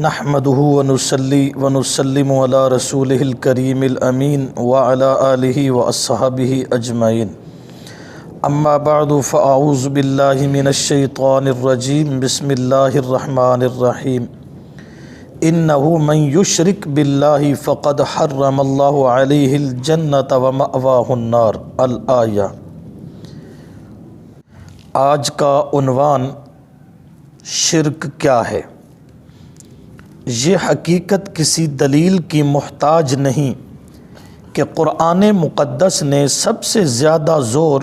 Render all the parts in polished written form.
نحمده ونصلي ونسلم على رسوله الكريم الأمين وعلى آله وأصحابه أجمعين. أما بعد فأعوذ بالله من الشيطان الرجيم. بسم الله الرحمن الرحيم. إنه من يشرك بالله فقد حرم الله عليه الجنة ومأواه النار. الآية. آج کا عنوان شرک کیا ہے؟ یہ حقیقت کسی دلیل کی محتاج نہیں کہ قرآن مقدس نے سب سے زیادہ زور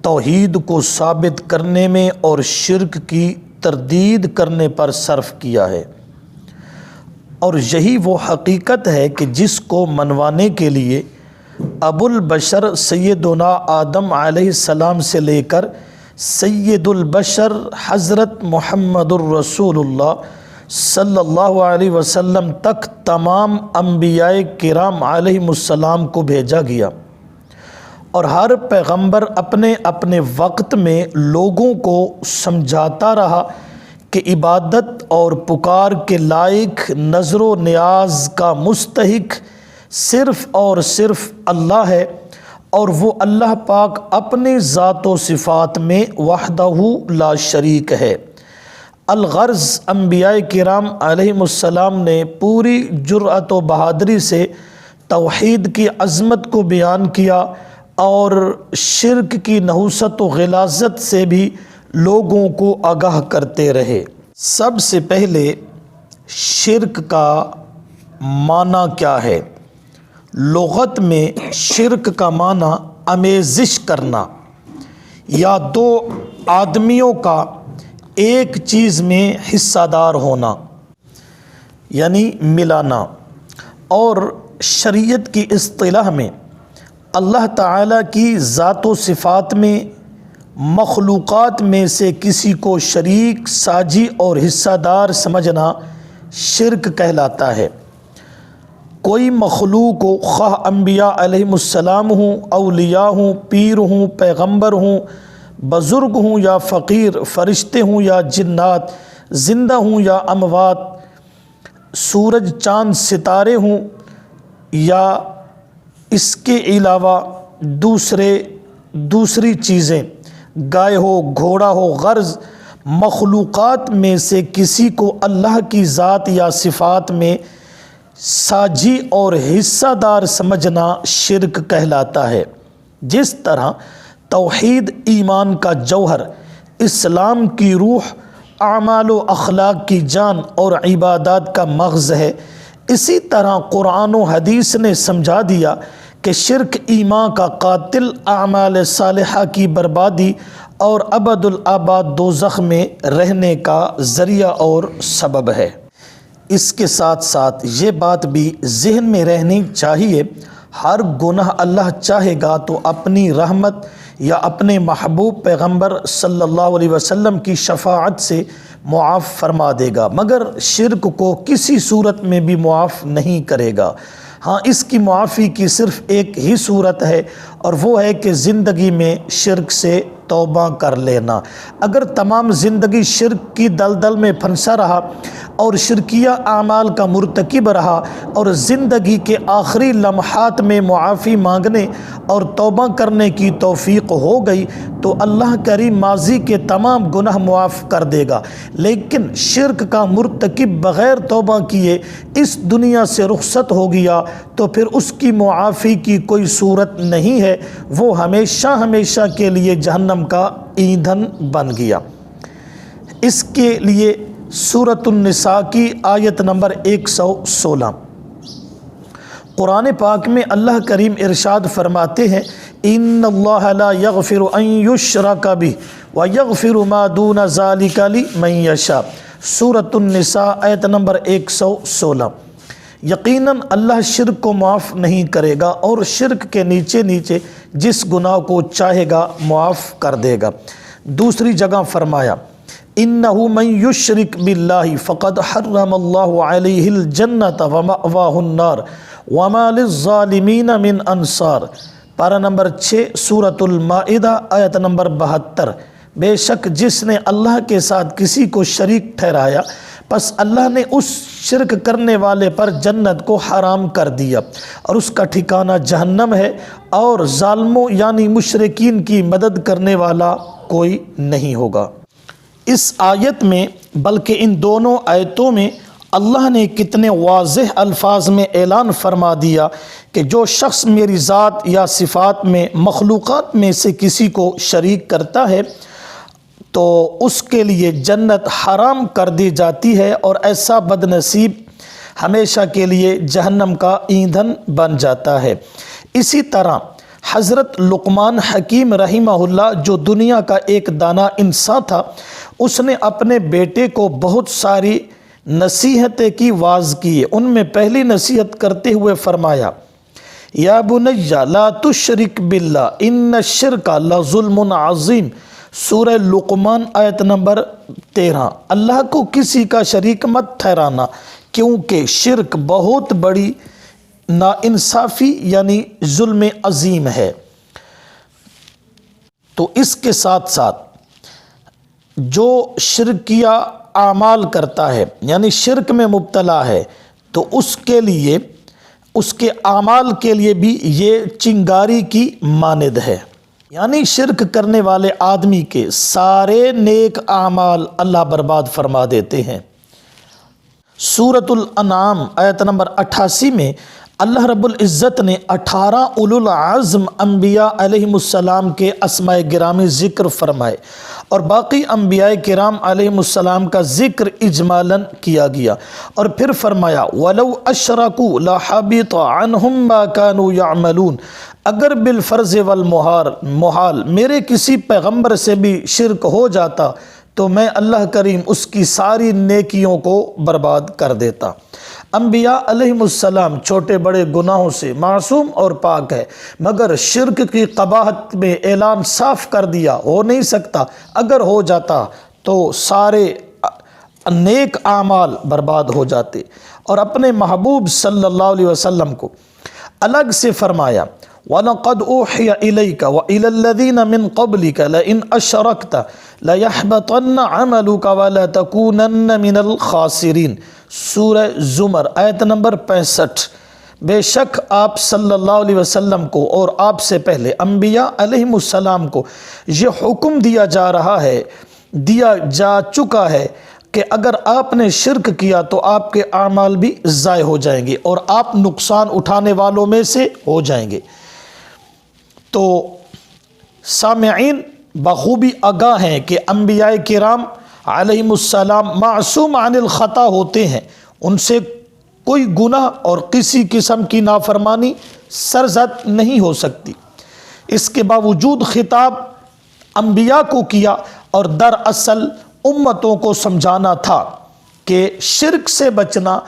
توحید کو ثابت کرنے میں اور شرک کی تردید کرنے پر صرف کیا ہے، اور یہی وہ حقیقت ہے کہ جس کو منوانے کے لیے ابو البشر سیدنا آدم علیہ السلام سے لے کر سید البشر حضرت محمد الرسول اللہ صلی اللہ علیہ وسلم تک تمام انبیاء کرام علیہم السلام کو بھیجا گیا، اور ہر پیغمبر اپنے اپنے وقت میں لوگوں کو سمجھاتا رہا کہ عبادت اور پکار کے لائق نظر و نیاز کا مستحق صرف اور صرف اللہ ہے، اور وہ اللہ پاک اپنی ذات و صفات میں وحدہ لا شریک ہے۔ الغرض انبیاء کرام علیہم السلام نے پوری جرأت و بہادری سے توحید کی عظمت کو بیان کیا، اور شرک کی نحوست و غلاظت سے بھی لوگوں کو آگاہ کرتے رہے۔ سب سے پہلے شرک کا معنی کیا ہے؟ لغت میں شرک کا معنی آمیزش کرنا یا دو آدمیوں کا ایک چیز میں حصہ دار ہونا، یعنی ملانا، اور شریعت کی اصطلاح میں اللہ تعالیٰ کی ذات و صفات میں مخلوقات میں سے کسی کو شریک، ساجی اور حصہ دار سمجھنا شرک کہلاتا ہے۔ کوئی مخلوق ہو، خواہ انبیاء علیہم السلام ہوں، اولیاء ہوں، پیر ہوں، پیغمبر ہوں، بزرگ ہوں یا فقیر، فرشتے ہوں یا جنات، زندہ ہوں یا اموات، سورج چاند ستارے ہوں یا اس کے علاوہ دوسری چیزیں، گائے ہو، گھوڑا ہو، غرض مخلوقات میں سے کسی کو اللہ کی ذات یا صفات میں ساجی اور حصہ دار سمجھنا شرک کہلاتا ہے۔ جس طرح توحید ایمان کا جوہر، اسلام کی روح، اعمال و اخلاق کی جان اور عبادات کا مغز ہے، اسی طرح قرآن و حدیث نے سمجھا دیا کہ شرک ایمان کا قاتل، اعمال صالحہ کی بربادی اور ابد الآباد دوزخ میں رہنے کا ذریعہ اور سبب ہے۔ اس کے ساتھ ساتھ یہ بات بھی ذہن میں رہنی چاہیے، ہر گناہ اللہ چاہے گا تو اپنی رحمت یا اپنے محبوب پیغمبر صلی اللہ علیہ وسلم کی شفاعت سے معاف فرما دے گا، مگر شرک کو کسی صورت میں بھی معاف نہیں کرے گا۔ ہاں، اس کی معافی کی صرف ایک ہی صورت ہے، اور وہ ہے کہ زندگی میں شرک سے توبہ کر لینا۔ اگر تمام زندگی شرک کی دلدل میں پھنسا رہا اور شرکیہ اعمال کا مرتکب رہا، اور زندگی کے آخری لمحات میں معافی مانگنے اور توبہ کرنے کی توفیق ہو گئی تو اللہ کریم ماضی کے تمام گناہ معاف کر دے گا، لیکن شرک کا مرتکب بغیر توبہ کیے اس دنیا سے رخصت ہو گیا تو پھر اس کی معافی کی کوئی صورت نہیں ہے، وہ ہمیشہ ہمیشہ کے لیے جہنم کا ایندھن بن گیا۔ اس کے لیے سورۃ النساء کی آیت نمبر 116 قرآن پاک میں اللہ کریم ارشاد فرماتے ہیں، ان اللہ لا یغفر ان یشرک بہ ویغفر ما دون ذلک لمن یشاء۔ سورۃ النساء آیت نمبر 116۔ یقیناً اللہ شرک کو معاف نہیں کرے گا، اور شرک کے نیچے نیچے جس گناہ کو چاہے گا معاف کر دے گا۔ دوسری جگہ فرمایا، انہ من یشرک باللہ فقد حرم اللہ علیہ الجنۃ ومأواہ النار وما للظالمین من انصار۔ پارہ نمبر 6 سورۃ المائدہ آیت نمبر 72۔ بے شک جس نے اللہ کے ساتھ کسی کو شریک ٹھہرایا پس اللہ نے اس شرک کرنے والے پر جنت کو حرام کر دیا اور اس کا ٹھکانہ جہنم ہے، اور ظالموں یعنی مشرکین کی مدد کرنے والا کوئی نہیں ہوگا۔ اس آیت میں بلکہ ان دونوں آیتوں میں اللہ نے کتنے واضح الفاظ میں اعلان فرما دیا کہ جو شخص میری ذات یا صفات میں مخلوقات میں سے کسی کو شریک کرتا ہے تو اس کے لیے جنت حرام کر دی جاتی ہے، اور ایسا بد نصیب ہمیشہ کے لیے جہنم کا ایندھن بن جاتا ہے۔ اسی طرح حضرت لقمان حکیم رحمہ اللہ جو دنیا کا ایک دانا انسان تھا، اس نے اپنے بیٹے کو بہت ساری نصیحتیں کی واعظ کیے۔ ان میں پہلی نصیحت کرتے ہوئے فرمایا، یا بنی لا تشرک باللہ ان الشرک لظلم عظیم، سورہ لقمان آیت نمبر 13۔ اللہ کو کسی کا شریک مت ٹھہرانا، کیونکہ شرک بہت بڑی ناانصافی یعنی ظلم عظیم ہے۔ تو اس کے ساتھ ساتھ جو شرکیہ اعمال کرتا ہے یعنی شرک میں مبتلا ہے تو اس کے لیے اس کے اعمال کے لیے بھی یہ چنگاری کی مانند ہے، یعنی شرک کرنے والے آدمی کے سارے نیک اعمال اللہ برباد فرما دیتے ہیں۔ سورۃ الانعام آیت نمبر 88 میں اللہ رب العزت نے 18 اولو العزم انبیاء علیہم السلام کے اسماء گرامی ذکر فرمائے، اور باقی انبیاء کرام علیہم السلام کا ذکر اجمالاً کیا گیا، اور پھر فرمایا وَلَوْ أَشْرَكُوا لَحَبِطَ عَنْهُمْ مَا كَانُوا يَعْمَلُونَ، اگر بالفرض والمحال میرے کسی پیغمبر سے بھی شرک ہو جاتا تو میں اللہ کریم اس کی ساری نیکیوں کو برباد کر دیتا۔ انبیاء علیہم السلام چھوٹے بڑے گناہوں سے معصوم اور پاک ہے، مگر شرک کی قباحت میں اعلان صاف کر دیا ہو نہیں سکتا، اگر ہو جاتا تو سارے نیک اعمال برباد ہو جاتے۔ اور اپنے محبوب صلی اللہ علیہ وسلم کو الگ سے فرمایا وَلَقَدْ أُوحِيَ إِلَيْكَ وَإِلَى الَّذِينَ مِن قَبْلِكَ لَئِنْ أَشْرَكْتَ لَيَحْبَطَنَّ عَمَلُكَ وَلَتَكُونَنَّ مِنَ الْخَاسِرِينَ، سورہ زمر آیت نمبر 65۔ بے شک آپ صلی اللہ علیہ وسلم کو اور آپ سے پہلے انبیاء علیہم السلام کو یہ حکم دیا جا چکا ہے کہ اگر آپ نے شرک کیا تو آپ کے اعمال بھی ضائع ہو جائیں گے اور آپ نقصان اٹھانے والوں میں سے ہو جائیں گے۔ تو سامعین بخوبی آگاہ ہیں کہ انبیاء کرام علیہم السلام معصوم عن الخطا ہوتے ہیں، ان سے کوئی گناہ اور کسی قسم کی نافرمانی سرزد نہیں ہو سکتی۔ اس کے باوجود خطاب انبیاء کو کیا اور دراصل امتوں کو سمجھانا تھا کہ شرک سے بچنا،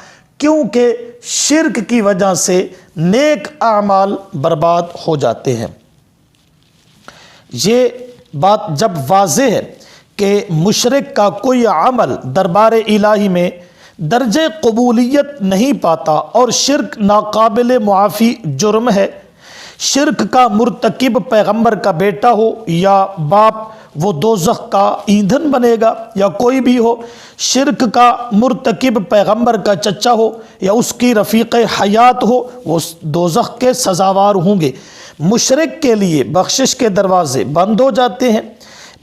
کیونکہ شرک کی وجہ سے نیک اعمال برباد ہو جاتے ہیں۔ یہ بات جب واضح ہے کہ مشرک کا کوئی عمل دربار الہی میں درجہ قبولیت نہیں پاتا اور شرک ناقابل معافی جرم ہے، شرک کا مرتکب پیغمبر کا بیٹا ہو یا باپ وہ دوزخ کا ایندھن بنے گا، یا کوئی بھی ہو، شرک کا مرتکب پیغمبر کا چچا ہو یا اس کی رفیق حیات ہو، وہ دوزخ کے سزاوار ہوں گے۔ مشرک کے لیے بخشش کے دروازے بند ہو جاتے ہیں،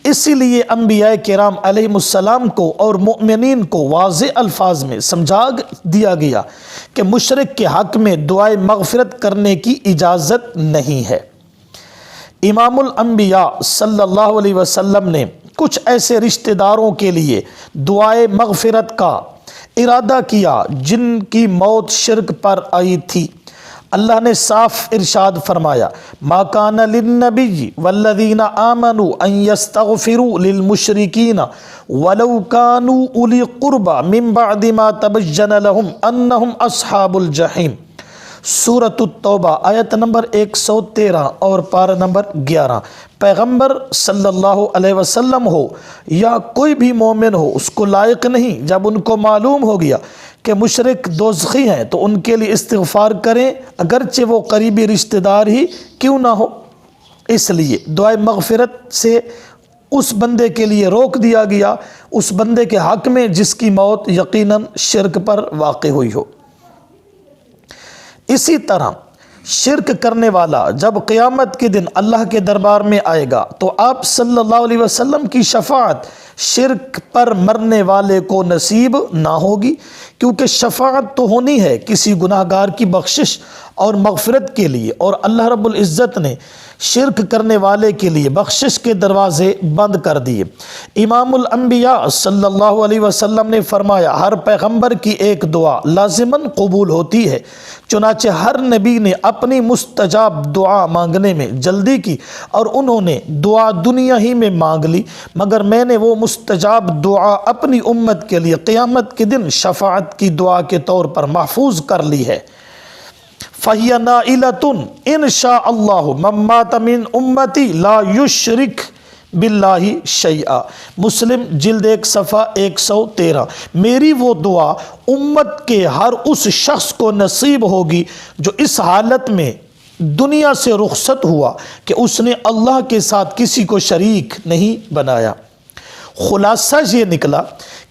اسی لیے انبیاء کرام علیہم السلام کو اور مؤمنین کو واضح الفاظ میں سمجھا دیا گیا کہ مشرک کے حق میں دعائے مغفرت کرنے کی اجازت نہیں ہے۔ امام الانبیاء صلی اللہ علیہ وسلم نے کچھ ایسے رشتہ داروں کے لیے دعائے مغفرت کا ارادہ کیا جن کی موت شرک پر آئی تھی۔ اللہ نے صاف ارشاد فرمایا ما کان للنبی والذین آمنوا ان یستغفروا للمشرکین ولو کانوا اولی قربى من بعد ما تبین لهم انہم اصحاب الجحیم، سورۃ التوبہ آیت نمبر 113 اور پارہ نمبر 11۔ پیغمبر صلی اللہ علیہ وسلم ہو یا کوئی بھی مومن ہو، اس کو لائق نہیں جب ان کو معلوم ہو گیا کہ مشرک دوزخی ہیں تو ان کے لیے استغفار کریں، اگرچہ وہ قریبی رشتہ دار ہی کیوں نہ ہو۔ اس لیے دعائے مغفرت سے اس بندے کے لیے روک دیا گیا، اس بندے کے حق میں جس کی موت یقیناً شرک پر واقع ہوئی ہو۔ اسی طرح شرک کرنے والا جب قیامت کے دن اللہ کے دربار میں آئے گا تو آپ صلی اللہ علیہ وسلم کی شفاعت شرک پر مرنے والے کو نصیب نہ ہوگی، کیونکہ شفاعت تو ہونی ہے کسی گناہ گار کی بخشش اور مغفرت کے لیے، اور اللہ رب العزت نے شرک کرنے والے کے لیے بخشش کے دروازے بند کر دیے۔ امام الانبیاء صلی اللہ علیہ وسلم نے فرمایا ہر پیغمبر کی ایک دعا لازماً قبول ہوتی ہے، چنانچہ ہر نبی نے اپنی مستجاب دعا مانگنے میں جلدی کی اور انہوں نے دعا دنیا ہی میں مانگ لی، مگر میں نے وہ مستجاب دعا اپنی امت کے لیے قیامت کے دن شفاعت کی دعا کے طور پر محفوظ کر لی ہے۔ فَهِيَ نَائِلَةٌ إِنْ شَاءَ اللَّهُ مَن مَّاتَ مِنْ أُمَّتِي لَا يُشْرِكْ بِاللَّهِ شَيْئًا، مسلم جلد 1 صفحہ 113۔ میری وہ دعا امت کے ہر اس شخص کو نصیب ہوگی جو اس حالت میں دنیا سے رخصت ہوا کہ اس نے اللہ کے ساتھ کسی کو شریک نہیں بنایا۔ خلاصہ یہ نکلا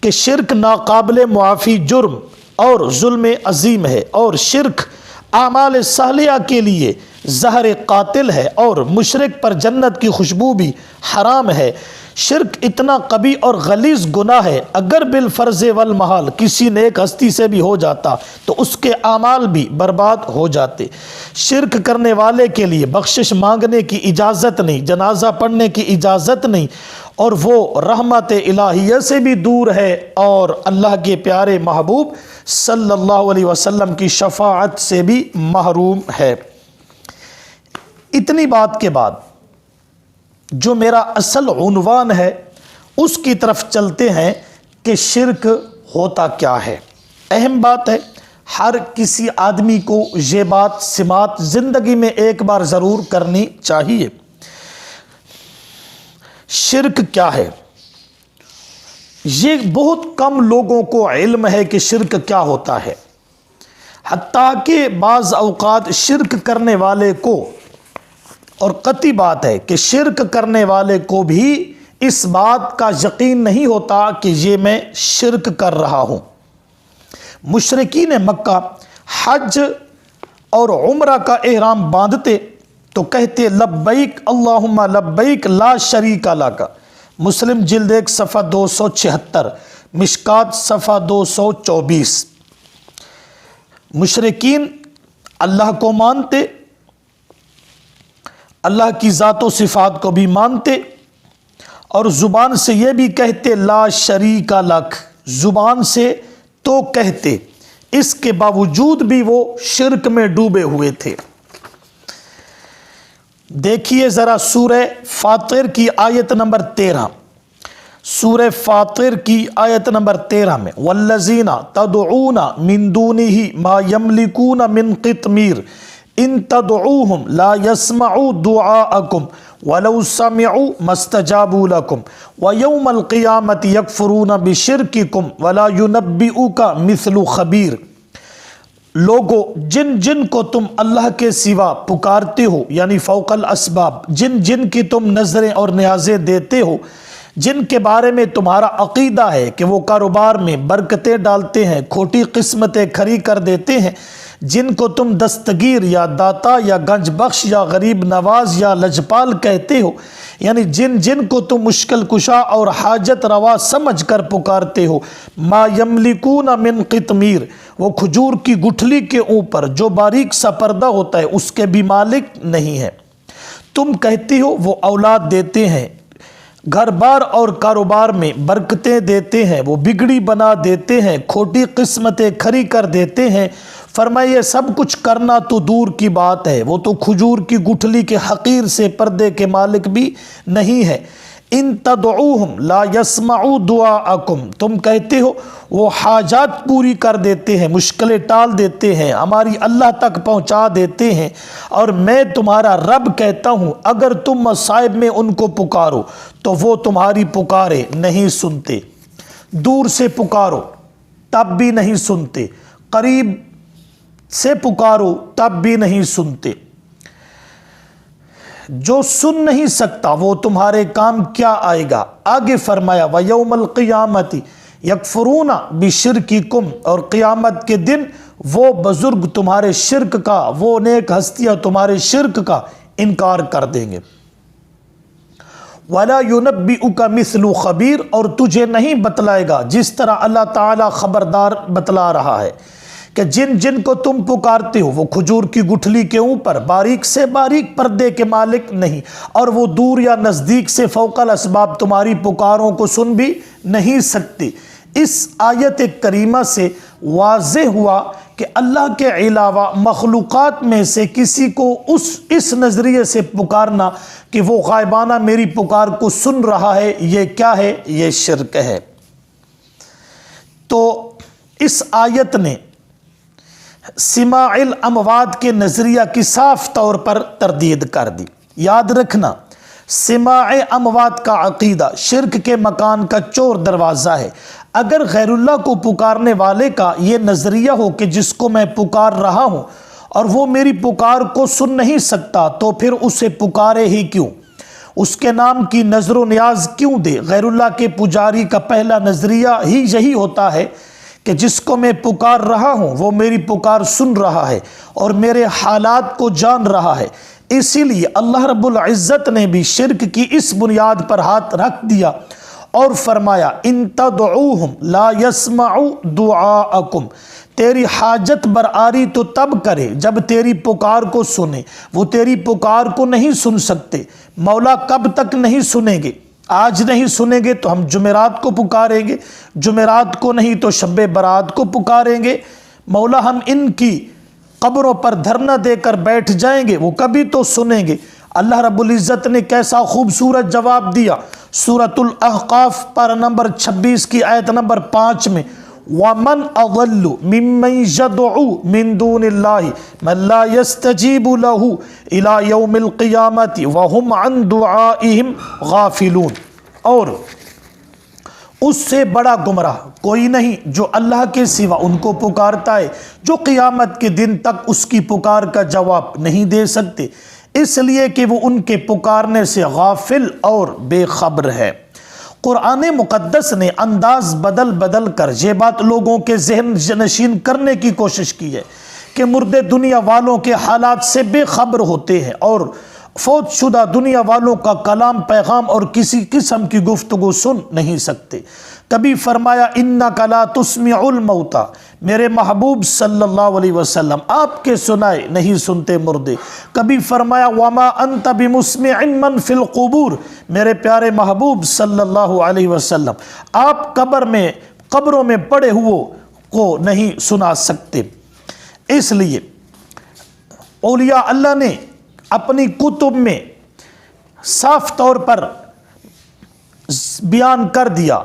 کہ شرک ناقابل معافی جرم اور ظلم عظیم ہے، اور شرک اعمال صالحہ کے لیے زہر قاتل ہے، اور مشرک پر جنت کی خوشبو بھی حرام ہے۔ شرک اتنا قبیح اور غلیظ گناہ ہے، اگر بالفرض والمحال کسی نیک ہستی سے بھی ہو جاتا تو اس کے اعمال بھی برباد ہو جاتے۔ شرک کرنے والے کے لیے بخشش مانگنے کی اجازت نہیں، جنازہ پڑھنے کی اجازت نہیں، اور وہ رحمت الہیہ سے بھی دور ہے، اور اللہ کے پیارے محبوب صلی اللہ علیہ وسلم کی شفاعت سے بھی محروم ہے۔ اتنی بات کے بعد جو میرا اصل عنوان ہے اس کی طرف چلتے ہیں کہ شرک ہوتا کیا ہے۔ اہم بات ہے، ہر کسی آدمی کو یہ بات سماعت زندگی میں ایک بار ضرور کرنی چاہیے۔ شرک کیا ہے؟ یہ بہت کم لوگوں کو علم ہے کہ شرک کیا ہوتا ہے، حتیٰ کہ بعض اوقات شرک کرنے والے کو، اور قطعی بات ہے کہ شرک کرنے والے کو بھی اس بات کا یقین نہیں ہوتا کہ یہ میں شرک کر رہا ہوں۔ مشرکین مکہ حج اور عمرہ کا احرام باندھتے تو کہتے لبیک اللہم لبیک لا شریک لک، مسلم جلد 1 صفحہ 276، مشکات صفحہ 224۔ مشرکین اللہ کو مانتے، اللہ کی ذات و صفات کو بھی مانتے، اور زبان سے یہ بھی کہتے لا شریک لک، زبان سے تو کہتے، اس کے باوجود بھی وہ شرک میں ڈوبے ہوئے تھے۔ دیکھیے ذرا سورہ فاطر کی آیت نمبر 13، سورہ فاطر کی آیت نمبر 13 میں والذین تدعون من دونہ ما یملکون من قطمیر ان تدعوہم لا يسمعوا دعاءکم ولو سمعوا ما استجابوا لکم ویوم القیامت یکفرون بشرککم ولا ینبئک مثل خبیر۔ لوگو، جن جن کو تم اللہ کے سوا پکارتے ہو، یعنی فوق الاسباب، جن جن کی تم نظریں اور نیازیں دیتے ہو، جن کے بارے میں تمہارا عقیدہ ہے کہ وہ کاروبار میں برکتیں ڈالتے ہیں، کھوٹی قسمتیں کھری کر دیتے ہیں، جن کو تم دستگیر یا داتا یا گنج بخش یا غریب نواز یا لجپال کہتے ہو، یعنی جن جن کو تم مشکل کشا اور حاجت روا سمجھ کر پکارتے ہو، ما یملکون من قطمیر، وہ کھجور کی گٹھلی کے اوپر جو باریک سا پردہ ہوتا ہے اس کے بھی مالک نہیں ہے۔ تم کہتے ہو وہ اولاد دیتے ہیں، گھر بار اور کاروبار میں برکتیں دیتے ہیں، وہ بگڑی بنا دیتے ہیں، کھوٹی قسمتیں کھری کر دیتے ہیں۔ فرمایا یہ سب کچھ کرنا تو دور کی بات ہے، وہ تو کھجور کی گٹھلی کے حقیر سے پردے کے مالک بھی نہیں ہے۔ ان تدعوہم لا يسمعوا دعاءکم، تم کہتے ہو وہ حاجات پوری کر دیتے ہیں، مشکلیں ٹال دیتے ہیں، ہماری اللہ تک پہنچا دیتے ہیں، اور میں تمہارا رب کہتا ہوں اگر تم مصائب میں ان کو پکارو تو وہ تمہاری پکارے نہیں سنتے، دور سے پکارو تب بھی نہیں سنتے، قریب سے پکارو تب بھی نہیں سنتے۔ جو سن نہیں سکتا وہ تمہارے کام کیا آئے گا؟ آگے فرمایا وَيَوْمَ الْقِيَامَةِ يَكْفُرُونَ بِشِرْكِكُمْ، اور قیامت کے دن وہ بزرگ تمہارے شرک کا، وہ نیک ہستیاں تمہارے شرک کا انکار کر دیں گے۔ وَلَا يُنَبِّئُكَ مِثْلُ خبیر، اور تجھے نہیں بتلائے گا جس طرح اللہ تعالیٰ خبردار بتلا رہا ہے کہ جن جن کو تم پکارتے ہو وہ کھجور کی گٹھلی کے اوپر باریک سے باریک پردے کے مالک نہیں، اور وہ دور یا نزدیک سے فوق الاسباب تمہاری پکاروں کو سن بھی نہیں سکتے۔ اس آیت کریمہ سے واضح ہوا کہ اللہ کے علاوہ مخلوقات میں سے کسی کو اس نظریے سے پکارنا کہ وہ غائبانہ میری پکار کو سن رہا ہے، یہ کیا ہے؟ یہ شرک ہے۔ تو اس آیت نے سماع الاموات کے نظریہ کی صاف طور پر تردید کر دی۔ یاد رکھنا، سماع اموات کا عقیدہ شرک کے مکان کا چور دروازہ ہے۔ اگر غیر اللہ کو پکارنے والے کا یہ نظریہ ہو کہ جس کو میں پکار رہا ہوں اور وہ میری پکار کو سن نہیں سکتا، تو پھر اسے پکارے ہی کیوں؟ اس کے نام کی نظر و نیاز کیوں دے؟ غیر اللہ کے پجاری کا پہلا نظریہ ہی یہی ہوتا ہے کہ جس کو میں پکار رہا ہوں وہ میری پکار سن رہا ہے اور میرے حالات کو جان رہا ہے۔ اسی لیے اللہ رب العزت نے بھی شرک کی اس بنیاد پر ہاتھ رکھ دیا اور فرمایا ان تدعوہم لا يسمعوا دعاءکم، تیری حاجت برآری تو تب کرے جب تیری پکار کو سنے، وہ تیری پکار کو نہیں سن سکتے۔ مولا کب تک نہیں سنیں گے؟ آج نہیں سنیں گے تو ہم جمعرات کو پکاریں گے، جمعرات کو نہیں تو شب برات کو پکاریں گے۔ مولا ہم ان کی قبروں پر دھرنا دے کر بیٹھ جائیں گے، وہ کبھی تو سنیں گے۔ اللہ رب العزت نے کیسا خوبصورت جواب دیا سورۃ الاحقاف پارہ نمبر 26 کی آیت نمبر 5 میں، وَمَنْ أَضَلُّ مِمَّنْ يَدْعُو مِن دُونِ اللَّهِ مَنْ لَا يَسْتَجِيبُ لَهُ إِلَى يَوْمِ الْقِيَامَةِ وَهُمْ عَنْ دُعَائِهِمْ غَافِلُونَ، اور اس سے بڑا گمراہ کوئی نہیں جو اللہ کے سوا ان کو پکارتا ہے، جو قیامت کے دن تک اس کی پکار کا جواب نہیں دے سکتے، اس لیے کہ وہ ان کے پکارنے سے غافل اور بے خبر ہے۔ قرآن مقدس نے انداز بدل بدل کر یہ بات لوگوں کے ذہن نشین کرنے کی کوشش کی ہے کہ مردے دنیا والوں کے حالات سے بے خبر ہوتے ہیں اور فوت شدہ دنیا والوں کا کلام، پیغام اور کسی قسم کی گفتگو سن نہیں سکتے۔ کبھی فرمایا اِنَّكَ لَا تُسْمِعُ الْمَوْتَى، میرے محبوب صلی اللہ علیہ وسلم آپ کے سنائے نہیں سنتے مردے۔ کبھی فرمایا وَمَا أَنْتَ بِمُسْمِعٍ مَّن فِي الْقُبُورِ، میرے پیارے محبوب صلی اللہ علیہ وسلم آپ قبروں میں پڑے ہوئے کو نہیں سنا سکتے۔ اس لیے اولیاء اللہ نے اپنی کتب میں صاف طور پر بیان کر دیا،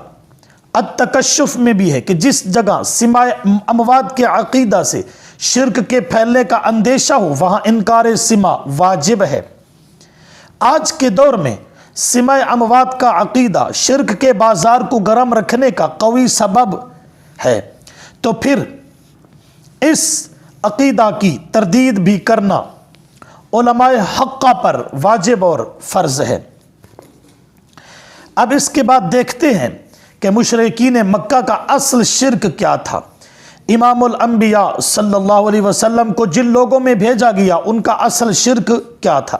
التکشف میں بھی ہے کہ جس جگہ سماع اموات کے عقیدہ سے شرک کے پھیلنے کا اندیشہ ہو وہاں انکار سماع واجب ہے۔ آج کے دور میں سماع اموات کا عقیدہ شرک کے بازار کو گرم رکھنے کا قوی سبب ہے، تو پھر اس عقیدہ کی تردید بھی کرنا علماء حقہ پر واجب اور فرض ہے۔ اب اس کے بعد دیکھتے ہیں کہ مشرکین مکہ کا اصل شرک کیا تھا۔ امام الانبیاء صلی اللہ علیہ وسلم کو جن لوگوں میں بھیجا گیا ان کا اصل شرک کیا تھا؟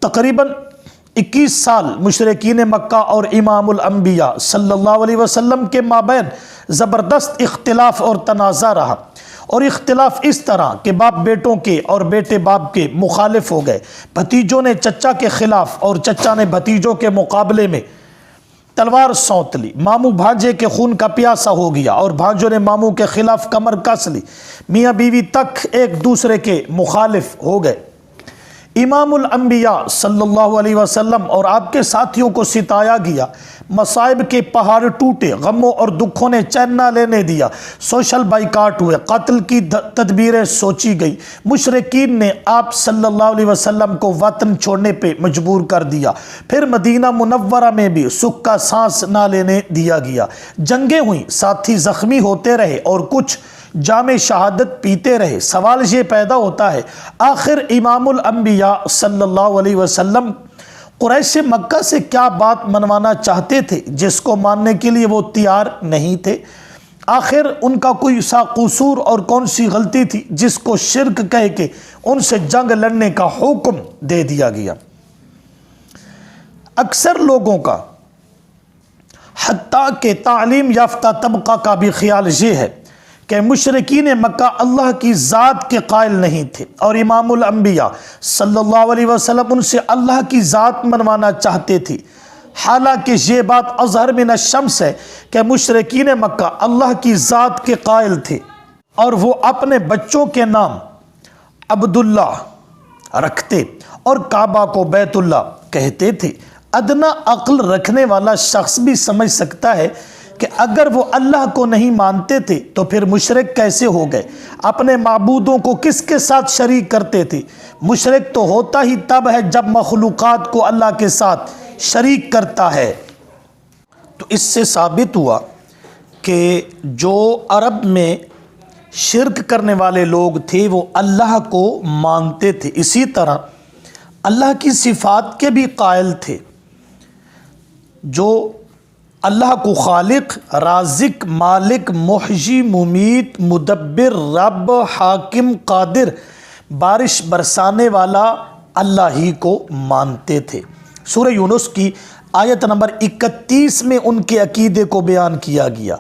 تقریباً 21 سال مشرکین مکہ اور امام الانبیاء صلی اللہ علیہ وسلم کے مابین زبردست اختلاف اور تنازع رہا، اور اختلاف اس طرح کہ باپ بیٹوں کے اور بیٹے باپ کے مخالف ہو گئے۔ بھتیجوں نے چچا کے خلاف اور چچا نے بھتیجوں کے مقابلے میں تلوار سونت لی، ماموں بھانجے کے خون کا پیاسا ہو گیا اور بھانجوں نے ماموں کے خلاف کمر کس لی، میاں بیوی تک ایک دوسرے کے مخالف ہو گئے۔ امام الانبیاء صلی اللہ علیہ وسلم اور آپ کے ساتھیوں کو ستایا گیا، مصائب کے پہاڑ ٹوٹے، غموں اور دکھوں نے چین نہ لینے دیا، سوشل بائیکاٹ ہوئے، قتل کی تدبیریں سوچی گئی، مشرکین نے آپ صلی اللہ علیہ وسلم کو وطن چھوڑنے پہ مجبور کر دیا، پھر مدینہ منورہ میں بھی سکھ کا سانس نہ لینے دیا گیا، جنگیں ہوئیں، ساتھی زخمی ہوتے رہے اور کچھ جام شہادت پیتے رہے۔ سوال یہ پیدا ہوتا ہے آخر امام الانبیاء صلی اللہ علیہ وسلم قریش مکہ سے کیا بات منوانا چاہتے تھے جس کو ماننے کے لیے وہ تیار نہیں تھے؟ آخر ان کا کوئی سا قصور اور کون سی غلطی تھی جس کو شرک کہہ کے ان سے جنگ لڑنے کا حکم دے دیا گیا؟ اکثر لوگوں کا حتیٰ کہ تعلیم یافتہ طبقہ کا بھی خیال یہ ہے کہ مشرکین مکہ اللہ کی ذات کے قائل نہیں تھے اور امام الانبیاء صلی اللہ علیہ وسلم ان سے اللہ کی ذات منوانا چاہتے تھے، حالانکہ یہ بات اظہر من الشمس ہے کہ مشرکین مکہ اللہ کی ذات کے قائل تھے اور وہ اپنے بچوں کے نام عبداللہ رکھتے اور کعبہ کو بیت اللہ کہتے تھے۔ ادنا عقل رکھنے والا شخص بھی سمجھ سکتا ہے کہ اگر وہ اللہ کو نہیں مانتے تھے تو پھر مشرک کیسے ہو گئے؟ اپنے معبودوں کو کس کے ساتھ شریک کرتے تھے؟ مشرک تو ہوتا ہی تب ہے جب مخلوقات کو اللہ کے ساتھ شریک کرتا ہے۔ تو اس سے ثابت ہوا کہ جو عرب میں شرک کرنے والے لوگ تھے وہ اللہ کو مانتے تھے، اسی طرح اللہ کی صفات کے بھی قائل تھے۔ جو اللہ کو خالق، رازق، مالک، محیی، ممیت، مدبر، رب، حاکم، قادر، بارش برسانے والا اللہ ہی کو مانتے تھے۔ سورہ یونس کی آیت نمبر 31 میں ان کے عقیدے کو بیان کیا گیا۔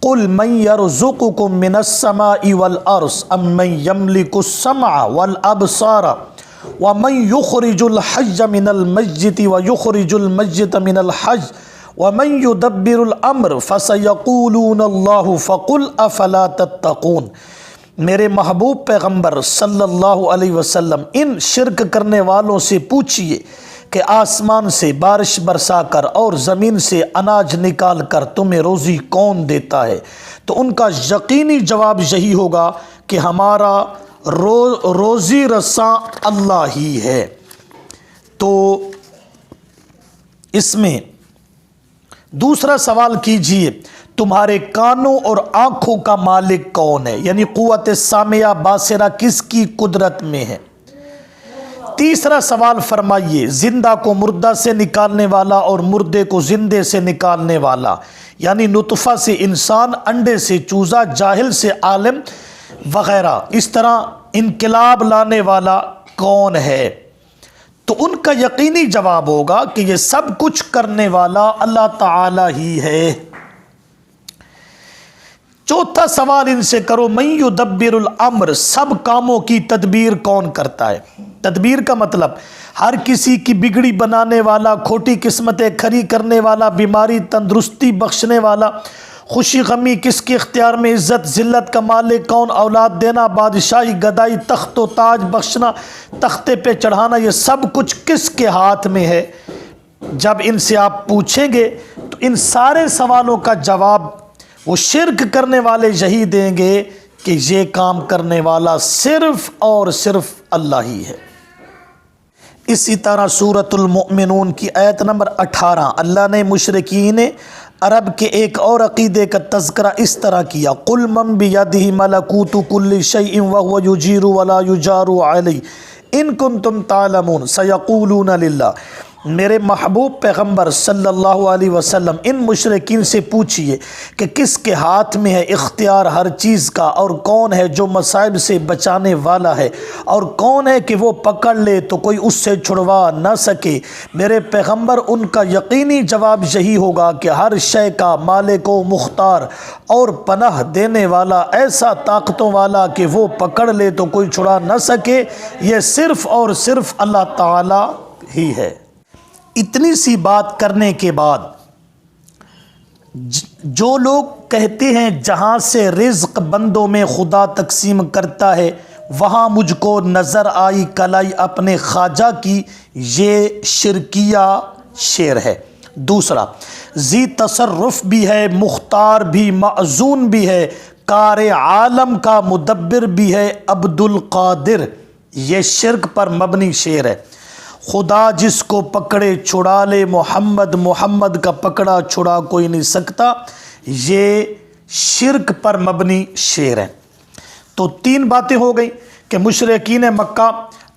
قُلْ مَنْ يَرْزُقُكُم مِّنَ السَّمَاءِ وَالْأَرْضِ أَمَّن يَمْلِكُ السَّمْعَ وَالْأَبْصَارَ وَمَن يُخْرِجُ الْحَيَّ مِنَ الْمَيِّتِ وَيُخْرِجُ الْمَيِّتَ مِنَ الْحَيِّ وَمَن يُدَبِّرُ الْأَمْرَ فَسَيَقُولُونَ اللَّهُ فَقُلْ أَفَلَا تَتَّقُونَ۔ میرے محبوب پیغمبر صلی اللہ علیہ وسلم ان شرک کرنے والوں سے پوچھئے کہ آسمان سے بارش برسا کر اور زمین سے اناج نکال کر تمہیں روزی کون دیتا ہے؟ تو ان کا یقینی جواب یہی ہوگا کہ ہمارا روزی رساں اللہ ہی ہے۔ تو اس میں دوسرا سوال کیجئے تمہارے کانوں اور آنکھوں کا مالک کون ہے؟ یعنی قوت سامعہ باصرہ کس کی قدرت میں ہے؟ تیسرا سوال فرمائیے زندہ کو مردہ سے نکالنے والا اور مردے کو زندے سے نکالنے والا، یعنی نطفہ سے انسان، انڈے سے چوزا، جاہل سے عالم وغیرہ، اس طرح انقلاب لانے والا کون ہے؟ تو ان کا یقینی جواب ہوگا کہ یہ سب کچھ کرنے والا اللہ تعالی ہی ہے۔ چوتھا سوال ان سے کرو من یدبر الامر، سب کاموں کی تدبیر کون کرتا ہے؟ تدبیر کا مطلب ہر کسی کی بگڑی بنانے والا، کھوٹی قسمتیں کھری کرنے والا، بیماری تندرستی بخشنے والا، خوشی غمی کس کے اختیار میں، عزت ذلت کا مالک کون، اولاد دینا، بادشاہی گدائی، تخت و تاج بخشنا، تختے پہ چڑھانا، یہ سب کچھ کس کے ہاتھ میں ہے؟ جب ان سے آپ پوچھیں گے تو ان سارے سوالوں کا جواب وہ شرک کرنے والے یہی دیں گے کہ یہ کام کرنے والا صرف اور صرف اللہ ہی ہے۔ اسی طرح سورۃ المؤمنون کی آیت نمبر 18 اللہ نے مشرکین عرب کے ایک اور عقیدے کا تذکرہ اس طرح کیا قُلْ مَن بِيَدِهِ مَلَكُوتُ كُلِّ شَيْءٍ وَهُوَ يُجِيرُ وَلَا يُجَارُ عَلَيْهِ إِن كُنتُمْ تَعْلَمُونَ سَيَقُولُونَ لِلَّهِ۔ میرے محبوب پیغمبر صلی اللہ علیہ وسلم ان مشرکین سے پوچھئے کہ کس کے ہاتھ میں ہے اختیار ہر چیز کا، اور کون ہے جو مصائب سے بچانے والا ہے، اور کون ہے کہ وہ پکڑ لے تو کوئی اس سے چھڑوا نہ سکے۔ میرے پیغمبر ان کا یقینی جواب یہی ہوگا کہ ہر شے کا مالک و مختار اور پناہ دینے والا، ایسا طاقتوں والا کہ وہ پکڑ لے تو کوئی چھڑا نہ سکے، یہ صرف اور صرف اللہ تعالی ہی ہے۔ اتنی سی بات کرنے کے بعد جو لوگ کہتے ہیں جہاں سے رزق بندوں میں خدا تقسیم کرتا ہے وہاں مجھ کو نظر آئی کلائی اپنے خواجہ کی، یہ شرکیہ شعر ہے۔ دوسرا ذی تصرف بھی ہے، مختار بھی، معزون بھی ہے، کار عالم کا مدبر بھی ہے، عبد القادر، یہ شرک پر مبنی شعر ہے۔ خدا جس کو پکڑے چھڑا لے، محمد محمد کا پکڑا چھڑا کوئی نہیں سکتا، یہ شرک پر مبنی شعر ہے۔ تو تین باتیں ہو گئیں کہ مشرکین مکہ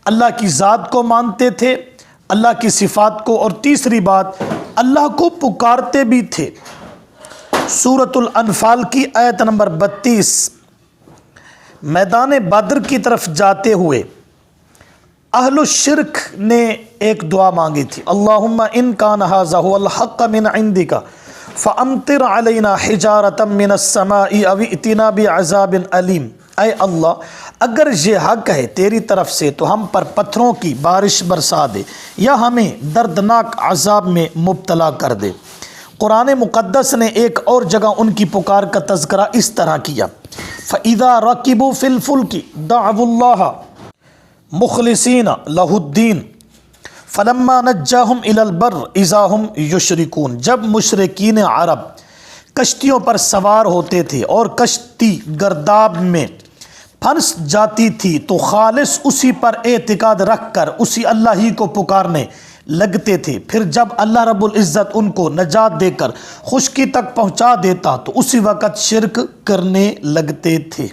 اللہ کی ذات کو مانتے تھے، اللہ کی صفات کو، اور تیسری بات اللہ کو پکارتے بھی تھے۔ سورۃ الانفال کی آیت نمبر 32، میدان بدر کی طرف جاتے ہوئے اہل الشرک نے ایک دعا مانگی تھی، اللہم ان کان ھذا ھو الحق من عندک فامطر علینا حجارۃ من السماء او ائتنا بعذاب علیم۔ اے اللہ، اگر یہ حق ہے تیری طرف سے تو ہم پر پتھروں کی بارش برسا دے یا ہمیں دردناک عذاب میں مبتلا کر دے۔ قرآن مقدس نے ایک اور جگہ ان کی پکار کا تذکرہ اس طرح کیا، فَإِذَا رَكِبُوا فِي الْفُلْكِ دَعَوُا اللَّهَ مُخْلِصِينَ لَهُ الدِّينَ فَلَمَّا نَجَّاهُمْ إِلَى الْبَرِّ إِذَا هُمْ يُشْرِكُونَ۔ جب مشرکین عرب کشتیوں پر سوار ہوتے تھے اور کشتی گرداب میں پھنس جاتی تھی تو خالص اسی پر اعتقاد رکھ کر اسی اللہ ہی کو پکارنے لگتے تھے، پھر جب اللہ رب العزت ان کو نجات دے کر خشکی تک پہنچا دیتا تو اسی وقت شرک کرنے لگتے تھے۔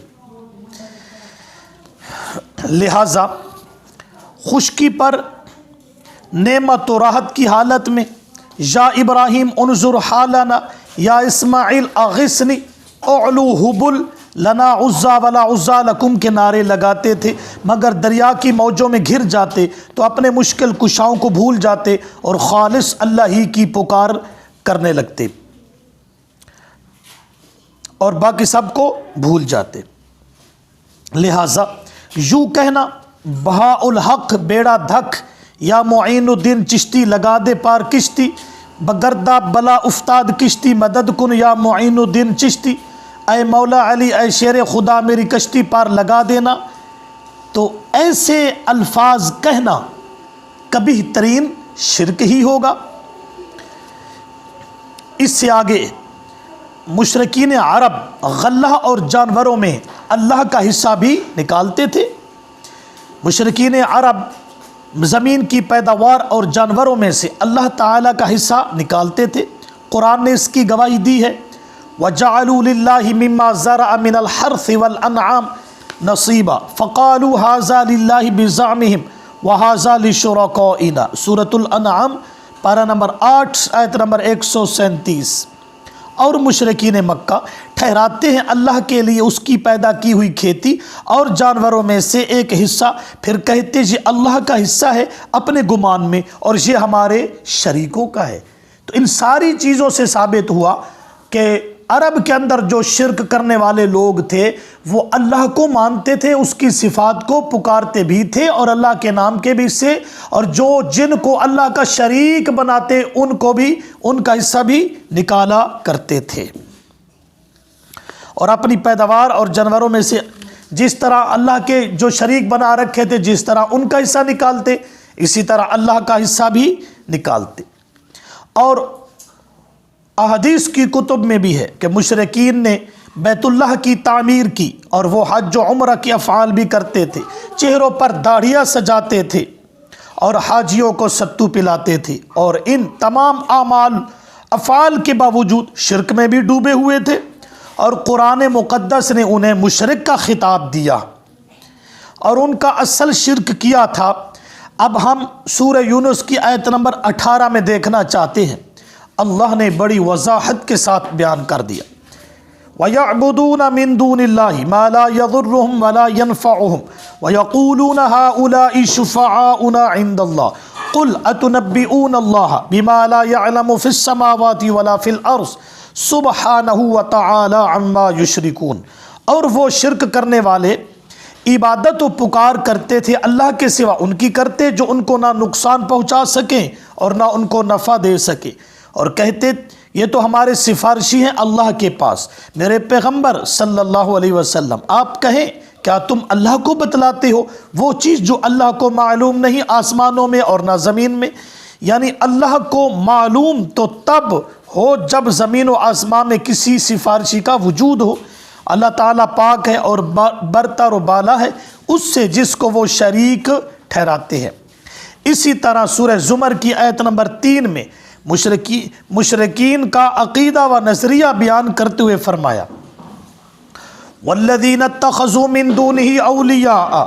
لہٰذا خشکی پر نعمت و راحت کی حالت میں یا ابراہیم انظر حالنا یا اسماعیل اغثنی اعلو حبل لنا عزا ولا عزا لکم کے نعرے لگاتے تھے، مگر دریا کی موجوں میں گھر جاتے تو اپنے مشکل کشاؤں کو بھول جاتے اور خالص اللہ ہی کی پکار کرنے لگتے اور باقی سب کو بھول جاتے۔ لہٰذا یوں کہنا بہا الحق بیڑا دھک یا معین الدین چشتی لگا دے پار کشتی، بگردہ بلا افتاد کشتی مدد کن یا معین الدین چشتی، اے مولا علی اے شیر خدا میری کشتی پار لگا دینا، تو ایسے الفاظ کہنا کبھی ترین شرک ہی ہوگا۔ اس سے آگے مشرکین عرب غلہ اور جانوروں میں اللہ کا حصہ بھی نکالتے تھے۔ مشرکین عرب زمین کی پیداوار اور جانوروں میں سے اللہ تعالیٰ کا حصہ نکالتے تھے۔ قرآن نے اس کی گواہی دی ہے، وَجَعَلُوا لِلَّهِ مِمَّا زَرَعَ مِنَ الْحَرْثِ وَالْأَنْعَامِ نَصِيبًا فَقَالُوا هَذَا لِلَّهِ بِزَعْمِهِمْ وَهَذَا لِشُرَكَائِنَا۔ سورۃ الانعام پارہ نمبر 8 آیت نمبر 137۔ اور مشرکین مکہ ٹھہراتے ہیں اللہ کے لیے اس کی پیدا کی ہوئی کھیتی اور جانوروں میں سے ایک حصہ، پھر کہتے یہ اللہ کا حصہ ہے اپنے گمان میں اور یہ ہمارے شریکوں کا ہے۔ تو ان ساری چیزوں سے ثابت ہوا کہ عرب کے اندر جو شرک کرنے والے لوگ تھے وہ اللہ کو مانتے تھے، اس کی صفات کو پکارتے بھی تھے اور اللہ کے نام کے بھی سے، اور جو جن کو اللہ کا شریک بناتے ان کو بھی ان کا حصہ بھی نکالا کرتے تھے، اور اپنی پیداوار اور جانوروں میں سے جس طرح اللہ کے جو شریک بنا رکھے تھے جس طرح ان کا حصہ نکالتے اسی طرح اللہ کا حصہ بھی نکالتے۔ اور احادیث کی کتب میں بھی ہے کہ مشرکین نے بیت اللہ کی تعمیر کی اور وہ حج و عمرہ کے افعال بھی کرتے تھے، چہروں پر داڑھیاں سجاتے تھے اور حاجیوں کو ستو پلاتے تھے، اور ان تمام اعمال افعال کے باوجود شرک میں بھی ڈوبے ہوئے تھے، اور قرآن مقدس نے انہیں مشرک کا خطاب دیا اور ان کا اصل شرک کیا تھا۔ اب ہم سورہ یونس کی آیت نمبر 18 میں دیکھنا چاہتے ہیں، اللہ نے بڑی وضاحت کے ساتھ بیان کر دیا، وَيَعْبُدُونَ مِن دُونِ اللَّهِ مَا لَا يَضُرُّهُمْ وَلَا يَنْفَعُهُمْ وَيَقُولُونَ هَؤُلَاءِ شُفَعَاؤُنَا عِندَ اللَّهِ قُلْ أَتُنَبِّئُونَ اللَّهَ بِمَا لَا يَعْلَمُ فِي السَّمَاوَاتِ وَلَا فِي الْأَرْضِ سُبْحَانَهُ وَتَعَالَى عَمَّا يُشْرِكُونَ۔ اور وہ شرک کرنے والے عبادت و پکار کرتے تھے اللہ کے سوا ان کی کرتے جو ان کو نہ نقصان پہنچا سکیں اور نہ ان کو نفع دے سکے، اور کہتے یہ تو ہمارے سفارشی ہیں اللہ کے پاس۔ میرے پیغمبر صلی اللہ علیہ وسلم آپ کہیں کیا تم اللہ کو بتلاتے ہو وہ چیز جو اللہ کو معلوم نہیں آسمانوں میں اور نہ زمین میں؟ یعنی اللہ کو معلوم تو تب ہو جب زمین و آسمان میں کسی سفارشی کا وجود ہو۔ اللہ تعالیٰ پاک ہے اور برتر و بالا ہے اس سے جس کو وہ شریک ٹھہراتے ہیں۔ اسی طرح سورہ زمر کی آیت نمبر 3 میں مشرکین کا عقیدہ و نظریہ بیان کرتے ہوئے فرمایا، والذین اتخذوا من دونه اولیاء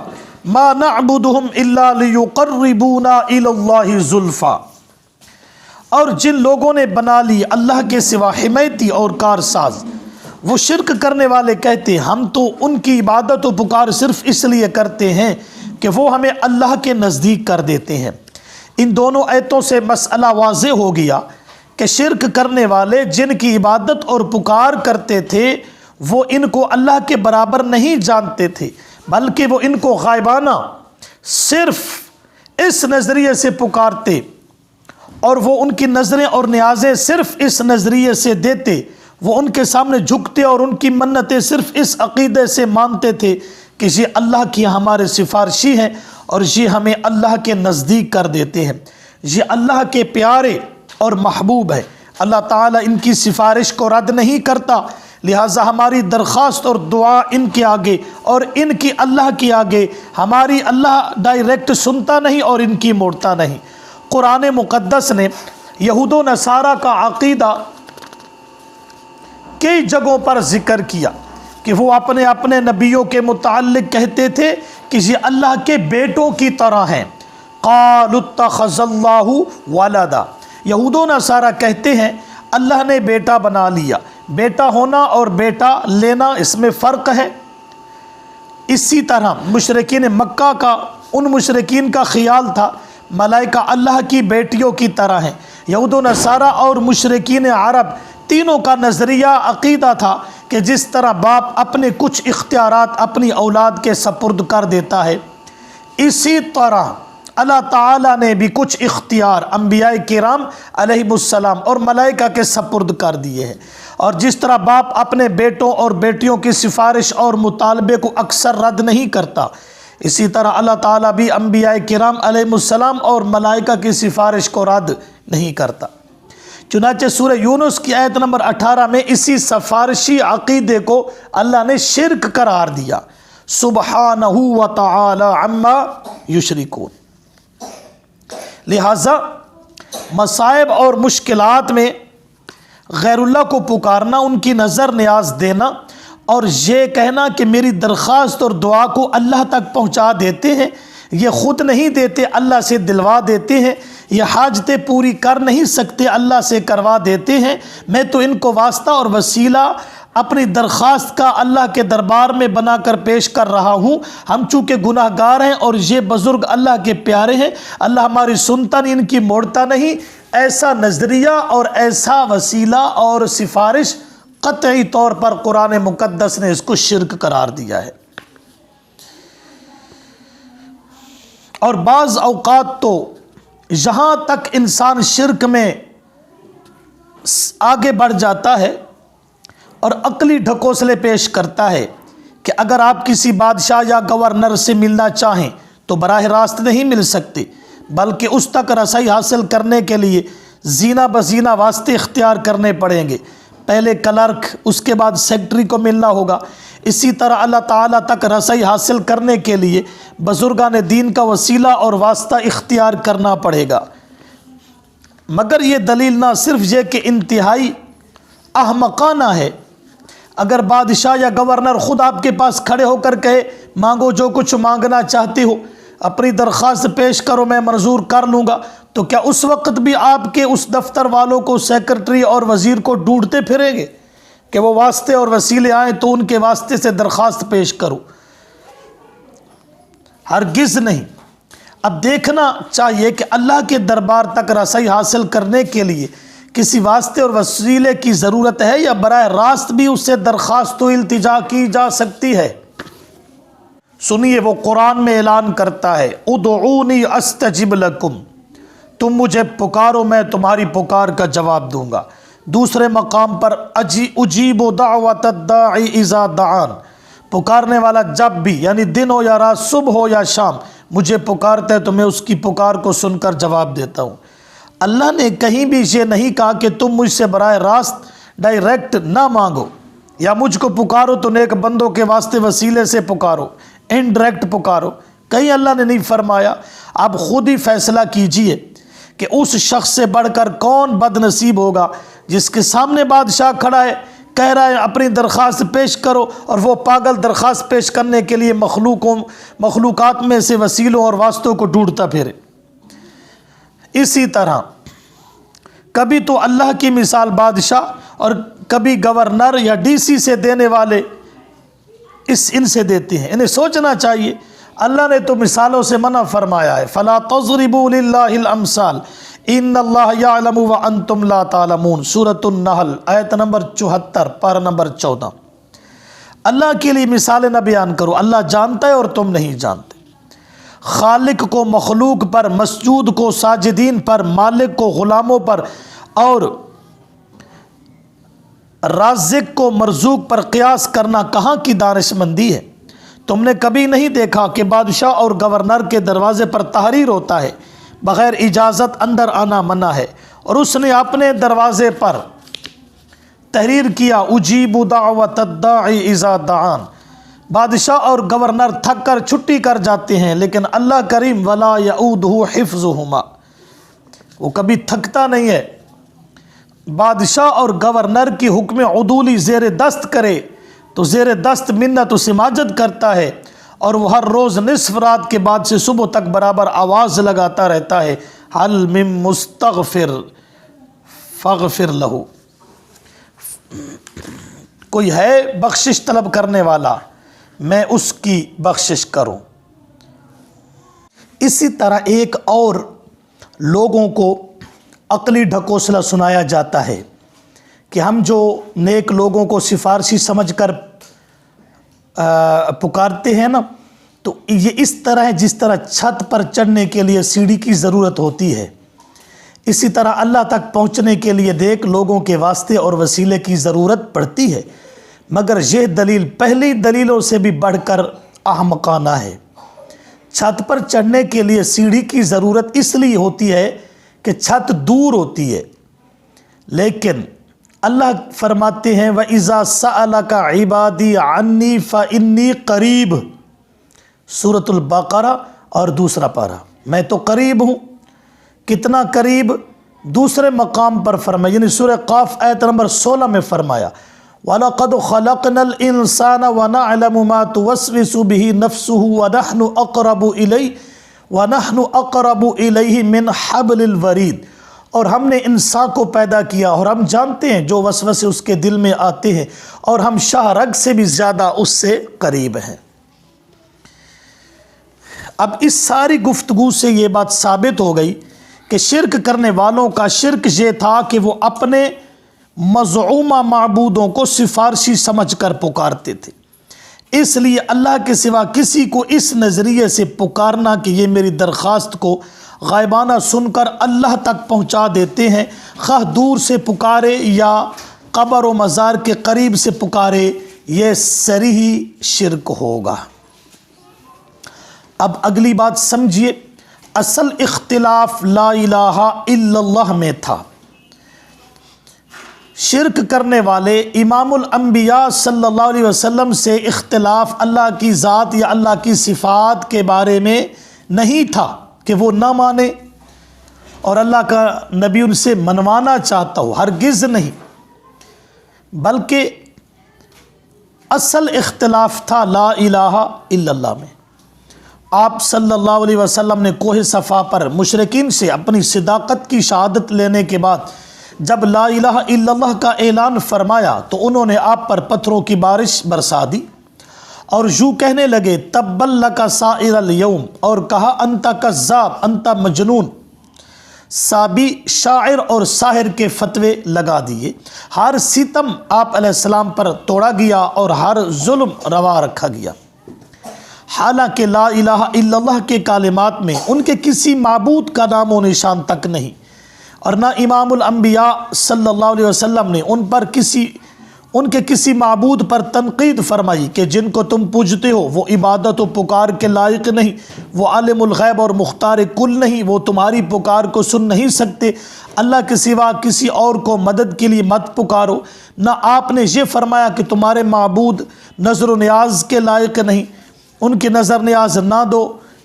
ما نعبدهم الا لیقربونا الی اللہ زلفا، اور جن لوگوں نے بنا لی اللہ کے سوا حمایتی اور کارساز، وہ شرک کرنے والے کہتے ہیں ہم تو ان کی عبادت و پکار صرف اس لیے کرتے ہیں کہ وہ ہمیں اللہ کے نزدیک کر دیتے ہیں۔ ان دونوں آیتوں سے مسئلہ واضح ہو گیا کہ شرک کرنے والے جن کی عبادت اور پکار کرتے تھے وہ ان کو اللہ کے برابر نہیں جانتے تھے، بلکہ وہ ان کو غائبانہ صرف اس نظریے سے پکارتے اور وہ ان کی نظریں اور نیازیں صرف اس نظریے سے دیتے، وہ ان کے سامنے جھکتے اور ان کی منتیں صرف اس عقیدے سے مانتے تھے کہ یہ اللہ کی ہمارے سفارشی ہیں اور یہ ہمیں اللہ کے نزدیک کر دیتے ہیں، یہ اللہ کے پیارے اور محبوب ہے۔ اللہ تعالیٰ ان کی سفارش کو رد نہیں کرتا، لہٰذا ہماری درخواست اور دعا ان کے آگے اور ان کی اللہ کے آگے ہماری اللہ ڈائریکٹ سنتا نہیں اور ان کی موڑتا نہیں۔ قرآن مقدس نے یہود و نصارہ کا عقیدہ کئی جگہوں پر ذکر کیا کہ وہ اپنے اپنے نبیوں کے متعلق کہتے تھے کہ یہ اللہ کے بیٹوں کی طرح ہیں۔ قالوا اتخذ اللہ ولدا، یہود و نصارہ کہتے ہیں اللہ نے بیٹا بنا لیا۔ بیٹا ہونا اور بیٹا لینا اس میں فرق ہے۔ اسی طرح مشرکین مکہ کا، ان مشرکین کا خیال تھا ملائکہ اللہ کی بیٹیوں کی طرح ہیں۔ یہود و نصارہ اور مشرکین عرب تینوں کا نظریہ عقیدہ تھا کہ جس طرح باپ اپنے کچھ اختیارات اپنی اولاد کے سپرد کر دیتا ہے، اسی طرح اللہ تعالیٰ نے بھی کچھ اختیار انبیاء کرام علیہ السلام اور ملائکہ کے سپرد کر دیے ہیں، اور جس طرح باپ اپنے بیٹوں اور بیٹیوں کی سفارش اور مطالبے کو اکثر رد نہیں کرتا، اسی طرح اللہ تعالیٰ بھی انبیاء کرام علیہ السلام اور ملائکہ کی سفارش کو رد نہیں کرتا۔ چنانچہ سورہ یونس کی آیت نمبر 18 میں اسی سفارشی عقیدے کو اللہ نے شرک قرار دیا، سبحانہ و تعالی عما یشرکون۔ لہٰذا مصائب اور مشکلات میں غیر اللہ کو پکارنا، ان کی نظر نیاز دینا اور یہ کہنا کہ میری درخواست اور دعا کو اللہ تک پہنچا دیتے ہیں، یہ خود نہیں دیتے اللہ سے دلوا دیتے ہیں، یہ حاجتیں پوری کر نہیں سکتے اللہ سے کروا دیتے ہیں، میں تو ان کو واسطہ اور وسیلہ اپنی درخواست کا اللہ کے دربار میں بنا کر پیش کر رہا ہوں، ہم چونکہ گناہ گار ہیں اور یہ بزرگ اللہ کے پیارے ہیں، اللہ ہماری سنتا نہیں، ان کی موڑتا نہیں، ایسا نظریہ اور ایسا وسیلہ اور سفارش قطعی طور پر قرآن مقدس نے اس کو شرک قرار دیا ہے۔ اور بعض اوقات تو یہاں تک انسان شرک میں آگے بڑھ جاتا ہے اور عقلی ڈھکوسلے پیش کرتا ہے کہ اگر آپ کسی بادشاہ یا گورنر سے ملنا چاہیں تو براہ راست نہیں مل سکتے، بلکہ اس تک رسائی حاصل کرنے کے لیے زینہ بزینہ واسطے اختیار کرنے پڑیں گے، پہلے کلرک، اس کے بعد سیکٹری کو ملنا ہوگا۔ اسی طرح اللہ تعالیٰ تک رسائی حاصل کرنے کے لیے بزرگان دین کا وسیلہ اور واسطہ اختیار کرنا پڑے گا، مگر یہ دلیل نہ صرف یہ کہ انتہائی احمقانہ ہے اگر بادشاہ یا گورنر خود آپ کے پاس کھڑے ہو کر کہے مانگو جو کچھ مانگنا چاہتے ہو، اپنی درخواست پیش کرو میں منظور کر لوں گا، تو کیا اس وقت بھی آپ کے اس دفتر والوں کو، سیکرٹری اور وزیر کو ڈھونڈتے پھریں گے کہ وہ واسطے اور وسیلے آئیں تو ان کے واسطے سے درخواست پیش کرو؟ ہرگز نہیں۔ اب دیکھنا چاہیے کہ اللہ کے دربار تک رسائی حاصل کرنے کے لیے کسی واسطے اور وسیلے کی ضرورت ہے یا براہ راست بھی اس سے درخواست و التجا کی جا سکتی ہے؟ سنیے، وہ قرآن میں اعلان کرتا ہے ادعونی استجب لکم، تم مجھے پکارو میں تمہاری پکار کا جواب دوں گا۔ دوسرے مقام پر اجیب دعوت الداعی اذا دعان، پکارنے والا جب بھی، یعنی دن ہو یا رات، صبح ہو یا شام، مجھے پکارتا ہے تو میں اس کی پکار کو سن کر جواب دیتا ہوں۔ اللہ نے کہیں بھی یہ نہیں کہا کہ تم مجھ سے براہ راست ڈائریکٹ نہ مانگو یا مجھ کو پکارو تو نیک بندوں کے واسطے وسیلے سے پکارو، انڈائریکٹ پکارو، کہیں اللہ نے نہیں فرمایا۔ آپ خود ہی فیصلہ کیجئے کہ اس شخص سے بڑھ کر کون بد نصیب ہوگا جس کے سامنے بادشاہ کھڑا ہے، کہہ رہا ہے اپنی درخواست پیش کرو، اور وہ پاگل درخواست پیش کرنے کے لیے مخلوقات میں سے وسیلوں اور واسطوں کو ڈھونڈتا پھرے۔ اسی طرح کبھی تو اللہ کی مثال بادشاہ اور کبھی گورنر یا ڈی سی سے دینے والے ان سے دیتے ہیں۔ انہیں سوچنا چاہیے، اللہ نے تو مثالوں سے منع فرمایا ہے، فَلَا تَضْرِبُوا لِلَّهِ الْأَمْثَالَ إِنَّ اللَّهَ يَعْلَمُ وَأَنْتُمْ لَا تَعْلَمُونَ سورۃ النحل آیت نمبر 74 پارہ نمبر 14۔ اللہ کے لیے مثالیں نہ بیان کرو، اللہ جانتا ہے اور تم نہیں جانتے۔ خالق کو مخلوق پر، مسجود کو ساجدین پر، مالک کو غلاموں پر، اور رازق کو مرزوق پر قیاس کرنا کہاں کی دانش مندی ہے؟ تم نے کبھی نہیں دیکھا کہ بادشاہ اور گورنر کے دروازے پر تحریر ہوتا ہے، بغیر اجازت اندر آنا منع ہے، اور اس نے اپنے دروازے پر تحریر کیا اجیب دعوت الداعی اذا دعان۔ بادشاہ اور گورنر تھک کر چھٹی کر جاتے ہیں، لیکن اللہ کریم ولا یعودہ حفظہما، وہ کبھی تھکتا نہیں ہے۔ بادشاہ اور گورنر کی حکم عدولی زیر دست کرے تو زیر دست منت و سماجت کرتا ہے، اور وہ ہر روز نصف رات کے بعد سے صبح تک برابر آواز لگاتا رہتا ہے، حل من مستغفر فاغفر لہ، کوئی ہے بخشش طلب کرنے والا، میں اس کی بخشش کروں۔ اسی طرح ایک اور لوگوں کو عقلی ڈھکوسلا سنایا جاتا ہے کہ ہم جو نیک لوگوں کو سفارشی سمجھ کر پکارتے ہیں نا، تو یہ اس طرح ہے جس طرح چھت پر چڑھنے کے لیے سیڑھی کی ضرورت ہوتی ہے، اسی طرح اللہ تک پہنچنے کے لیے دیکھ لوگوں کے واسطے اور وسیلے کی ضرورت پڑتی ہے، مگر یہ دلیل پہلی دلیلوں سے بھی بڑھ کر احمقانہ ہے۔ چھت پر چڑھنے کے لیے سیڑھی کی ضرورت اس لیے ہوتی ہے کہ چھت دور ہوتی ہے، لیکن اللہ فرماتے ہیں وَإِذَا سَأَلَكَ عِبَادِي عَنِّي فَإِنِّي قریب، سورۃ البقرہ اور دوسرا پارہ، میں تو قریب ہوں۔ کتنا قریب؟ دوسرے مقام پر فرمایا، یعنی سورہ قاف آیت نمبر 16 میں فرمایا وَلَقَدْ خَلَقْنَا الْإِنسَانَ وَنَعْلَمُ مَا تُوَسْوِسُ بِهِ نَفْسُهُ وَنَحْنُ أَقْرَبُ إِلَيْهِ مِنْ حَبْلِ الْوَرِيدِ، اور ہم نے انسان کو پیدا کیا اور ہم جانتے ہیں جو وسوسے اس کے دل میں آتے ہیں، اور ہم شاہ رگ سے بھی زیادہ اس سے قریب ہیں۔ اب اس ساری گفتگو سے یہ بات ثابت ہو گئی کہ شرک کرنے والوں کا شرک یہ تھا کہ وہ اپنے مزعومہ معبودوں کو سفارشی سمجھ کر پکارتے تھے، اس لیے اللہ کے سوا کسی کو اس نظریے سے پکارنا کہ یہ میری درخواست کو غائبانہ سن کر اللہ تک پہنچا دیتے ہیں، خواہ دور سے پکارے یا قبر و مزار کے قریب سے پکارے، یہ صریح شرک ہوگا۔ اب اگلی بات سمجھیے، اصل اختلاف لا الہ الا اللہ میں تھا۔ شرک کرنے والے امام الانبیاء صلی اللہ علیہ وسلم سے اختلاف اللہ کی ذات یا اللہ کی صفات کے بارے میں نہیں تھا کہ وہ نہ مانے اور اللہ کا نبی ان سے منوانا چاہتا ہو، ہرگز نہیں، بلکہ اصل اختلاف تھا لا الہ الا اللہ میں۔ آپ صلی اللہ علیہ وسلم نے کوہ صفا پر مشرکین سے اپنی صداقت کی شہادت لینے کے بعد جب لا الہ الا اللہ کا اعلان فرمایا تو انہوں نے آپ پر پتھروں کی بارش برسا دی اور یوں کہنے لگے تبا لک سائر الیوم، اور کہا انت کذاب انت مجنون، سابی شاعر اور ساحر کے فتوے لگا دیے۔ ہر ستم آپ علیہ السلام پر توڑا گیا اور ہر ظلم روا رکھا گیا، حالانکہ لا الہ الا اللہ کے کلمات میں ان کے کسی معبود کا نام و نشان تک نہیں، اور نہ امام الانبیاء صلی اللہ علیہ وسلم نے ان کے کسی معبود پر تنقید فرمائی کہ جن کو تم پوجتے ہو وہ عبادت و پکار کے لائق نہیں، وہ عالم الغیب اور مختار کل نہیں، وہ تمہاری پکار کو سن نہیں سکتے، اللہ کے سوا کسی اور کو مدد کے لیے مت پکارو۔ نہ آپ نے یہ فرمایا کہ تمہارے معبود نظر و نیاز کے لائق نہیں، ان کی نظر نیاز نہ دو،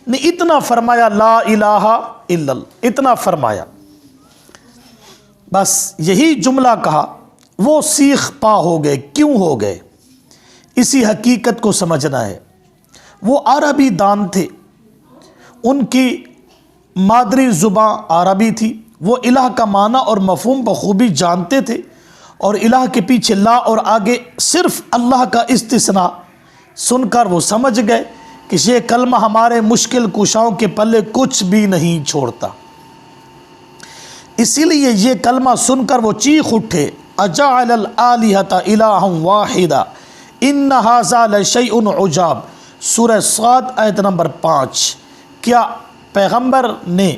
نے اتنا فرمایا لا الہ الا اللہ، اتنا فرمایا، بس یہی جملہ کہا وہ سیخ پا ہو گئے۔ کیوں ہو گئے؟ اسی حقیقت کو سمجھنا ہے۔ وہ عربی دان تھے، ان کی مادری زباں عربی تھی، وہ الہ کا معنی اور مفہوم بخوبی جانتے تھے، اور الہ کے پیچھے لا اور آگے صرف اللہ کا استثناء سن کر وہ سمجھ گئے کہ یہ کلمہ ہمارے مشکل کشاؤں کے پلے کچھ بھی نہیں چھوڑتا۔ اسی لیے یہ کلمہ سن کر وہ چیخ اٹھے، اجعل الآلہۃ الہا واحدا ان ھذا لشیء عجاب، سورہ صاد آیت نمبر 5۔ کیا پیغمبر نے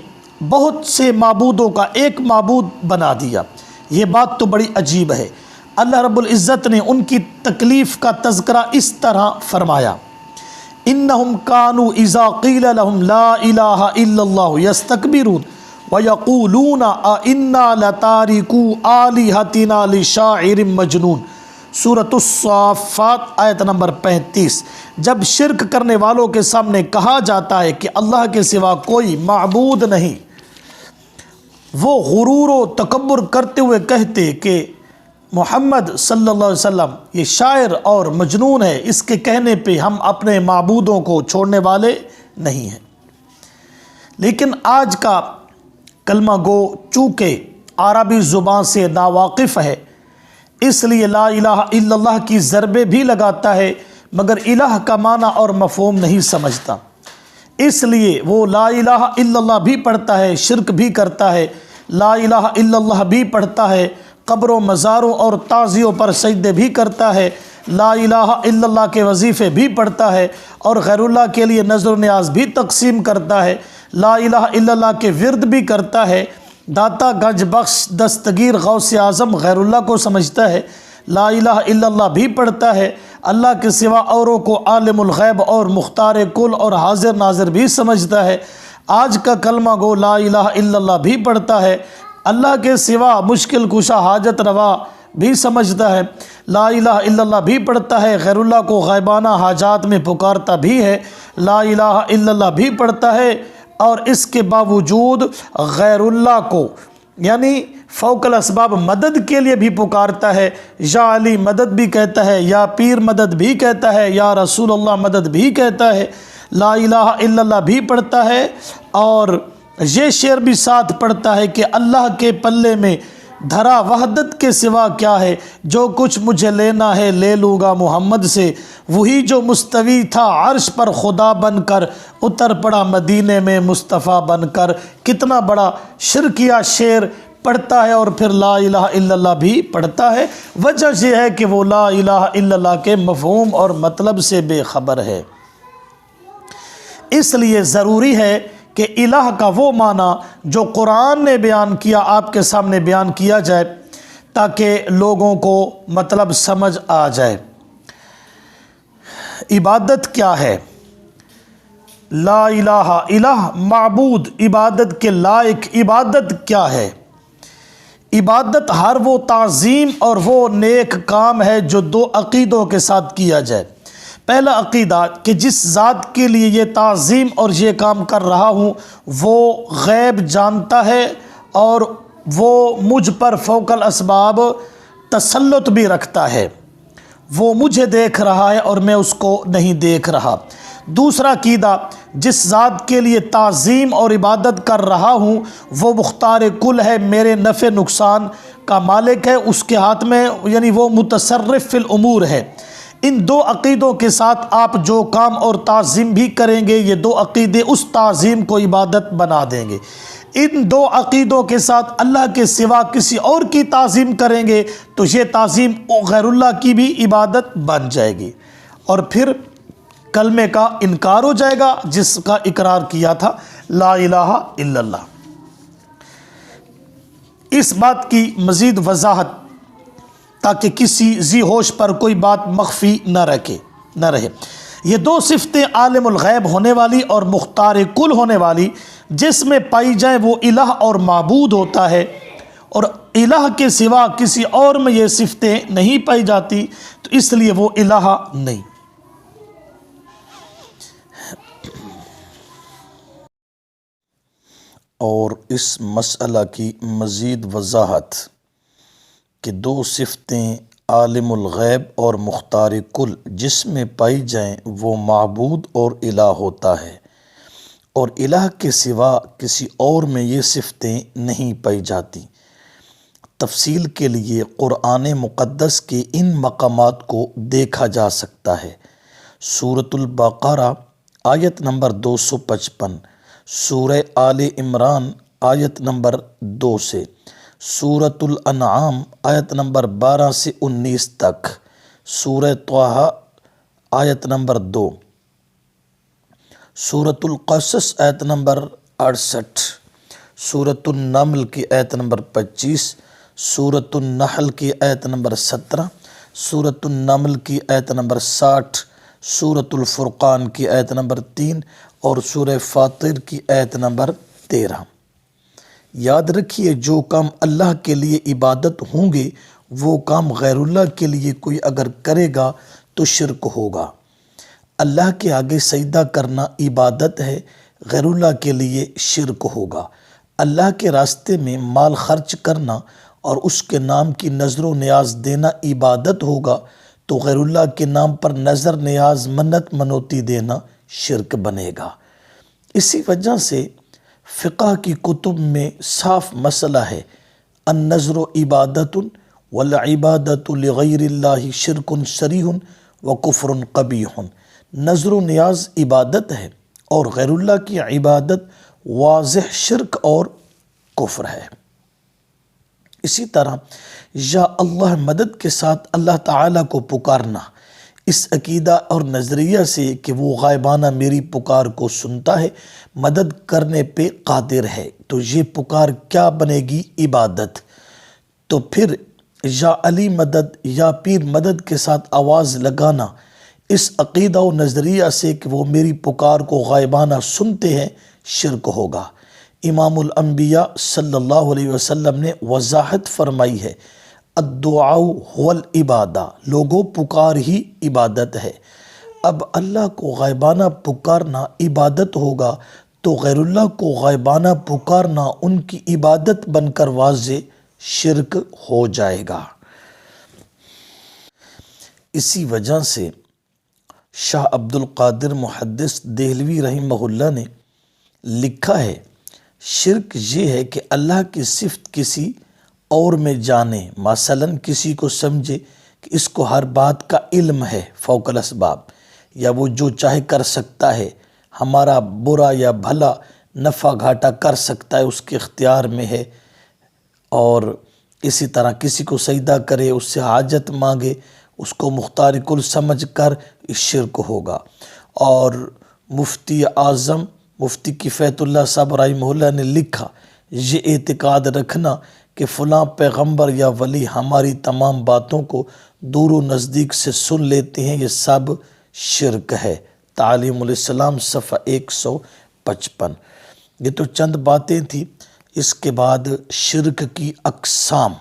بہت سے معبودوں کا ایک معبود بنا دیا؟ یہ بات تو بڑی عجیب ہے۔ اللہ رب العزت نے ان کی تکلیف کا تذکرہ اس طرح فرمایا، انہم کانوا اذا قیل لهم لا الہ الا اللہ یستکبرون ویقولون انا لتارکو آلہتنا لشاعر مجنون، سورۃ الصافات آیت نمبر 35۔ جب شرک کرنے والوں کے سامنے کہا جاتا ہے کہ اللہ کے سوا کوئی معبود نہیں، وہ غرور و تکبر کرتے ہوئے کہتے کہ محمد صلی اللہ علیہ وسلم یہ شاعر اور مجنون ہے، اس کے کہنے پہ ہم اپنے معبودوں کو چھوڑنے والے نہیں ہیں۔ لیکن آج کا کلمہ گو چونکہ عربی زبان سے ناواقف ہے، اس لیے لا الہ الا اللہ کی ضربیں بھی لگاتا ہے، مگر الہ کا معنی اور مفہوم نہیں سمجھتا، اس لیے وہ لا الہ الا اللہ بھی پڑھتا ہے، شرک بھی کرتا ہے، لا الہ الا اللہ بھی پڑھتا ہے، قبروں مزاروں اور تعزیوں پر سجدے بھی کرتا ہے، لا الہ الا اللہ کے وظیفے بھی پڑھتا ہے، اور غیر اللہ کے لیے نذر و نیاز بھی تقسیم کرتا ہے، لا الہ الا اللہ کے ورد بھی کرتا ہے، داتا گنج بخش دستگیر غوث اعظم غیر اللہ کو سمجھتا ہے، لا الہ الا اللہ بھی پڑھتا ہے، اللہ کے سوا اوروں کو عالم الغیب اور مختار کل اور حاضر ناظر بھی سمجھتا ہے۔ آج کا کلمہ گو لا الہ الا اللہ بھی پڑھتا ہے، اللہ کے سوا مشکل کشا حاجت روا بھی سمجھتا ہے، لا الہ الا اللہ بھی پڑھتا ہے، غیر اللہ کو غیبانہ حاجات میں پکارتا بھی ہے، لا الہ الا اللہ بھی پڑھتا ہے، اور اس کے باوجود غیر اللہ کو یعنی فوق الاسباب مدد کے لیے بھی پکارتا ہے، یا علی مدد بھی کہتا ہے، یا پیر مدد بھی کہتا ہے، یا رسول اللہ مدد بھی کہتا ہے، لا الہ الا اللہ بھی پڑھتا ہے، اور یہ شعر بھی ساتھ پڑھتا ہے کہ اللہ کے پلے میں دھرا وحدت کے سوا کیا ہے، جو کچھ مجھے لینا ہے لے لوں گا محمد سے، وہی جو مستوی تھا عرش پر خدا بن کر، اتر پڑا مدینے میں مصطفیٰ بن کر۔ کتنا بڑا شرکیہ شعر پڑھتا ہے، اور پھر لا الہ الا اللہ بھی پڑھتا ہے۔ وجہ یہ ہے کہ وہ لا الہ الا اللہ کے مفہوم اور مطلب سے بے خبر ہے۔ اس لیے ضروری ہے کہ الہ کا وہ معنی جو قرآن نے بیان کیا آپ کے سامنے بیان کیا جائے، تاکہ لوگوں کو مطلب سمجھ آ جائے۔ عبادت کیا ہے؟ لا الہ الہ معبود عبادت کے لائق، عبادت کیا ہے؟ عبادت ہر وہ تعظیم اور وہ نیک کام ہے جو دو عقیدوں کے ساتھ کیا جائے۔ پہلا عقیدہ کہ جس ذات کے لیے یہ تعظیم اور یہ کام کر رہا ہوں وہ غیب جانتا ہے، اور وہ مجھ پر فوق الاسباب تسلط بھی رکھتا ہے، وہ مجھے دیکھ رہا ہے اور میں اس کو نہیں دیکھ رہا۔ دوسرا عقیدہ جس ذات کے لیے تعظیم اور عبادت کر رہا ہوں وہ مختار کل ہے، میرے نفع نقصان کا مالک ہے، اس کے ہاتھ میں یعنی وہ متصرف فی الامور ہے۔ ان دو عقیدوں کے ساتھ آپ جو کام اور تعظیم بھی کریں گے، یہ دو عقیدے اس تعظیم کو عبادت بنا دیں گے۔ ان دو عقیدوں کے ساتھ اللہ کے سوا کسی اور کی تعظیم کریں گے تو یہ تعظیم غیر اللہ کی بھی عبادت بن جائے گی، اور پھر کلمے کا انکار ہو جائے گا جس کا اقرار کیا تھا، لا الہ الا اللہ۔ اس بات کی مزید وضاحت تاکہ کسی ذی ہوش پر کوئی بات مخفی نہ رہے، یہ دو صفتیں عالم الغیب ہونے والی اور مختار کل ہونے والی جس میں پائی جائیں وہ الہ اور معبود ہوتا ہے، اور الہ کے سوا کسی اور میں یہ صفتیں نہیں پائی جاتی تو اس لیے وہ الہ نہیں۔ اور اس مسئلہ کی مزید وضاحت کہ دو صفتیں عالم الغیب اور مختار کل جس میں پائی جائیں وہ معبود اور الہ ہوتا ہے، اور الہ کے سوا کسی اور میں یہ صفتیں نہیں پائی جاتی۔ تفصیل کے لیے قرآن مقدس کے ان مقامات کو دیکھا جا سکتا ہے۔ سورۃ البقرہ آیت نمبر 255، سورہ آل عمران آیت نمبر 2 سے، سورۃ الانعام آیت نمبر 12 سے 19 تک، سورہ طٰہٰ آیت نمبر 2، سورۃ القصص آیت نمبر 68، سورۃ النمل کی آیت نمبر 25، سورۃ النحل کی آیت نمبر 17، سورۃ النمل کی آیت نمبر 60، سورۃ الفرقان کی آیت نمبر 3 اور سورہ فاطر کی آیت نمبر 13۔ یاد رکھیے جو کام اللہ کے لیے عبادت ہوں گے وہ کام غیر اللہ کے لیے کوئی اگر کرے گا تو شرک ہوگا۔ اللہ کے آگے سجدہ کرنا عبادت ہے، غیر اللہ کے لیے شرک ہوگا۔ اللہ کے راستے میں مال خرچ کرنا اور اس کے نام کی نظر و نیاز دینا عبادت ہوگا تو غیر اللہ کے نام پر نظر نیاز منت منوتی دینا شرک بنے گا۔ اسی وجہ سے فقہ کی کتب میں صاف مسئلہ ہے، النظر عبادت والعبادت لغیر اللہ شرک صریح وکفر قبیح۔ نظر و نیاز عبادت ہے اور غیر اللہ کی عبادت واضح شرک اور کفر ہے۔ اسی طرح یا اللہ مدد کے ساتھ اللہ تعالیٰ کو پکارنا اس عقیدہ اور نظریہ سے کہ وہ غائبانہ میری پکار کو سنتا ہے، مدد کرنے پہ قادر ہے، تو یہ پکار کیا بنے گی؟ عبادت۔ تو پھر یا علی مدد یا پیر مدد کے ساتھ آواز لگانا اس عقیدہ و نظریہ سے کہ وہ میری پکار کو غائبانہ سنتے ہیں شرک ہوگا۔ امام الانبیاء صلی اللہ علیہ وسلم نے وضاحت فرمائی ہے، الدعاء هو العبادہ، لوگوں پکار ہی عبادت ہے۔ اب اللہ کو غائبانہ پکارنا عبادت ہوگا تو غیر اللہ کو غائبانہ پکارنا ان کی عبادت بن کر واضح شرک ہو جائے گا۔ اسی وجہ سے شاہ عبد القادر محدث دہلوی رحمہ اللہ نے لکھا ہے، شرک یہ ہے کہ اللہ کی صفت کسی اور میں جانے، مثلاً کسی کو سمجھے کہ اس کو ہر بات کا علم ہے فوق الاسباب، یا وہ جو چاہے کر سکتا ہے، ہمارا برا یا بھلا نفع گھاٹا کر سکتا ہے، اس کے اختیار میں ہے، اور اسی طرح کسی کو سجدہ کرے، اس سے حاجت مانگے، اس کو مختار کل سمجھ کر اس شرک ہوگا۔ اور مفتی اعظم مفتی کفایت اللہ صاحب رحمہ اللہ نے لکھا، یہ اعتقاد رکھنا کہ فلاں پیغمبر یا ولی ہماری تمام باتوں کو دور و نزدیک سے سن لیتے ہیں، یہ سب شرک ہے۔ تعلیم الاسلام صفحہ 155۔ یہ تو چند باتیں تھیں۔ اس کے بعد شرک کی اقسام۔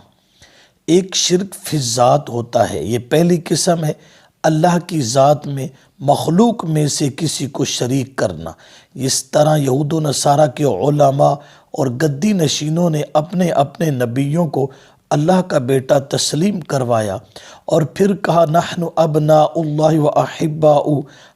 ایک شرک فی ذات ہوتا ہے، یہ پہلی قسم ہے، اللہ کی ذات میں مخلوق میں سے کسی کو شریک کرنا۔ اس طرح یہود و نصارہ کے علماء اور گدی نشینوں نے اپنے اپنے نبیوں کو اللہ کا بیٹا تسلیم کروایا اور پھر کہا نحن ابناء اللہ و احباء،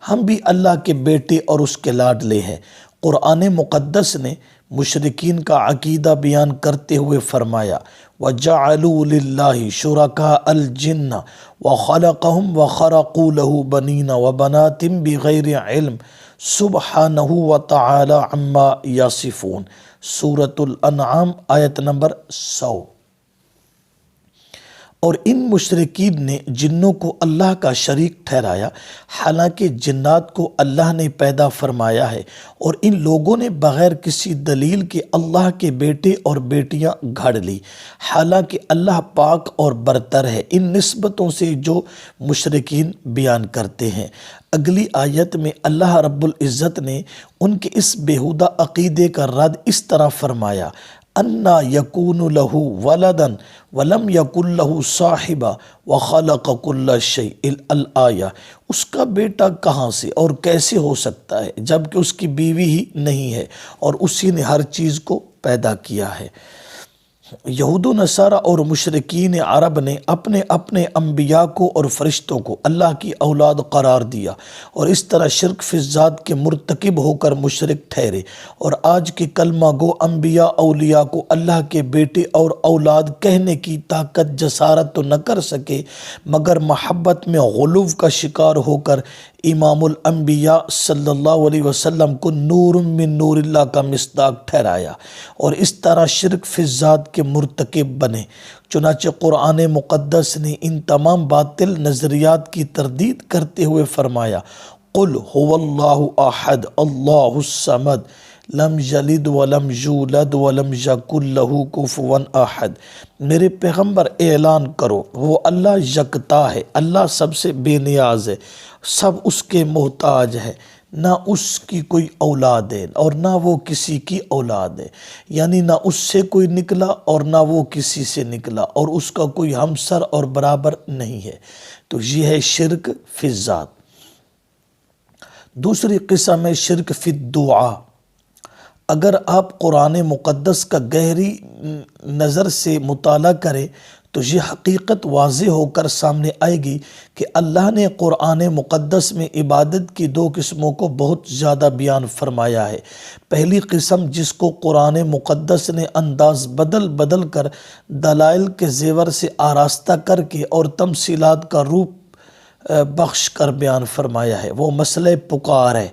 ہم بھی اللہ کے بیٹے اور اس کے لاڈلے ہیں۔ قرآن مقدس نے مشرکین کا عقیدہ بیان کرتے ہوئے فرمایا وَجَعَلُوا لِلَّهِ شُرَكَاءَ الْجِنَّ وَخَلَقَهُمْ وَخَرَقُوا لَهُ بَنِينَ وَبَنَاتٍ بِغَيْرِ عِلْمٍ سُبْحَانَهُ وَتَعَالَى عَمَّا يَصِفُونَ۔ سورۃ الانعام آیت نمبر 100۔ اور ان مشرکین نے جنوں کو اللہ کا شریک ٹھہرایا، حالانکہ جنات کو اللہ نے پیدا فرمایا ہے، اور ان لوگوں نے بغیر کسی دلیل کے اللہ کے بیٹے اور بیٹیاں گھڑ لی، حالانکہ اللہ پاک اور برتر ہے ان نسبتوں سے جو مشرکین بیان کرتے ہیں۔ اگلی آیت میں اللہ رب العزت نے ان کے اس بیہودہ عقیدے کا رد اس طرح فرمایا اَنَّا يَكُونُ لَهُ وَلَدًا وَلَمْ يَكُنْ لَهُ صَاحِبًا وَخَلَقَ كُلَّ شَيْءٍ الْآیہ، اس کا بیٹا کہاں سے اور کیسے ہو سکتا ہے جبکہ اس کی بیوی ہی نہیں ہے اور اسی نے ہر چیز کو پیدا کیا ہے۔ یہود و نصارہ اور مشرکین عرب نے اپنے اپنے انبیاء کو اور فرشتوں کو اللہ کی اولاد قرار دیا اور اس طرح شرک فی الذات کے مرتکب ہو کر مشرک ٹھہرے، اور آج کے کلمہ گو انبیاء اولیاء کو اللہ کے بیٹے اور اولاد کہنے کی طاقت جسارت تو نہ کر سکے، مگر محبت میں غلو کا شکار ہو کر امام الانبیاء صلی اللہ علیہ وسلم کو نور من نور اللہ کا مصداق ٹھہرایا اور اس طرح شرک فی الذات کے مرتکب بنے۔ چنانچہ قرآن مقدس نے ان تمام باطل نظریات کی تردید کرتے ہوئے فرمایا، قل هو اللہ احد اللہ الصمد لم یلد ولم یولد ولم یکن لہ کفوا احد۔ میرے پیغمبر اعلان کرو، وہ اللہ یکتا ہے، اللہ سب سے بے نیاز ہے، سب اس کے محتاج ہے، نہ اس کی کوئی اولاد ہے اور نہ وہ کسی کی اولاد ہے، یعنی نہ اس سے کوئی نکلا اور نہ وہ کسی سے نکلا، اور اس کا کوئی ہمسر اور برابر نہیں ہے۔ تو یہ ہے شرک فی الذات۔ دوسری قسم ہے شرک فی الدعا۔ اگر آپ قرآن مقدس کا گہری نظر سے مطالعہ کریں تو یہ حقیقت واضح ہو کر سامنے آئے گی کہ اللہ نے قرآن مقدس میں عبادت کی دو قسموں کو بہت زیادہ بیان فرمایا ہے۔ پہلی قسم جس کو قرآن مقدس نے انداز بدل بدل کر دلائل کے زیور سے آراستہ کر کے اور تمثیلات کا روپ بخش کر بیان فرمایا ہے، وہ مسئلہ پکار ہے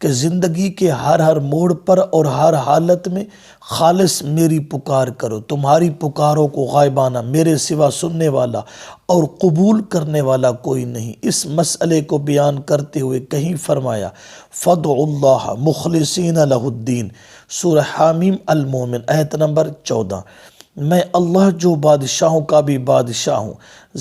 کہ زندگی کے ہر موڑ پر اور ہر حالت میں خالص میری پکار کرو، تمہاری پکاروں کو غائبانہ میرے سوا سننے والا اور قبول کرنے والا کوئی نہیں۔ اس مسئلے کو بیان کرتے ہوئے کہیں فرمایا، فَادْعُوا اللَّهَ مُخْلِصِينَ لَهُ الدِّينَ، سورہ حامیم المومن آیت نمبر 14۔ میں اللہ جو بادشاہوں کا بھی بادشاہ ہوں،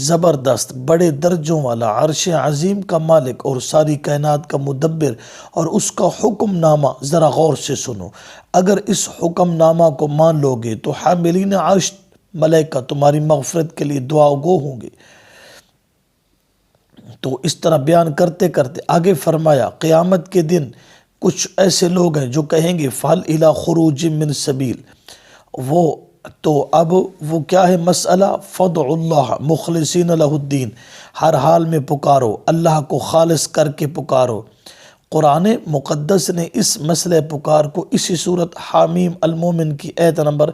زبردست بڑے درجوں والا، عرش عظیم کا مالک اور ساری کائنات کا مدبر، اور اس کا حکم نامہ ذرا غور سے سنو۔ اگر اس حکم نامہ کو مان لو گے تو حاملین عرش ملائکہ تمہاری مغفرت کے لیے دعا گو ہوں گے۔ تو اس طرح بیان کرتے کرتے آگے فرمایا، قیامت کے دن کچھ ایسے لوگ ہیں جو کہیں گے فَهَلْ إِلَىٰ خُرُوجٍ مِّن سَبِيلٍ، وہ تو اب وہ کیا ہے مسئلہ، فَادْعُوا اللَّهَ مُخْلِصِينَ لَهُ الدِّينَ، ہر حال میں پکارو، اللہ کو خالص کر کے پکارو۔ قرآن مقدس نے اس مسئلہ پکار کو اسی صورت حامیم المومن کی آیت نمبر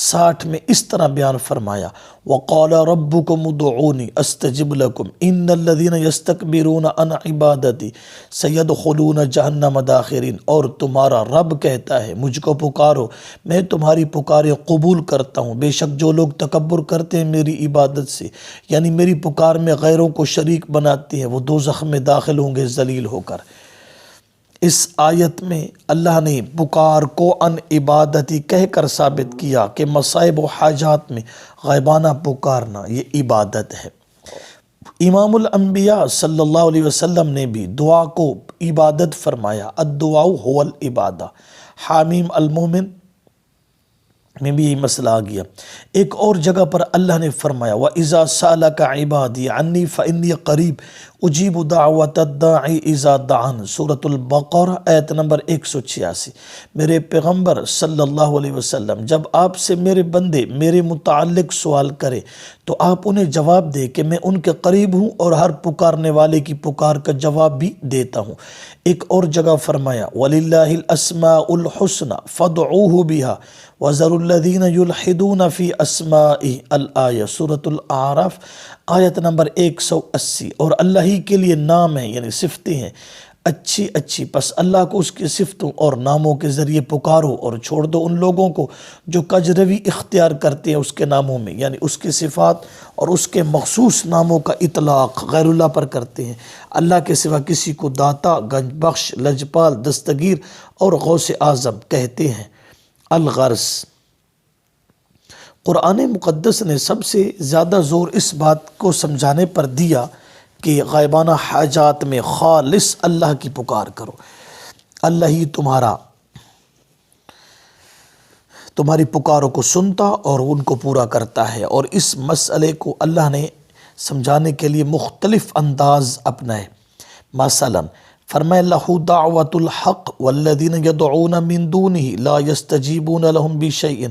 60 میں اس طرح بیان فرمایا، وَقَالَ رَبُّكُمُ ادْعُونِي أَسْتَجِبْ لَكُمْ إِنَّ الَّذِينَ يَسْتَكْبِرُونَ عَنْ عِبَادَتِي سَيَدْخُلُونَ جَهَنَّمَ دَاخِرِينَ، اور تمہارا رب کہتا ہے مجھ کو پکارو، میں تمہاری پکاریں قبول کرتا ہوں، بے شک جو لوگ تکبر کرتے ہیں میری عبادت سے، یعنی میری پکار میں غیروں کو شریک بناتے ہیں، وہ دوزخ میں داخل ہوں گے ذلیل ہو کر۔ اس آیت میں اللہ نے پکار کو ان عبادتی کہہ کر ثابت کیا کہ مصائب و حاجات میں غائبانہ پکارنا یہ عبادت ہے۔ امام الانبیاء صلی اللہ علیہ وسلم نے بھی دعا کو عبادت فرمایا، الدعاء هو العبادہ۔ حامیم المومن میں بھی یہی مسئلہ آ گیا۔ ایک اور جگہ پر اللہ نے فرمایا، وَإِذَا سَأَلَكَ عِبَادِي عَنِّي فَإِنِّي قَرِيبٌ أُجِيبُ دَعْوَةَ الدَّاعِ إِذَا دَعَانِ، سورۃ البقرہ آیت نمبر 186۔ میرے پیغمبر صلی اللہ علیہ وسلم جب آپ سے میرے بندے میرے متعلق سوال کرے تو آپ انہیں جواب دے کہ میں ان کے قریب ہوں اور ہر پکارنے والے کی پکار کا جواب بھی دیتا ہوں۔ ایک اور جگہ فرمایا، وَلِلَّهِ الْأَسْمَاءُ الْحُسْنَى فَادْعُوهُ بِهَا وَذَرُوا الَّذِينَ يُلْحِدُونَ فِي أَسْمَائِهِ الْآيَةُ، سورۃ الأعراف آیت نمبر 180۔ اور اللہ ہی کے لیے نام ہے یعنی صفتیں ہیں اچھی اچھی، پس اللہ کو اس کی صفتوں اور ناموں کے ذریعے پکارو اور چھوڑ دو ان لوگوں کو جو کجروی اختیار کرتے ہیں اس کے ناموں میں، یعنی اس کی صفات اور اس کے مخصوص ناموں کا اطلاق غیر اللہ پر کرتے ہیں۔ اللہ کے سوا کسی کو داتا، گنج بخش، لجپال، دستگیر اور غوث اعظم کہتے ہیں۔ الغرض، قرآن مقدس نے سب سے زیادہ زور اس بات کو سمجھانے پر دیا کہ غائبانہ حاجات میں خالص اللہ کی پکار کرو، اللہ ہی تمہاری پکاروں کو سنتا اور ان کو پورا کرتا ہے۔ اور اس مسئلے کو اللہ نے سمجھانے کے لیے مختلف انداز اپنائے۔ مثلا فرمائے، لَهُ دَعْوَةُ الْحَقِّ وَالَّذِينَ يَدْعُونَ مِن دُونِهِ لَا يَسْتَجِيبُونَ لَهُم بِشَيْءٍ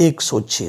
106।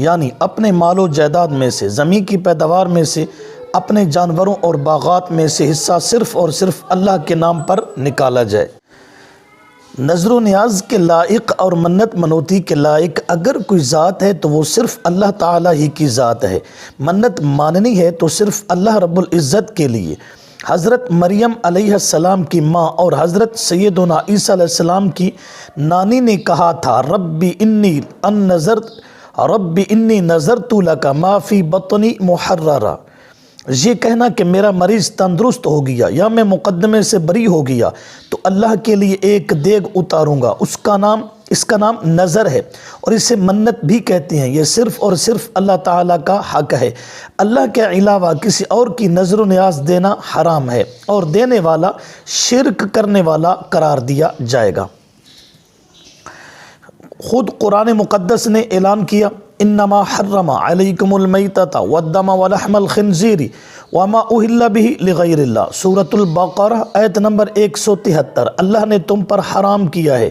یعنی اپنے مال و جائیداد میں سے، زمین کی پیداوار میں سے، اپنے جانوروں اور باغات میں سے حصہ صرف اور صرف اللہ کے نام پر نکالا جائے۔ نظر و نیاز کے لائق اور منت منوتی کے لائق اگر کوئی ذات ہے تو وہ صرف اللہ تعالیٰ ہی کی ذات ہے۔ منت ماننی ہے تو صرف اللہ رب العزت کے لیے۔ حضرت مریم علیہ السلام کی ماں اور حضرت سیدنا عیسیٰ علیہ السلام کی نانی نے کہا تھا ربی انی نذرت لک ما فی بطنی محررا، یہ کہنا کہ میرا مریض تندرست ہو گیا یا میں مقدمے سے بری ہو گیا تو اللہ کے لیے ایک دیگ اتاروں گا، اس کا نام نظر ہے اور اسے منت بھی کہتے ہیں۔ یہ صرف اور صرف اللہ تعالیٰ کا حق ہے۔ اللہ کے علاوہ کسی اور کی نظر و نیاز دینا حرام ہے اور دینے والا شرک کرنے والا قرار دیا جائے گا۔ خود قرآن مقدس نے اعلان کیا انما حرم علیکم المیتۃ والدم ولحم الخنزیر وما اہل بہ لغیر اللہ، سورۃ البقرہ آیت نمبر 173۔ اللہ نے تم پر حرام کیا ہے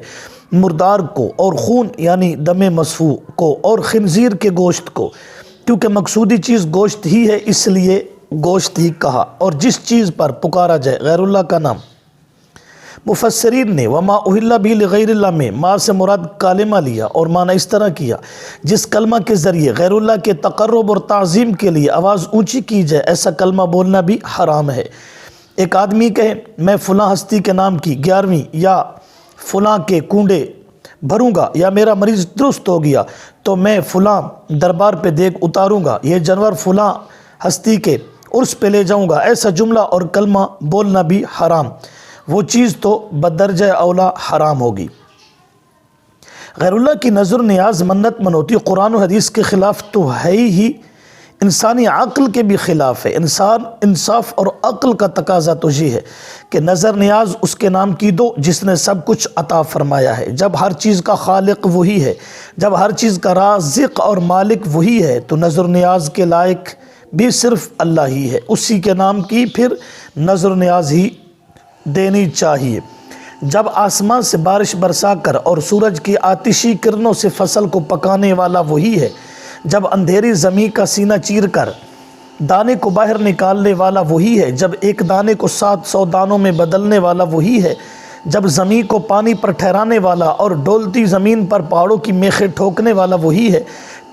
مردار کو اور خون یعنی دم مسفوح کو اور خنزیر کے گوشت کو، کیونکہ مقصودی چیز گوشت ہی ہے اس لیے گوشت ہی کہا، اور جس چیز پر پکارا جائے غیر اللہ کا نام۔ مفسرین نے وما اہل بہ لغیر اللہ میں ما سے مراد کلمہ لیا اور معنی اس طرح کیا جس کلمہ کے ذریعے غیر اللہ کے تقرب اور تعظیم کے لیے آواز اونچی کی جائے، ایسا کلمہ بولنا بھی حرام ہے۔ ایک آدمی کہے میں فلاں ہستی کے نام کی 11ویں یا فلاں کے کنڈے بھروں گا یا میرا مریض درست ہو گیا تو میں فلاں دربار پہ دیگ اتاروں گا، یہ جانور فلاں ہستی کے عرس پہ لے جاؤں گا، ایسا جملہ اور کلمہ بولنا بھی حرام، وہ چیز تو بدرجہ اولا حرام ہوگی۔ غیر اللہ کی نظر نیاز منت منوتی قرآن و حدیث کے خلاف تو ہے ہی، انسانی عقل کے بھی خلاف ہے۔ انصاف اور عقل کا تقاضا تو یہ ہے کہ نظر نیاز اس کے نام کی دو جس نے سب کچھ عطا فرمایا ہے۔ جب ہر چیز کا خالق وہی ہے، جب ہر چیز کا رازق اور مالک وہی ہے تو نظر نیاز کے لائق بھی صرف اللہ ہی ہے، اسی کے نام کی پھر نظر نیاز ہی دینی چاہیے۔ جب آسمان سے بارش برسا کر اور سورج کی آتشی کرنوں سے فصل کو پکانے والا وہی ہے، جب اندھیری زمین کا سینہ چیر کر دانے کو باہر نکالنے والا وہی ہے، جب ایک دانے کو 700 دانوں میں بدلنے والا وہی ہے، جب زمین کو پانی پر ٹھہرانے والا اور ڈولتی زمین پر پہاڑوں کی میخیں ٹھوکنے والا وہی ہے،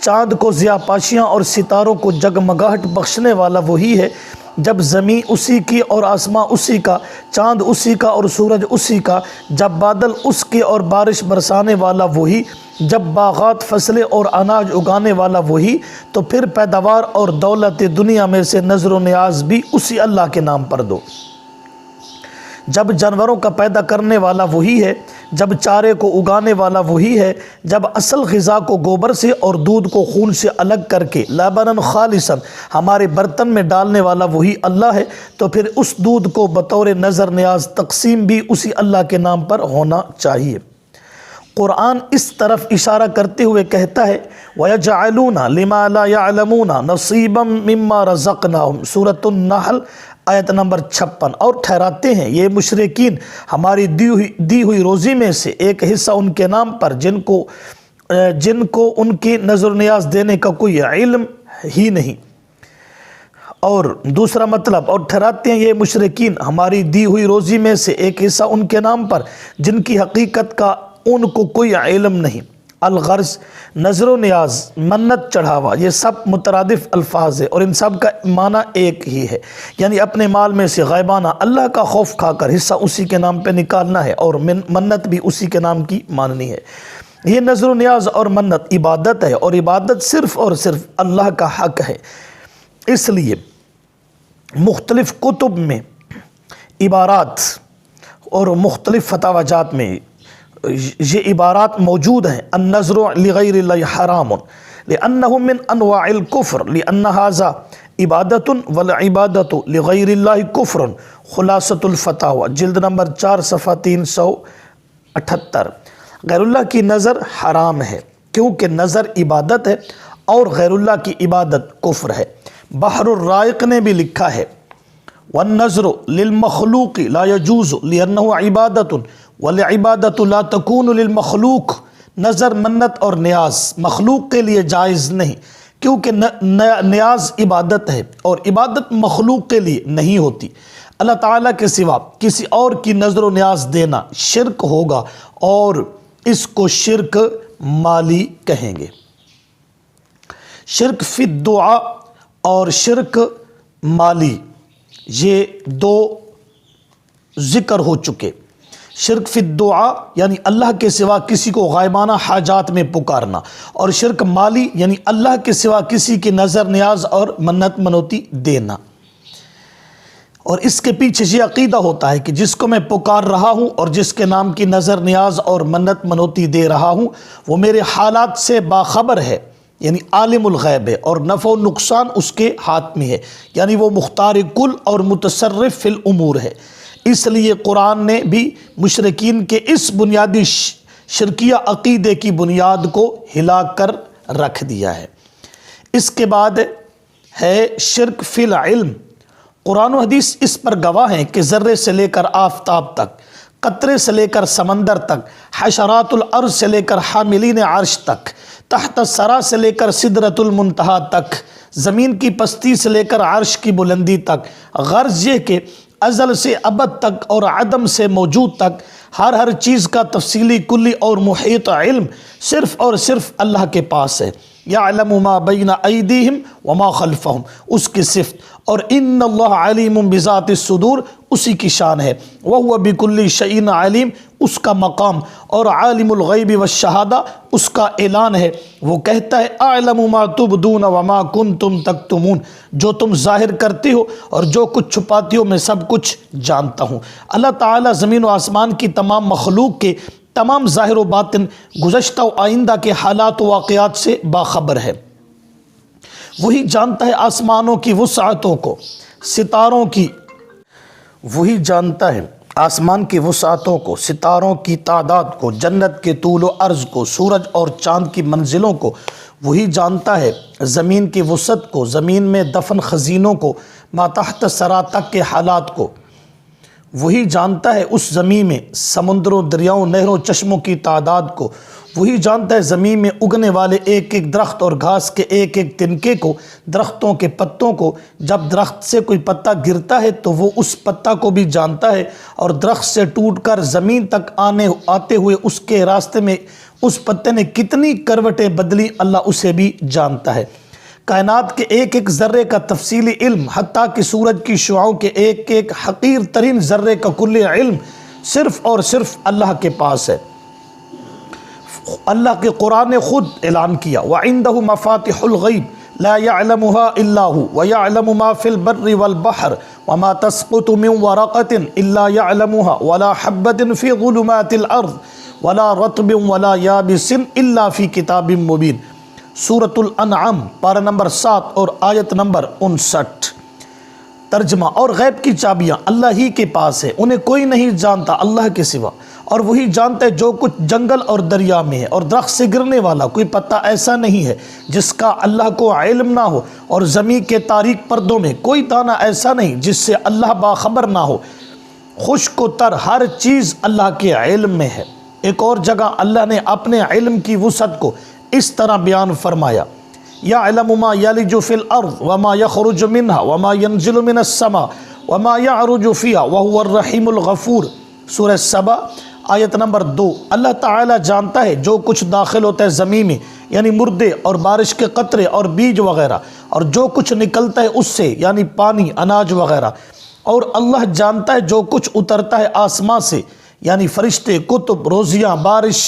چاند کو ضیاء پاشیاں اور ستاروں کو جگمگاہٹ بخشنے والا وہی ہے، جب زمین اسی کی اور آسمان اسی کا، چاند اسی کا اور سورج اسی کا، جب بادل اس کے اور بارش برسانے والا وہی، جب باغات فصلیں اور اناج اگانے والا وہی، تو پھر پیداوار اور دولت دنیا میں سے نظر و نیاز بھی اسی اللہ کے نام پر دو۔ جب جانوروں کا پیدا کرنے والا وہی ہے، جب چارے کو اگانے والا وہی ہے، جب اصل غذا کو گوبر سے اور دودھ کو خون سے الگ کر کے لبناً خالصاً ہمارے برتن میں ڈالنے والا وہی اللہ ہے، تو پھر اس دودھ کو بطور نظر نیاز تقسیم بھی اسی اللہ کے نام پر ہونا چاہیے۔ قرآن اس طرف اشارہ کرتے ہوئے کہتا ہے وَيَجْعَلُونَ لِمَا لَا يَعْلَمُونَ نَصِيبًا مِّمَّا رَزَقْنَاهُمْ، سورۃ النحل آیت نمبر 56، اور ٹھہراتے ہیں یہ مشرکین ہماری دی ہوئی روزی میں سے ایک حصہ ان کے نام پر جن کو ان کی نظر نیاز دینے کا کوئی علم ہی نہیں۔ اور دوسرا مطلب، اور ٹھہراتے ہیں یہ مشرکین ہماری دی ہوئی روزی میں سے ایک حصہ ان کے نام پر جن کی حقیقت کا ان کو کوئی علم نہیں۔ الغرض نظر و نیاز، منت چڑھاوا، یہ سب مترادف الفاظ ہے اور ان سب کا معنی ایک ہی ہے، یعنی اپنے مال میں سے غائبانہ اللہ کا خوف کھا کر حصہ اسی کے نام پہ نکالنا ہے اور منت بھی اسی کے نام کی ماننی ہے۔ یہ نظر و نیاز اور منت عبادت ہے اور عبادت صرف اور صرف اللہ کا حق ہے۔ اس لیے مختلف کتب میں عبارات اور مختلف فتاوی جات میں یہ عبارات موجود ہیں۔ النظر لغیر اللہ حرام لأنہ من انواع الکفر لأن ھذا عبادت والعبادت لغیر اللہ کفر، خلاصۃ الفتاوی جلد نمبر 4 صفحہ 378۔ غیر اللہ کی نظر حرام ہے کیونکہ نظر عبادت ہے اور غیر اللہ کی عبادت کفر ہے۔ بحر الرائق نے بھی لکھا ہے والنظر للمخلوق لا يجوز لأنه عبادت والعبادت لا تكون للمخلوق، نظر، منت اور نیاز مخلوق کے لیے جائز نہیں، کیونکہ نیاز عبادت ہے اور عبادت مخلوق کے لیے نہیں ہوتی۔ اللہ تعالیٰ کے سوا کسی اور کی نظر و نیاز دینا شرک ہوگا اور اس کو شرک مالی کہیں گے۔ شرک فی الدعا اور شرک مالی، یہ دو ذکر ہو چکے۔ شرک فی الدعا یعنی اللہ کے سوا کسی کو غائبانہ حاجات میں پکارنا، اور شرک مالی یعنی اللہ کے سوا کسی کی نظر نیاز اور منت منوتی دینا۔ اور اس کے پیچھے یہ عقیدہ ہوتا ہے کہ جس کو میں پکار رہا ہوں اور جس کے نام کی نظر نیاز اور منت منوتی دے رہا ہوں وہ میرے حالات سے باخبر ہے، یعنی عالم الغیب ہے، اور نفع و نقصان اس کے ہاتھ میں ہے، یعنی وہ مختار کل اور متصرف فی الامور ہے۔ اس لیے قرآن نے بھی مشرکین کے اس بنیادی شرکیہ عقیدے کی بنیاد کو ہلا کر رکھ دیا ہے۔ اس کے بعد ہے شرک فی العلم۔ قرآن و حدیث اس پر گواہ ہیں کہ ذرے سے لے کر آفتاب تک، قطرے سے لے کر سمندر تک، حشرات الارض سے لے کر حاملین عرش تک، تحت الثری سے لے کر سدرۃ المنتہا تک، زمین کی پستی سے لے کر عرش کی بلندی تک، غرض یہ کہ ازل سے ابد تک اور عدم سے موجود تک ہر چیز کا تفصیلی کلی اور محیط علم صرف اور صرف اللہ کے پاس ہے۔ یعلم ما بین ایدیہم وما خلفہم، اس کی صفت، اور ان اللہ علیم بذات الصدور اسی کی شان ہے۔ وہو بکل شیء علیم، اس کا مقام، اور عالم الغیب والشہادہ اس کا اعلان ہے۔ وہ کہتا ہے اعلم ما تبدون وما کنتم تکتمون، جو تم ظاہر کرتے ہو اور جو کچھ چھپاتے ہو میں سب کچھ جانتا ہوں۔ اللہ تعالیٰ زمین و آسمان کی تمام مخلوق کے تمام ظاہر و باطن، گزشتہ و آئندہ کے حالات و واقعات سے باخبر ہے۔ وہی جانتا ہے آسمانوں کی وسعتوں کو، ستاروں کی، وہی جانتا ہے آسمان کی وسعتوں کو، ستاروں کی تعداد کو، جنت کے طول و عرض کو، سورج اور چاند کی منزلوں کو۔ وہی جانتا ہے زمین کی وسعت کو، زمین میں دفن خزینوں کو، ما تحت ثری تک کے حالات کو۔ وہی جانتا ہے اس زمین میں سمندروں، دریاؤں، نہروں، چشموں کی تعداد کو۔ وہی جانتا ہے زمین میں اگنے والے ایک ایک درخت اور گھاس کے ایک ایک تنکے کو، درختوں کے پتوں کو۔ جب درخت سے کوئی پتا گرتا ہے تو وہ اس پتا کو بھی جانتا ہے، اور درخت سے ٹوٹ کر زمین تک آتے ہوئے اس کے راستے میں اس پتے نے کتنی کروٹیں بدلی اللہ اسے بھی جانتا ہے۔ کائنات کے ایک ایک ذرے کا تفصیلی علم، حتیٰ کہ سورج کی شعاؤں کے ایک ایک حقیر ترین ذرے کا کلی علم صرف اور صرف اللہ کے پاس ہے۔ اللہ کے قرآن نے خود اعلان کیا وَعِندَهُ مَفَاتِحُ الْغَيْبِ لَا يَعْلَمُهَا إِلَّا هُوَ وَيَعْلَمُ مَا فِي الْبَرِّ وَالْبَحْرِ وَمَا تَسْقُطُ مِنْ وَرَقَةٍ إِلَّا يَعْلَمُهَا وَلَا حَبَّةٍ فِي ظُلُمَاتِ الْأَرْضِ وَلَا رَطْبٍ وَلَا يَابِسٍ إِلَّا فِي كِتَابٍ مُبِينٍ۔ سورۃ الانعام پارہ نمبر 7 اور آیت نمبر 59۔ ترجمہ: اور غیب کی چابیاں اللہ ہی کے پاس ہے، انہیں کوئی نہیں جانتا اللہ کے سوا، اور وہی جانتا ہے جو کچھ جنگل اور دریا میں ہے، اور درخت سے گرنے والا کوئی پتا ایسا نہیں ہے جس کا اللہ کو علم نہ ہو، اور زمین کے تاریک پردوں میں کوئی دانہ ایسا نہیں جس سے اللہ باخبر نہ ہو۔ خشک و تر ہر چیز اللہ کے علم میں ہے۔ ایک اور جگہ اللہ نے اپنے علم کی وسعت کو اس طرح بیان فرمایا: یعلم ما یلج فی الارض وما یخرج منها وما ینزل من السماء وما یعرج فیہا وہو الرحیم الغفور۔ سورہ سبا آیت نمبر 2۔ اللہ تعالیٰ جانتا ہے جو کچھ داخل ہوتا ہے زمین میں، یعنی مردے اور بارش کے قطرے اور بیج وغیرہ، اور جو کچھ نکلتا ہے اس سے، یعنی پانی، اناج وغیرہ، اور اللہ جانتا ہے جو کچھ اترتا ہے آسمان سے، یعنی فرشتے، کتب، روزیاں، بارش،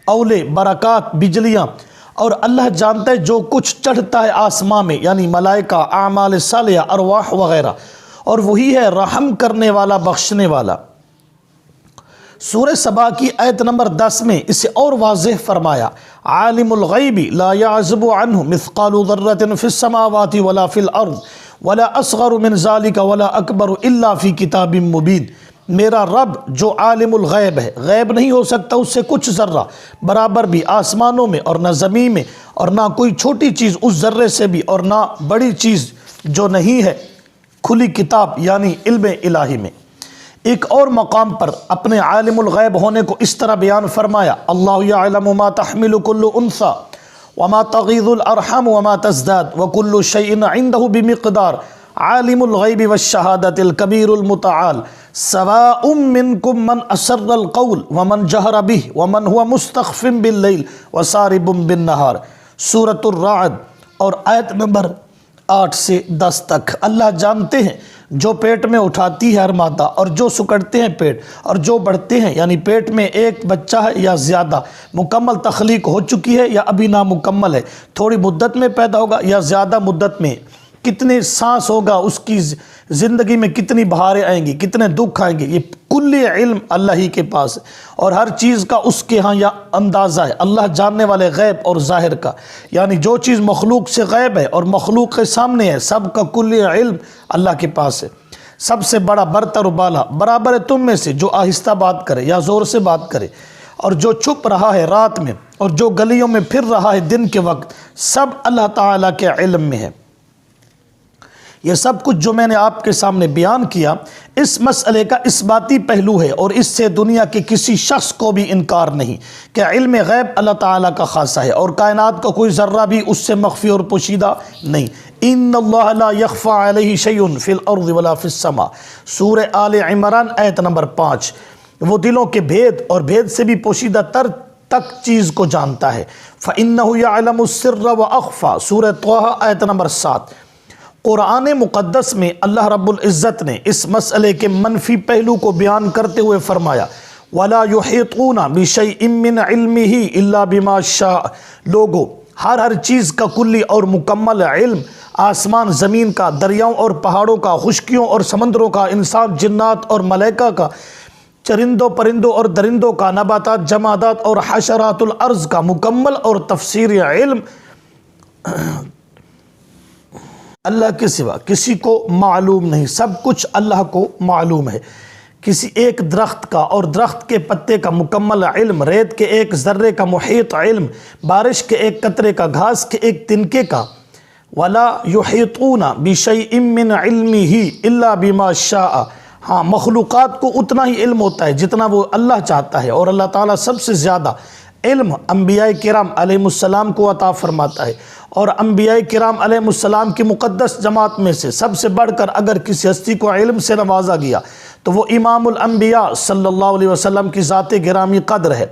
اولے، برکات، بجلیاں، اور اللہ جانتا ہے جو کچھ چڑھتا ہے آسمان میں، یعنی ملائکہ، اعمال صالحہ، ارواح وغیرہ، اور وہی ہے رحم کرنے والا، بخشنے والا۔ سورہ سبا کی آیت نمبر 10 میں اسے اور واضح فرمایا: عالم الغیب لا یعزب عنہ مثقال ذرۃ فی السماوات ولا فی الارض ولا اصغر من ذلک ولا اکبر الا فی کتاب مبین۔ میرا رب جو عالم الغیب ہے، غیب نہیں ہو سکتا اس سے کچھ ذرہ برابر بھی آسمانوں میں اور نہ زمین میں، اور نہ کوئی چھوٹی چیز اس ذرے سے بھی، اور نہ بڑی چیز جو نہیں ہے، کھلی کتاب یعنی علم الہی میں۔ ایک اور مقام پر اپنے عالم الغیب ہونے کو اس طرح بیان فرمایا، اللہ یعلم ما تحمل کل انثی وما تغیض الارحام وما تزداد وکل شیء عنده بمقدار عالم الغیب والشہادۃ الکبیر المتعال سواء منکم من اسر القول ومن جہر به ومن هو مستخف باللیل وسارب بالنہار۔ سورۃ الرعد اور آیت نمبر 8 سے 10 تک۔ اللہ جانتے ہیں جو پیٹ میں اٹھاتی ہے ہر مادہ اور جو سکڑتے ہیں پیٹ اور جو بڑھتے ہیں، یعنی پیٹ میں ایک بچہ ہے یا زیادہ، مکمل تخلیق ہو چکی ہے یا ابھی نامکمل ہے، تھوڑی مدت میں پیدا ہوگا یا زیادہ مدت میں، کتنے سانس ہوگا، اس کی زندگی میں کتنی بہاریں آئیں گی، کتنے دکھ آئیں گے، یہ کلی علم اللہ ہی کے پاس ہے، اور ہر چیز کا اس کے ہاں یا اندازہ ہے۔ اللہ جاننے والے غیب اور ظاہر کا، یعنی جو چیز مخلوق سے غیب ہے اور مخلوق کے سامنے ہے، سب کا کلی علم اللہ کے پاس ہے۔ سب سے بڑا برتر و بالا برابر ہے تم میں سے جو آہستہ بات کرے یا زور سے بات کرے، اور جو چھپ رہا ہے رات میں اور جو گلیوں میں پھر رہا ہے دن کے وقت، سب اللہ تعالیٰ کے علم میں ہے۔ یہ سب کچھ جو میں نے آپ کے سامنے بیان کیا، اس مسئلے کا اثباتی پہلو ہے، اور اس سے دنیا کے کسی شخص کو بھی انکار نہیں کہ علم غیب اللہ تعالیٰ کا خاصہ ہے، اور کائنات کا کوئی ذرہ بھی اس سے مخفی اور پوشیدہ نہیں۔ ان اللہ لا یخفی علیہ شیء فی الارض ولا فی السماء، سورہ آل عمران آیت نمبر 5۔ وہ دلوں کے بھید اور بھید سے بھی پوشیدہ تر تک چیز کو جانتا ہے۔ فإنہ یعلم السر وأخفی، سورہ طٰہٰ آیت نمبر 7۔ قرآن مقدس میں اللہ رب العزت نے اس مسئلے کے منفی پہلو کو بیان کرتے ہوئے فرمایا، وَلَا يُحِيطُونَ بِشَيْءٍ مِّنْ عِلْمِهِ إِلَّا بِمَا شَاءَ۔ لوگو، ہر چیز کا کلی اور مکمل علم، آسمان زمین کا، دریاؤں اور پہاڑوں کا، خشکیوں اور سمندروں کا، انسان جنات اور ملائکہ کا، چرندوں پرندوں اور درندوں کا، نباتات جمادات اور حشرات الارض کا مکمل اور تفصیلی علم اللہ کے سوا کسی کو معلوم نہیں۔ سب کچھ اللہ کو معلوم ہے۔ کسی ایک درخت کا اور درخت کے پتے کا مکمل علم، ریت کے ایک ذرے کا محیط علم، بارش کے ایک قطرے کا، گھاس کے ایک تنکے کا۔ وَلَا يُحِيطُونَ بِشَيْءٍ مِّنْ عِلْمِهِ إِلَّا بِمَا شَاءَ۔ ہاں، مخلوقات کو اتنا ہی علم ہوتا ہے جتنا وہ اللہ چاہتا ہے، اور اللہ تعالیٰ سب سے زیادہ علم انبیاء کرام علیہ السلام کو عطا فرماتا ہے، اور انبیاء کرام علیہ السلام کی مقدس جماعت میں سے سب سے بڑھ کر اگر کسی ہستی کو علم سے نوازا گیا تو وہ امام الانبیاء صلی اللہ علیہ وسلم کی ذات گرامی قدر ہے۔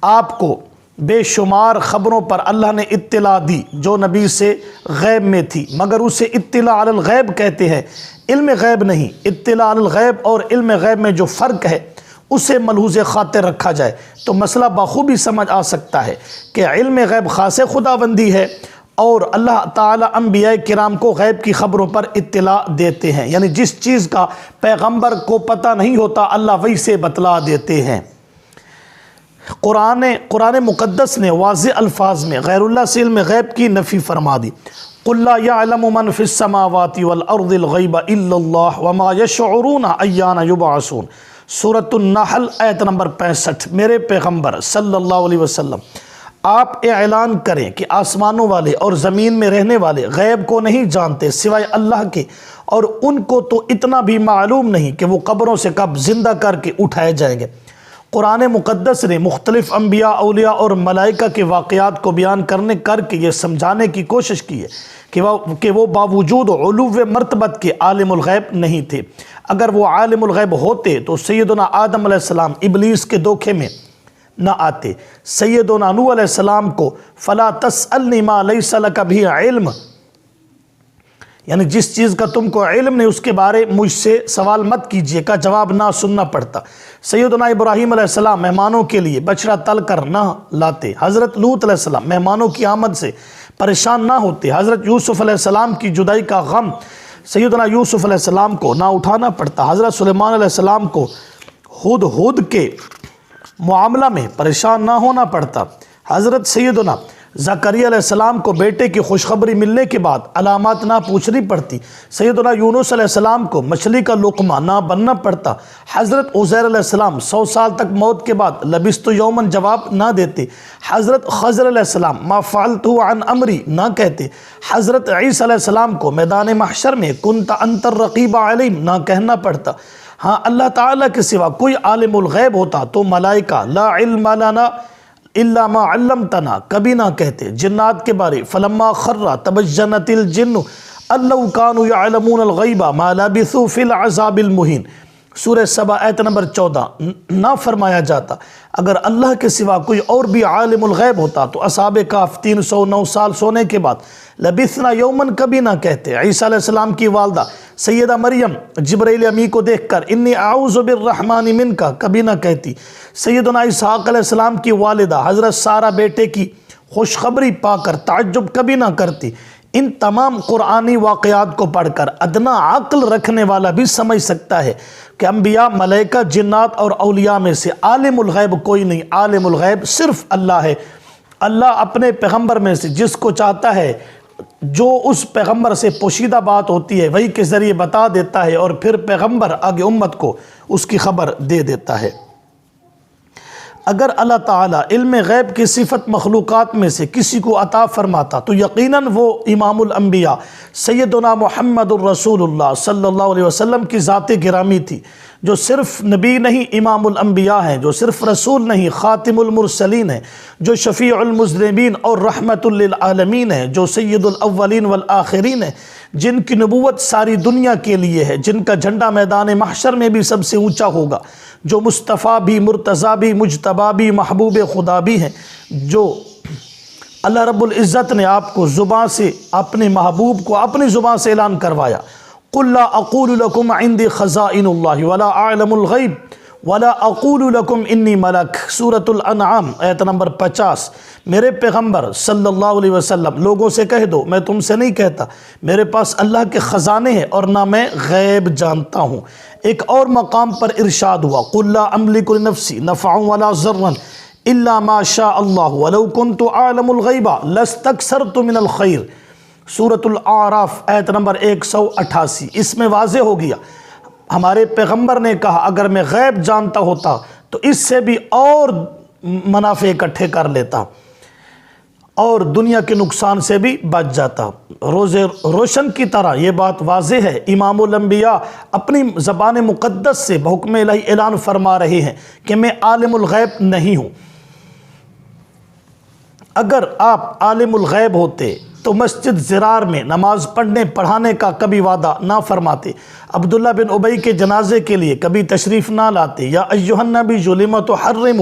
آپ کو بے شمار خبروں پر اللہ نے اطلاع دی جو نبی سے غیب میں تھی، مگر اسے اطلاع علی الغیب کہتے ہیں، علم غیب نہیں۔ اطلاع علی الغیب اور علم غیب میں جو فرق ہے اسے ملحوظ خاطر رکھا جائے تو مسئلہ بخوبی سمجھ آ سکتا ہے کہ علم غیب خاص خداوندی ہے، اور اللہ تعالیٰ انبیاء کرام کو غیب کی خبروں پر اطلاع دیتے ہیں، یعنی جس چیز کا پیغمبر کو پتہ نہیں ہوتا اللہ وہی سے بتلا دیتے ہیں۔ قرآن مقدس نے واضح الفاظ میں غیر اللہ سے علم غیب کی نفی فرما دی۔ قُلْ لَا يَعْلَمُ مَنْ فِي السَّمَاوَاتِ وَالْأَرْضِ الْغَيْبَ إِلَّا اللَّهُ وَمَا يَشْعُرُونَ أَيَّانَ يُبْعَثُونَ، سورۃ النحل آیت نمبر 65۔ میرے پیغمبر صلی اللہ علیہ وسلم، آپ اعلان کریں کہ آسمانوں والے اور زمین میں رہنے والے غیب کو نہیں جانتے سوائے اللہ کے، اور ان کو تو اتنا بھی معلوم نہیں کہ وہ قبروں سے کب زندہ کر کے اٹھائے جائیں گے۔ قرآن مقدس نے مختلف انبیاء، اولیاء اور ملائکہ کے واقعات کو بیان کر کے یہ سمجھانے کی کوشش کی ہے کہ وہ باوجود علو مرتبت کے عالم الغیب نہیں تھے۔ اگر وہ عالم الغیب ہوتے تو سیدنا آدم علیہ السلام ابلیس کے دھوکے میں نہ آتے۔ سیدنا نوح علیہ السلام کو فلا تسألنی ما لیس لک بہ علم، یعنی جس چیز کا تم کو علم نہیں اس کے بارے مجھ سے سوال مت کیجیے کا جواب نہ سننا پڑتا۔ سیدنا ابراہیم علیہ السلام مہمانوں کے لیے بچڑا تل کر نہ لاتے۔ حضرت لوط علیہ السلام مہمانوں کی آمد سے پریشان نہ ہوتے۔ حضرت یوسف علیہ السلام کی جدائی کا غم سیدنا یوسف علیہ السلام کو نہ اٹھانا پڑتا۔ حضرت سلیمان علیہ السلام کو ہدہد کے معاملہ میں پریشان نہ ہونا پڑتا۔ حضرت سیدنا زکریا علیہ السلام کو بیٹے کی خوشخبری ملنے کے بعد علامات نہ پوچھنی پڑتی۔ سیدنا یونس علیہ السلام کو مچھلی کا لقمہ نہ بننا پڑتا۔ حضرت عزیر علیہ السلام 100 سال تک موت کے بعد لبثت یومن جواب نہ دیتے۔ حضرت خضر علیہ السلام ما فعلت عن امری نہ کہتے۔ حضرت عیسیٰ علیہ السلام کو میدان محشر میں کنت انت الرقیب علیہم نہ کہنا پڑتا۔ ہاں اللہ تعالیٰ کے سوا کوئی عالم الغیب ہوتا تو ملائکہ لا علم لنا الا ما علمتنا کبھی نہ کہتے۔ جنات کے بارے فلما خر تبجنت الجن ان لو كانوا يعلمون الغیب ما لبثوا فی العذاب المہین، سورہ سبا آیت نمبر 14۔ نہ فرمایا جاتا اگر اللہ کے سوا کوئی اور بھی عالم الغیب ہوتا تو اصحاب کہف 309 سال سونے کے بعد لبثنا یومن کبھی نہ کہتے۔ عیسیٰ علیہ السلام کی والدہ سیدہ مریم جبرائیل امی کو دیکھ کر انی اعوذ بالرحمن منک کبھی نہ کہتی۔ سیدنا اسحاق علیہ السلام کی والدہ حضرت سارہ بیٹے کی خوشخبری پا کر تعجب کبھی نہ کرتی۔ ان تمام قرآنی واقعات کو پڑھ کر ادنا عقل رکھنے والا بھی سمجھ سکتا ہے کہ انبیاء، ملائکہ، جنات اور اولیاء میں سے عالم الغیب کوئی نہیں، عالم الغیب صرف اللہ ہے۔ اللہ اپنے پیغمبر میں سے جس کو چاہتا ہے، جو اس پیغمبر سے پوشیدہ بات ہوتی ہے وہی کے ذریعے بتا دیتا ہے، اور پھر پیغمبر آگے امت کو اس کی خبر دے دیتا ہے۔ اگر اللہ تعالیٰ علم غیب کی صفت مخلوقات میں سے کسی کو عطا فرماتا تو یقیناً وہ امام الانبیاء سیدنا محمد الرسول اللہ صلی اللہ علیہ وسلم کی ذات گرامی تھی، جو صرف نبی نہیں امام الانبیاء ہیں، جو صرف رسول نہیں خاتم المرسلین ہیں، جو شفیع المذنبین اور رحمت للعالمین ہیں، جو سید الاولین والآخرین ہیں، جن کی نبوت ساری دنیا کے لیے ہے، جن کا جھنڈا میدان محشر میں بھی سب سے اونچا ہوگا، جو مصطفیٰ بھی، مرتضیٰ بھی، مجتبیٰ بھی، محبوب خدا بھی ہیں، جو اللہ رب العزت نے آپ کو زبان سے، اپنے محبوب کو اپنی زبان سے اعلان کروایا۔ قُلْ لَا أَقُولُ لَكُمْ عِنْدِي خَزَائِنُ اللَّهِ وَلَا أَعْلَمُ الْغَيْبِ وَلَا أَقُولُ لَكُمْ إِنِّي مَلَكٌ، سورۃ الانعام آیت نمبر 50۔ میرے پیغمبر صلی اللہ علیہ وسلم لوگوں سے کہہ دو میں تم سے نہیں کہتا میرے پاس اللہ کے خزانے ہیں اور نہ میں غیب جانتا ہوں۔ ایک اور مقام پر ارشاد ہوا قُلْ لَا أَمْلِكُ لِنَفْسِي نَفْعًا وَلَا ضَرًّا إِلَّا مَا شَاءَ اللَّهُ وَلَوْ كُنْتُ أَعْلَمُ الْغَيْبَ لَاسْتَكْثَرْتُ مِنَ الْخَيْرِ، سورۃ الاعراف آیت نمبر 188۔ اس میں واضح ہو گیا ہمارے پیغمبر نے کہا اگر میں غیب جانتا ہوتا تو اس سے بھی اور منافع اکٹھے کر لیتا اور دنیا کے نقصان سے بھی بچ جاتا۔ روز روشن کی طرح یہ بات واضح ہے، امام الانبیاء اپنی زبان مقدس سے بحکم الہی اعلان فرما رہے ہیں کہ میں عالم الغیب نہیں ہوں۔ اگر آپ عالم الغیب ہوتے تو مسجد زرار میں نماز پڑھانے کا کبھی وعدہ نہ فرماتے، عبداللہ بن ابی کے جنازے کے لیے کبھی تشریف نہ لاتے، یا ایھا النبی لم تحرم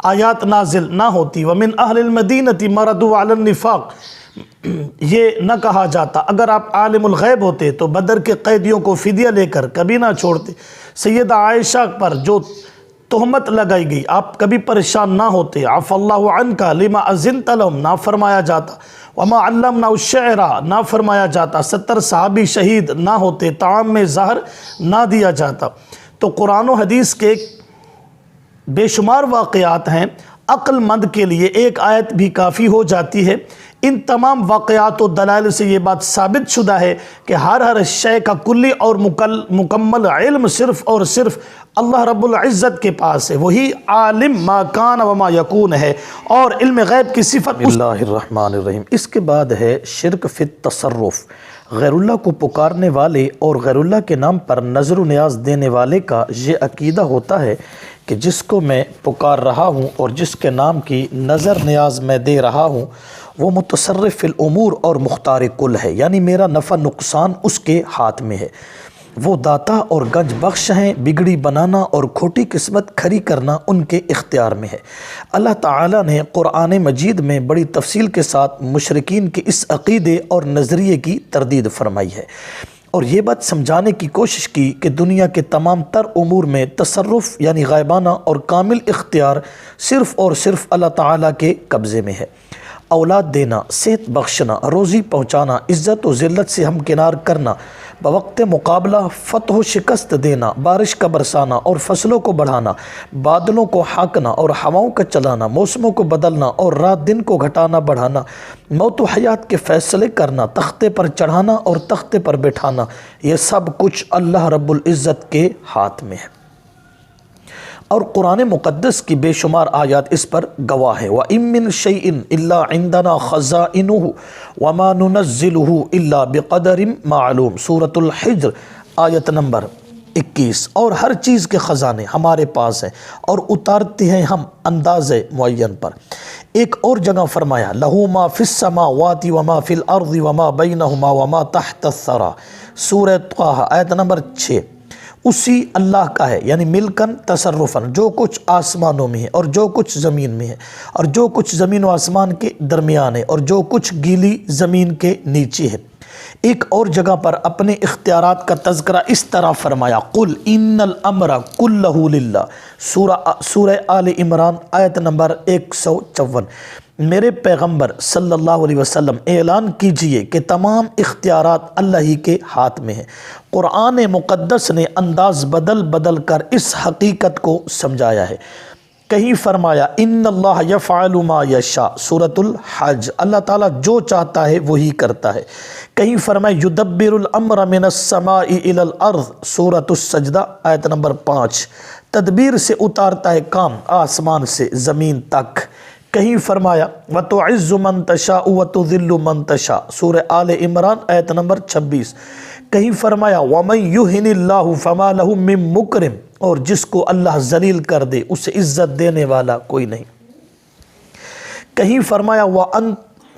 آیات نازل نہ ہوتی، ومن اہل المدینہ مردوا علی النفاق یہ نہ کہا جاتا۔ اگر آپ عالم الغیب ہوتے تو بدر کے قیدیوں کو فدیہ لے کر کبھی نہ چھوڑتے، سیدہ عائشہ پر جو تہمت لگائی گئی آپ کبھی پریشان نہ ہوتے، عفا اللہ عنک لما اذنت لهم نہ فرمایا جاتا، وما علمنا الشعر نہ فرمایا جاتا، 70 صحابی شہید نہ ہوتے، طعام میں زہر نہ دیا جاتا۔ تو قرآن و حدیث کے بے شمار واقعات ہیں، عقل مند کے لیے ایک آیت بھی کافی ہو جاتی ہے۔ ان تمام واقعات و دلائل سے یہ بات ثابت شدہ ہے کہ ہر شے کا کلی اور مکمل علم صرف اور صرف اللہ رب العزت کے پاس ہے، وہی عالم ما کان وما یکون ہے، اور علم غیب کی صفت۔ بسم اللہ الرحمن الرحیم۔ اس کے بعد ہے شرک فی التصرف، غیر اللہ کو پکارنے والے اور غیر اللہ کے نام پر نظر و نیاز دینے والے کا یہ عقیدہ ہوتا ہے کہ جس کو میں پکار رہا ہوں اور جس کے نام کی نظر نیاز میں دے رہا ہوں وہ متصرف فی الامور اور مختار کل ہے، یعنی میرا نفع نقصان اس کے ہاتھ میں ہے، وہ داتا اور گنج بخش ہیں، بگڑی بنانا اور کھوٹی قسمت کھری کرنا ان کے اختیار میں ہے۔ اللہ تعالیٰ نے قرآن مجید میں بڑی تفصیل کے ساتھ مشرکین کے اس عقیدے اور نظریے کی تردید فرمائی ہے اور یہ بات سمجھانے کی کوشش کی کہ دنیا کے تمام تر امور میں تصرف یعنی غائبانہ اور کامل اختیار صرف اور صرف اللہ تعالیٰ کے قبضے میں ہے۔ اولاد دینا، صحت بخشنا، روزی پہنچانا، عزت و ذلت سے ہمکنار کرنا، بوقت مقابلہ فتح و شکست دینا، بارش کا برسانا اور فصلوں کو بڑھانا، بادلوں کو ہانکنا اور ہواؤں کا چلانا، موسموں کو بدلنا اور رات دن کو گھٹانا بڑھانا، موت و حیات کے فیصلے کرنا، تختے پر چڑھانا اور تختے پر بٹھانا، یہ سب کچھ اللہ رب العزت کے ہاتھ میں ہے۔ اور قرآن مقدس کی بے شمار آیات اس پر گواہ ہے۔ وَإِن مِّن شَيْءٍ إِلَّا عِندَنَا خَزَائِنُهُ وَمَا نُنَزِّلُهُ إِلَّا بِقَدَرٍ مَّعْلُومٍ، سورۃ الحجر آیت نمبر 21۔ اور ہر چیز کے خزانے ہمارے پاس ہیں اور اتارتے ہیں ہم انداز معین پر۔ ایک اور جگہ فرمایا لہو ما فی السماوات وما فی الارض وما بینہما وما تحت الثری، سورہ طٰہٰ آیت نمبر 6۔ اسی اللہ کا ہے، یعنی ملکن تصرفاً، جو کچھ آسمانوں میں ہے اور جو کچھ زمین میں ہے اور جو کچھ زمین و آسمان کے درمیان ہے اور جو کچھ گیلی زمین کے نیچے ہے۔ ایک اور جگہ پر اپنے اختیارات کا تذکرہ اس طرح فرمایا قل ان الامر کلہ للہ، سورہ آل عمران آیت نمبر 154۔ میرے پیغمبر صلی اللہ علیہ وسلم اعلان کیجئے کہ تمام اختیارات اللہ ہی کے ہاتھ میں ہیں۔ قرآن مقدس نے انداز بدل بدل کر اس حقیقت کو سمجھایا ہے۔ کہیں فرمایا ان اللہ یفعل ما یشاء، سورۃ الحج، اللہ تعالیٰ جو چاہتا ہے وہی کرتا ہے۔ کہیں فرمایا یدبر الامر من السماء الی الارض، سورۃ السجدہ آیت نمبر 5، تدبیر سے اتارتا ہے کام آسمان سے زمین تک۔ کہیں فرمایا وَتُعِزُّ مَن تَشَاءُ وَتُذِلُّ مَن تَشَاءُ، سورہ آل عمران آیت نمبر 26۔ کہیں فرمایا وَمَن يُهِنِ اللَّهُ فَمَا لَهُ مِن مُكْرِمٍ، اور جس کو اللہ ذلیل کر دے اسے عزت دینے والا کوئی نہیں۔ کہیں فرمایا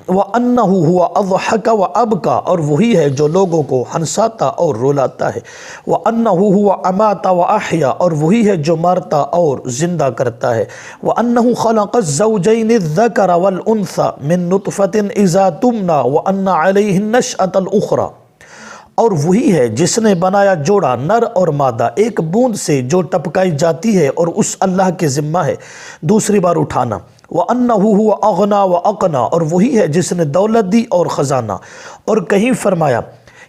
وَأَنَّهُ هُوَ أَضْحَكَ وَأَبْكَى، اور وہی ہے جو لوگوں کو ہنساتا اور رلاتا ہے۔ وَأَنَّهُ هُوَ أَمَاتَ وَأَحْيَا، اور وہی ہے جو مارتا اور زندہ کرتا ہے۔ وَأَنَّهُ خَلَقَ الزَّوْجَيْنِ الذَّكَرَ وَالْأُنثَى مِن نُطْفَةٍ إِذَا تُمْنَى وَأَنَّ عَلَيْهِ النَّشْأَةَ الْأُخْرَى، اور وہی ہے جس نے بنایا جوڑا نر اور مادہ ایک بوند سے جو ٹپکائی جاتی ہے، اور اس اللہ کے ذمہ ہے دوسری بار اٹھانا۔ وَأَنَّهُ هُوَ أَغْنَى وَأَقْنَى، اور وہی ہے جس نے دولت دی اور خزانہ۔ اور کہیں فرمایا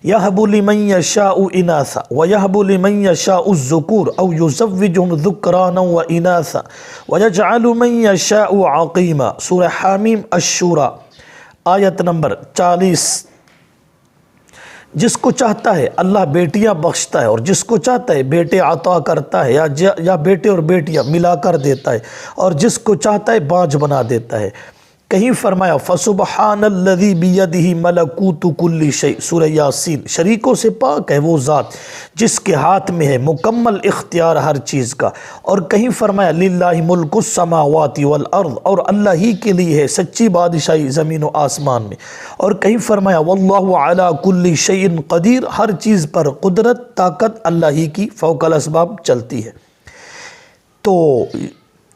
يَهَبُ لِمَن يَشَاءُ إِنَاثًا وَيَهَبُ لِمَن يَشَاءُ الذُّكُورَ أَوْ يُزَوِّجُهُمْ ذُكْرَانًا وَإِنَاثًا وَيَجْعَلُ مَن يَشَاءُ عَقِيمًا، سورہ حامیم الشورى آیت نمبر 40۔ جس کو چاہتا ہے اللہ بیٹیاں بخشتا ہے، اور جس کو چاہتا ہے بیٹے عطا کرتا ہے یا بیٹے اور بیٹیاں ملا کر دیتا ہے، اور جس کو چاہتا ہے باج بنا دیتا ہے۔ کہیں فرمایا فَسُبْحَانَ الَّذِي بِيَدِهِ مَلَكُوتُ كُلِّ شَيْءٍ، سورہ یاسین، شریکوں سے پاک ہے وہ ذات جس کے ہاتھ میں ہے مکمل اختیار ہر چیز کا۔ اور کہیں فرمایا لِلَّهِ مُلْكُ السَّمَاوَاتِ وَالْأَرْضِ، اور اللہ ہی کے لیے ہے سچی بادشاہی زمین و آسمان میں۔ اور کہیں فرمایا وَاللَّهُ عَلَى كُلِّ شَيْءٍ قَدِيرٌ، ہر چیز پر قدرت طاقت اللہ ہی کی فوق الاسباب چلتی ہے۔ تو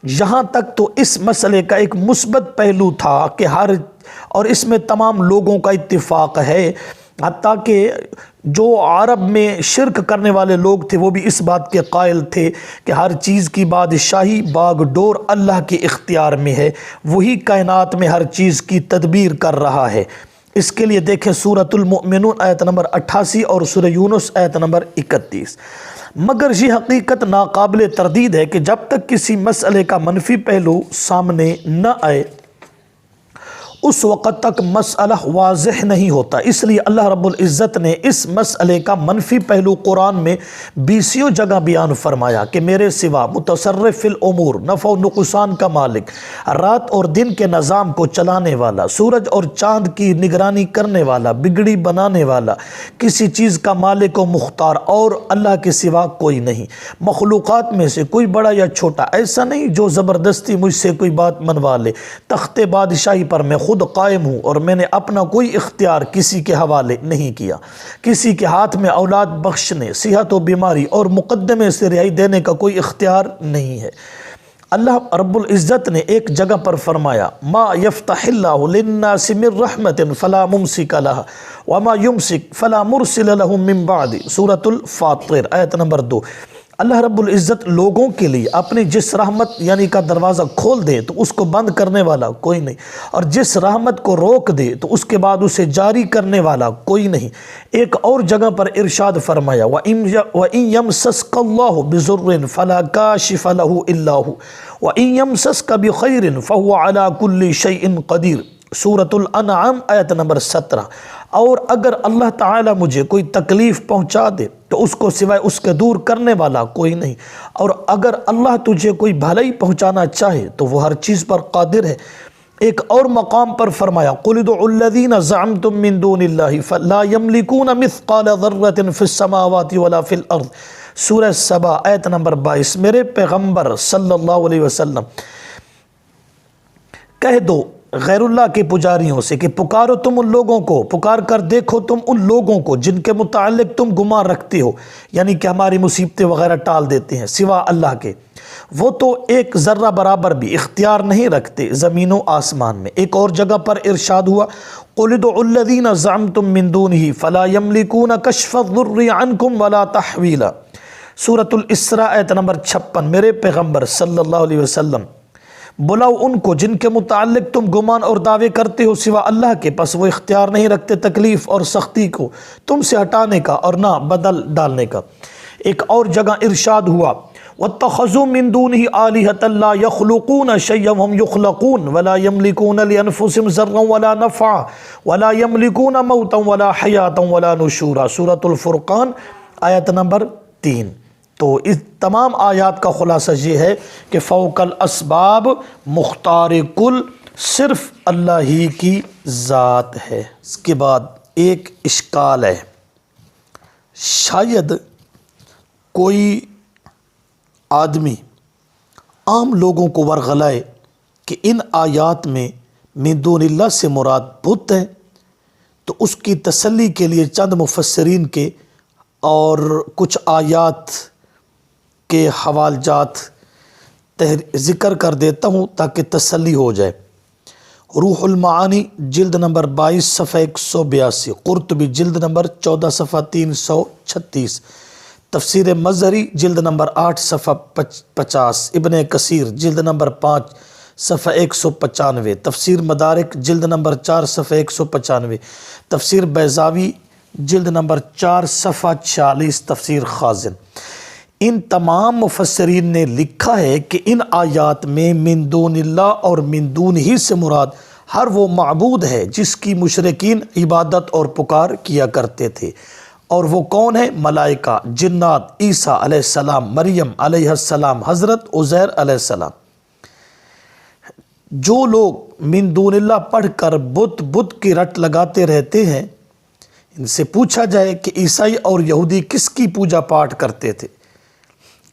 یہاں تک تو اس مسئلے کا ایک مثبت پہلو تھا کہ اور اس میں تمام لوگوں کا اتفاق ہے، حتیٰ کہ جو عرب میں شرک کرنے والے لوگ تھے وہ بھی اس بات کے قائل تھے کہ ہر چیز کی بادشاہی باغ ڈور اللہ کے اختیار میں ہے، وہی کائنات میں ہر چیز کی تدبیر کر رہا ہے۔ اس کے لیے دیکھیں سورۃ المؤمنون آیت نمبر 88 اور سورہ یونس آیت نمبر 31۔ مگر یہ حقیقت ناقابل تردید ہے کہ جب تک کسی مسئلے کا منفی پہلو سامنے نہ آئے اس وقت تک مسئلہ واضح نہیں ہوتا۔ اس لیے اللہ رب العزت نے اس مسئلے کا منفی پہلو قرآن میں 20 جگہ بیان فرمایا کہ میرے سوا متصرف فی الامور، نفع و نقصان کا مالک، رات اور دن کے نظام کو چلانے والا، سورج اور چاند کی نگرانی کرنے والا، بگڑی بنانے والا، کسی چیز کا مالک و مختار اور اللہ کے سوا کوئی نہیں۔ مخلوقات میں سے کوئی بڑا یا چھوٹا ایسا نہیں جو زبردستی مجھ سے کوئی بات منوا لے۔ تخت بادشاہی پر میں خود قائم ہوں اور میں نے اپنا کوئی اختیار کسی کے حوالے نہیں کیا۔ کسی کے ہاتھ میں اولاد بخشنے، صحت و بیماری اور مقدمے سے رہائی دینے کا کوئی اختیار نہیں ہے۔ اللہ رب العزت نے ایک جگہ پر فرمایا ما یفتح اللہ للناس من رحمت فلا ممسک لها وما یمسک فلا مرسل له من بعد، سورۃ الفاطر آیت نمبر 2۔ اللہ رب العزت لوگوں کے لیے اپنی جس رحمت یعنی کا دروازہ کھول دے تو اس کو بند کرنے والا کوئی نہیں، اور جس رحمت کو روک دے تو اس کے بعد اسے جاری کرنے والا کوئی نہیں۔ ایک اور جگہ پر ارشاد فرمایا وَإِن يَمْسَسْكَ اللَّهُ بِضُرٍّ فَلَا كَاشِفَ لَهُ إِلَّا هُوَ وَإِن يَمْسَسْكَ بِخَيْرٍ فَهُوَ عَلَى كُلِّ شَيْءٍ قَدِيرٌ، سورۃ الانعام آیت نمبر 17۔ اور اگر اللہ تعالیٰ مجھے کوئی تکلیف پہنچا دے تو اس کو سوائے اس کے دور کرنے والا کوئی نہیں، اور اگر اللہ تجھے کوئی بھلائی پہنچانا چاہے تو وہ ہر چیز پر قادر ہے۔ ایک اور مقام پر فرمایا قُلِ ادْعُوا الَّذِينَ زَعَمْتُم مِّن دُونِ اللَّهِ فَلَا يَمْلِكُونَ مِثْقَالَ ذَرَّةٍ فِي السَّمَاوَاتِ وَلَا فِي الْأَرْضِ۔ سورہ سبا آیت نمبر 22۔ میرے پیغمبر صلی اللہ علیہ وسلم کہہ دو غیر اللہ کے پجاریوں سے کہ پکارو تم ان لوگوں کو، پکار کر دیکھو تم ان لوگوں کو جن کے متعلق تم گمان رکھتے ہو، یعنی کہ ہماری مصیبتیں وغیرہ ٹال دیتے ہیں، سوا اللہ کے۔ وہ تو ایک ذرہ برابر بھی اختیار نہیں رکھتے زمین و آسمان میں۔ ایک اور جگہ پر ارشاد ہوا قُلِ ادْعُوا الَّذِينَ زَعَمْتُم مِّن دُونِهِ فَلَا يَمْلِكُونَ كَشْفَ الضُّرِّ عَنْكُمْ وَلَا تَحْوِيلًا۔ سورۃ الاسراء آیت نمبر 56۔ میرے پیغمبر صلی اللہ علیہ وسلم بلاؤ ان کو جن کے متعلق تم گمان اور دعوے کرتے ہو سوا اللہ کے، پس وہ اختیار نہیں رکھتے تکلیف اور سختی کو تم سے ہٹانے کا اور نہ بدل ڈالنے کا۔ ایک اور جگہ ارشاد ہوا وَاتَّخَذُوا مِن دُونِهِ آلِهَةً لَا يَخْلُقُونَ شَيْئًا وَهُمْ يُخْلَقُونَ وَلَا يَمْلِكُونَ لِأَنفُسِهِمْ ضَرًّا وَلَا نَفْعًا وَلَا يَمْلِكُونَ مَوْتًا وَلَا حَيَاةً وَلَا نُشُورًا۔ سورۃ الفرقان آیت نمبر 3۔ تو اس تمام آیات کا خلاصہ یہ ہے کہ فوق الاسباب مختار کل صرف اللہ ہی کی ذات ہے۔ اس کے بعد ایک اشکال ہے، شاید کوئی آدمی عام لوگوں کو ورغلائے کہ ان آیات میں من دون اللہ سے مراد بت ہیں، تو اس کی تسلی کے لیے چند مفسرین کے اور کچھ آیات کے حوال جات ذکر کر دیتا ہوں تاکہ تسلی ہو جائے۔ روح المعانی جلد نمبر 22 صفحہ 182، قرطبی جلد نمبر 14 صفحہ 336، تفسیر مظہری جلد نمبر 8 صفحہ 50، ابن کثیر جلد نمبر 5 صفحہ 195، تفسیر مدارک جلد نمبر 4 صفحہ 195، تفسیر بیضاوی جلد نمبر 4 صفحہ 40، تفسیر خازن۔ ان تمام مفسرین نے لکھا ہے کہ ان آیات میں من دون اللہ اور من دون ہی سے مراد ہر وہ معبود ہے جس کی مشرکین عبادت اور پکار کیا کرتے تھے، اور وہ کون ہے؟ ملائکہ، جنات، عیسیٰ علیہ السلام، مریم علیہ السلام، حضرت عزیر علیہ السلام۔ جو لوگ من دون اللہ پڑھ کر بت کی رٹ لگاتے رہتے ہیں، ان سے پوچھا جائے کہ عیسائی اور یہودی کس کی پوجا پاٹ کرتے تھے؟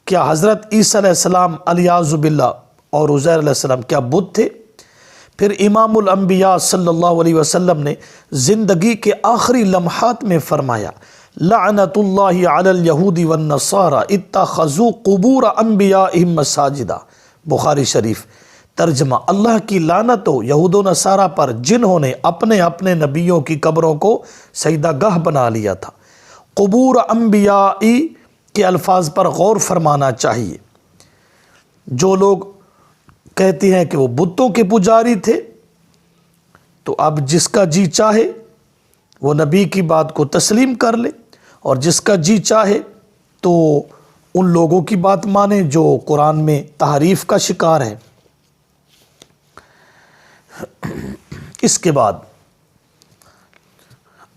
کیا حضرت عیسیٰ علیہ السلام الیاذ باللہ اور عزیر علیہ السلام کیا بت تھے؟ پھر امام الانبیاء صلی اللہ علیہ وسلم نے زندگی کے آخری لمحات میں فرمایا لعنت اللہ علی الیہود والنصارى اتخذوا قبور انبیائہم مساجدا، بخاری شریف۔ ترجمہ، اللہ کی لعنت ہو یہود و نصارہ پر جنہوں نے اپنے اپنے نبیوں کی قبروں کو سجدہ گاہ بنا لیا تھا۔ قبور انبیائی کے الفاظ پر غور فرمانا چاہیے۔ جو لوگ کہتے ہیں کہ وہ بتوں کے پجاری تھے، تو اب جس کا جی چاہے وہ نبی کی بات کو تسلیم کر لے، اور جس کا جی چاہے تو ان لوگوں کی بات مانے جو قرآن میں تحریف کا شکار ہے۔ اس کے بعد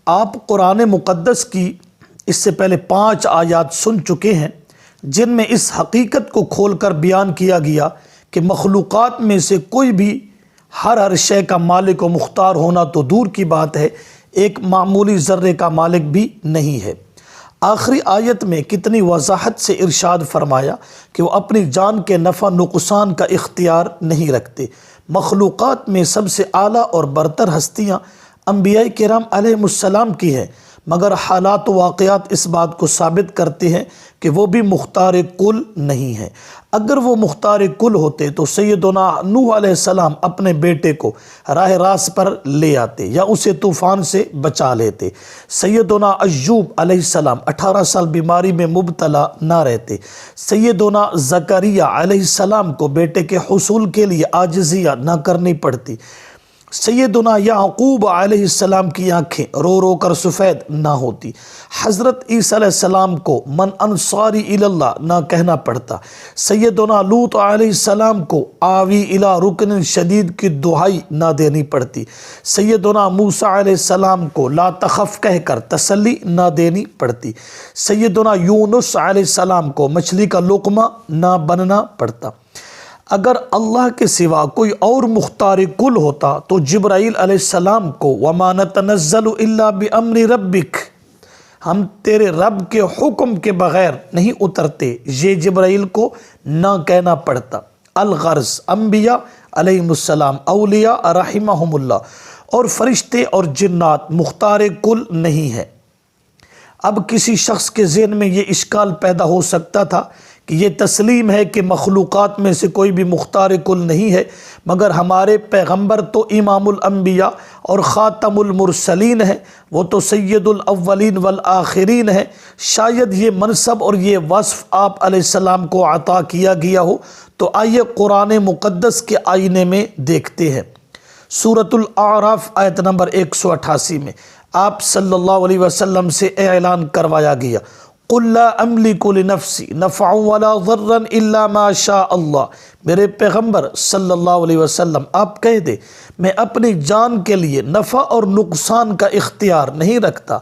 آپ قرآن مقدس کی اس سے پہلے 5 آیات سن چکے ہیں جن میں اس حقیقت کو کھول کر بیان کیا گیا کہ مخلوقات میں سے کوئی بھی ہر شے کا مالک و مختار ہونا تو دور کی بات ہے، ایک معمولی ذرے کا مالک بھی نہیں ہے۔ آخری آیت میں کتنی وضاحت سے ارشاد فرمایا کہ وہ اپنی جان کے نفع نقصان کا اختیار نہیں رکھتے۔ مخلوقات میں سب سے اعلیٰ اور برتر ہستیاں انبیاء کرام علیہ السلام کی ہیں، مگر حالات و واقعات اس بات کو ثابت کرتے ہیں کہ وہ بھی مختار کل نہیں ہیں۔ اگر وہ مختار کل ہوتے تو سیدنا نوح علیہ السلام اپنے بیٹے کو راہ راست پر لے آتے یا اسے طوفان سے بچا لیتے۔ سیدنا ایوب علیہ السلام 18 سال بیماری میں مبتلا نہ رہتے۔ سیدنا زکریا علیہ السلام کو بیٹے کے حصول کے لیے عاجزیہ نہ کرنی پڑتی۔ سیدنا یعقوب علیہ السلام کی آنکھیں رو رو کر سفید نہ ہوتی۔ حضرت عیسیٰ علیہ السلام کو من انصاری الی اللہ نہ کہنا پڑتا۔ سیدنا لوط علیہ السلام کو آوی الی رکن شدید کی دعائی نہ دینی پڑتی۔ سیدنا موسیٰ علیہ السلام کو لا تخف کہہ کر تسلی نہ دینی پڑتی۔ سیدنا یونس علیہ السلام کو مچھلی کا لقمہ نہ بننا پڑتا۔ اگر اللہ کے سوا کوئی اور مختار کل ہوتا تو جبرائیل علیہ السلام کو وَمَا نَتَنَزَّلُ إِلَّا بِأَمْرِ رَبِّكَ، ہم تیرے رب کے حکم کے بغیر نہیں اترتے، یہ جبرائیل کو نہ کہنا پڑتا۔ الغرض انبیاء علیہم السلام، اولیاء رحمہم اللہ، اور فرشتے اور جنات مختار کل نہیں ہیں۔ اب کسی شخص کے ذہن میں یہ اشکال پیدا ہو سکتا تھا کہ یہ تسلیم ہے کہ مخلوقات میں سے کوئی بھی مختار کل نہیں ہے، مگر ہمارے پیغمبر تو امام الانبیاء اور خاتم المرسلین ہیں، وہ تو سید الاولین والآخرین ہیں، شاید یہ منصب اور یہ وصف آپ علیہ السلام کو عطا کیا گیا ہو۔ تو آئیے قرآن مقدس کے آئینے میں دیکھتے ہیں۔ سورۃ الاعراف آیت نمبر 188 میں آپ صلی اللہ علیہ وسلم سے اعلان کروایا گیا، قُلْ لَا أَمْلِكُ لِنَفْسِي نَفْعًا وَلَا ضَرًّا إِلَّا مَا شَاءَ اللَّهُ، میرے پیغمبر صلی اللہ علیہ وسلم آپ کہہ دیں میں اپنی جان کے لیے نفع اور نقصان کا اختیار نہیں رکھتا،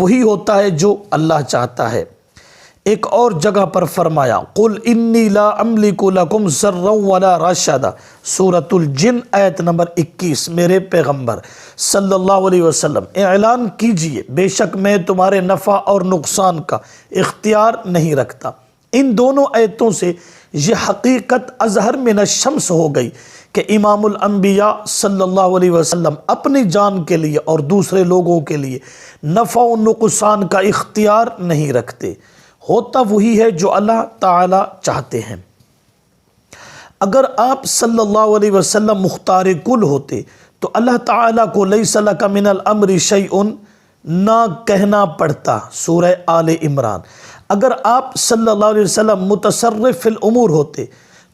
وہی ہوتا ہے جو اللہ چاہتا ہے۔ ایک اور جگہ پر فرمایا قُلْ إِنِّي لَا أَمْلِكُ لَكُمْ ضَرًّا وَلَا رَشَدًا، سورۃ الجن آیت نمبر 21، میرے پیغمبر صلی اللہ علیہ وسلم اعلان کیجئے بے شک میں تمہارے نفع اور نقصان کا اختیار نہیں رکھتا۔ ان دونوں آیتوں سے یہ حقیقت اظہر من الشمس ہو گئی کہ امام الانبیاء صلی اللہ علیہ وسلم اپنی جان کے لیے اور دوسرے لوگوں کے لیے نفع و نقصان کا اختیار نہیں رکھتے، ہوتا وہی ہے جو اللہ تعالی چاہتے ہیں۔ اگر آپ صلی اللہ علیہ وسلم مختار کل ہوتے تو اللہ تعالیٰ کو لیس لک من الامر شیء نہ کہنا پڑتا، سورہ آل عمران۔ اگر آپ صلی اللہ علیہ وسلم متصرف فی الامور ہوتے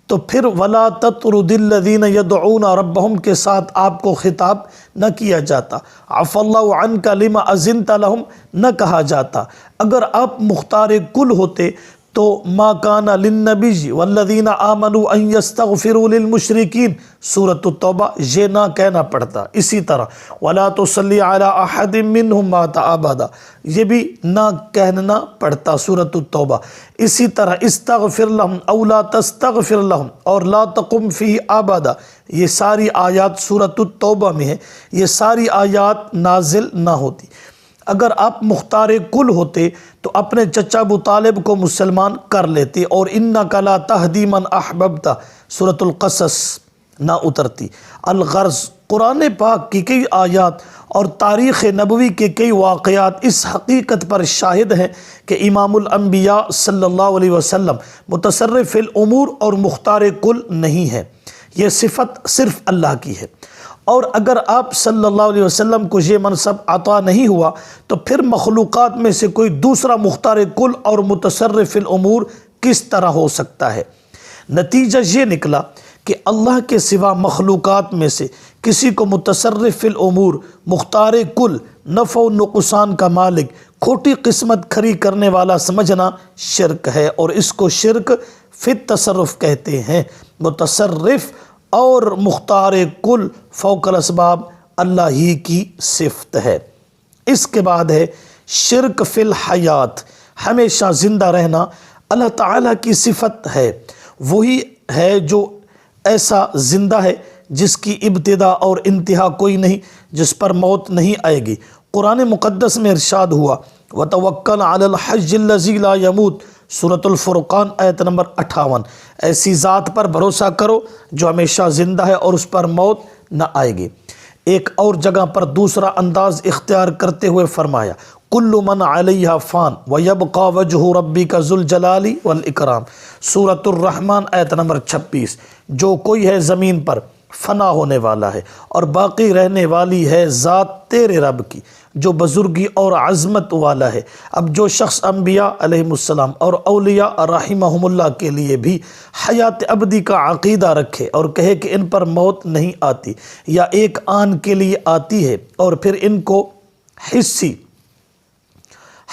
تو پھر ولا تطرد الذین یدعون ربہم کے ساتھ آپ کو خطاب نہ کیا جاتا، عفی اللہ عنک لما اذنت لہم نہ کہا جاتا۔ اگر آپ مختار کل ہوتے تو ما کان للنبی والذین آمنوا ان یستغفروا للمشرکین، سورۃ التوبہ، یہ نہ کہنا پڑتا۔ اسی طرح ولا تصلی علی احد منہم مات ابدا، یہ بھی نہ کہنا پڑتا، سورۃ التوبہ۔ اسی طرح استغفر لہم او لا تستغفر لہم اور لا تقم فیہ ابدا، یہ ساری آیات سورۃ التوبہ میں ہیں، یہ ساری آیات نازل نہ ہوتی۔ اگر آپ مختار کل ہوتے تو اپنے چچا ابو طالب کو مسلمان کر لیتے اور انک لا تہدی من احببت، سورۃ القصص نہ اترتی۔ الغرض قرآن پاک کی کئی آیات اور تاریخ نبوی کے کئی واقعات اس حقیقت پر شاہد ہیں کہ امام الانبیاء صلی اللہ علیہ وسلم متصرف فی الامور اور مختار کل نہیں ہے، یہ صفت صرف اللہ کی ہے۔ اور اگر آپ صلی اللہ علیہ وسلم کو یہ منصب عطا نہیں ہوا تو پھر مخلوقات میں سے کوئی دوسرا مختار کل اور متصرف فی الامور کس طرح ہو سکتا ہے؟ نتیجہ یہ نکلا کہ اللہ کے سوا مخلوقات میں سے کسی کو متصرف فی الامور، مختار کل، نفع و نقصان کا مالک، کھوٹی قسمت کھری کرنے والا سمجھنا شرک ہے، اور اس کو شرک فی التصرف کہتے ہیں۔ متصرف اور مختار کل فوق الاسباب اللہ ہی کی صفت ہے۔ اس کے بعد ہے شرک فی الحیات، ہمیشہ زندہ رہنا اللہ تعالیٰ کی صفت ہے، وہی ہے جو ایسا زندہ ہے جس کی ابتدا اور انتہا کوئی نہیں، جس پر موت نہیں آئے گی۔ قرآن مقدس میں ارشاد ہوا وَتَوَكَّلْ عَلَى الْحَيِّ الَّذِي لَا يَمُوتُ، سورۃ الفرقان آیت نمبر 58، ایسی ذات پر بھروسہ کرو جو ہمیشہ زندہ ہے اور اس پر موت نہ آئے گی۔ ایک اور جگہ پر دوسرا انداز اختیار کرتے ہوئے فرمایا کُلُّ مَنْ عَلَيْهَا فان وَيَبْقَى وَجْهُ رَبِّكَ ذُو الْجَلَالِ وَالْإِكْرَامِ، سورۃ الرحمن آیت نمبر 26۔ جو کوئی ہے زمین پر فنا ہونے والا ہے اور باقی رہنے والی ہے ذات تیرے رب کی جو بزرگی اور عظمت والا ہے۔ اب جو شخص انبیاء علیہم السلام اور اولیاء رحمہم اللہ کے لیے بھی حیات ابدی کا عقیدہ رکھے اور کہے کہ ان پر موت نہیں آتی یا ایک آن کے لیے آتی ہے اور پھر ان کو حصی،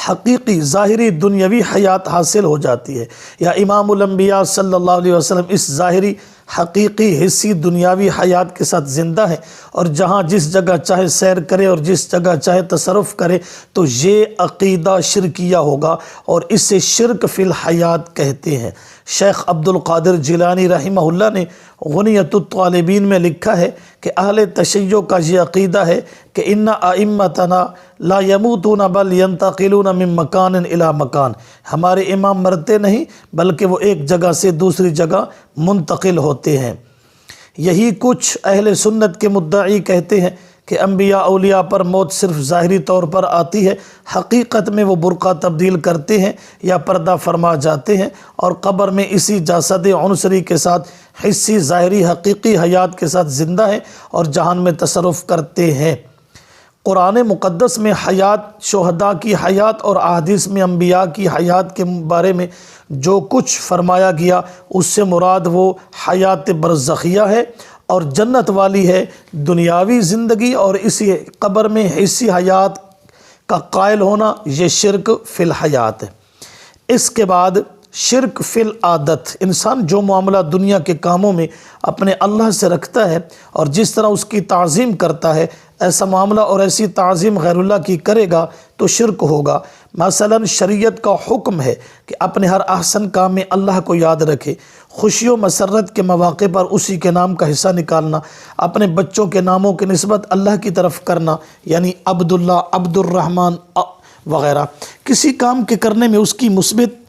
حقیقی، ظاہری، دنیاوی حیات حاصل ہو جاتی ہے، یا امام الانبیاء صلی اللہ علیہ وسلم اس ظاہری، حقیقی، حصی، دنیاوی حیات کے ساتھ زندہ ہے اور جہاں جس جگہ چاہے سیر کرے اور جس جگہ چاہے تصرف کرے، تو یہ عقیدہ شرکیہ ہوگا اور اسے شرک فی الحیات کہتے ہیں۔ شیخ عبد القادر جیلانی رحمہ اللہ نے غنیۃ الطالبین میں لکھا ہے کہ اہل تشیع کا یہ عقیدہ ہے کہ ان ائمتنا لا یموتون بل ینتقلون من مکان الی مکان، ہمارے امام مرتے نہیں بلکہ وہ ایک جگہ سے دوسری جگہ منتقل ہوتے ہیں۔ یہی کچھ اہل سنت کے مدعی کہتے ہیں کہ انبیاء اولیاء پر موت صرف ظاہری طور پر آتی ہے، حقیقت میں وہ برقع تبدیل کرتے ہیں یا پردہ فرما جاتے ہیں اور قبر میں اسی جسد عنصری کے ساتھ حسی ظاہری حقیقی حیات کے ساتھ زندہ ہیں اور جہان میں تصرف کرتے ہیں۔ قرآن مقدس میں حیات شہداء کی حیات اور احادیث میں انبیاء کی حیات کے بارے میں جو کچھ فرمایا گیا اس سے مراد وہ حیات برزخیہ ہے اور جنت والی ہے دنیاوی زندگی، اور اسی قبر میں حسی حیات کا قائل ہونا یہ شرک فی الحیات ہے۔ اس کے بعد شرک فی العادت، انسان جو معاملہ دنیا کے کاموں میں اپنے اللہ سے رکھتا ہے اور جس طرح اس کی تعظیم کرتا ہے، ایسا معاملہ اور ایسی تعظیم غیر اللہ کی کرے گا تو شرک ہوگا۔ مثلا شریعت کا حکم ہے کہ اپنے ہر احسن کام میں اللہ کو یاد رکھے، خوشی و مسرت کے مواقع پر اسی کے نام کا حصہ نکالنا، اپنے بچوں کے ناموں کی نسبت اللہ کی طرف کرنا، یعنی عبداللہ، عبد الرحمن وغیرہ، کسی کام کے کرنے میں اس کی مثبت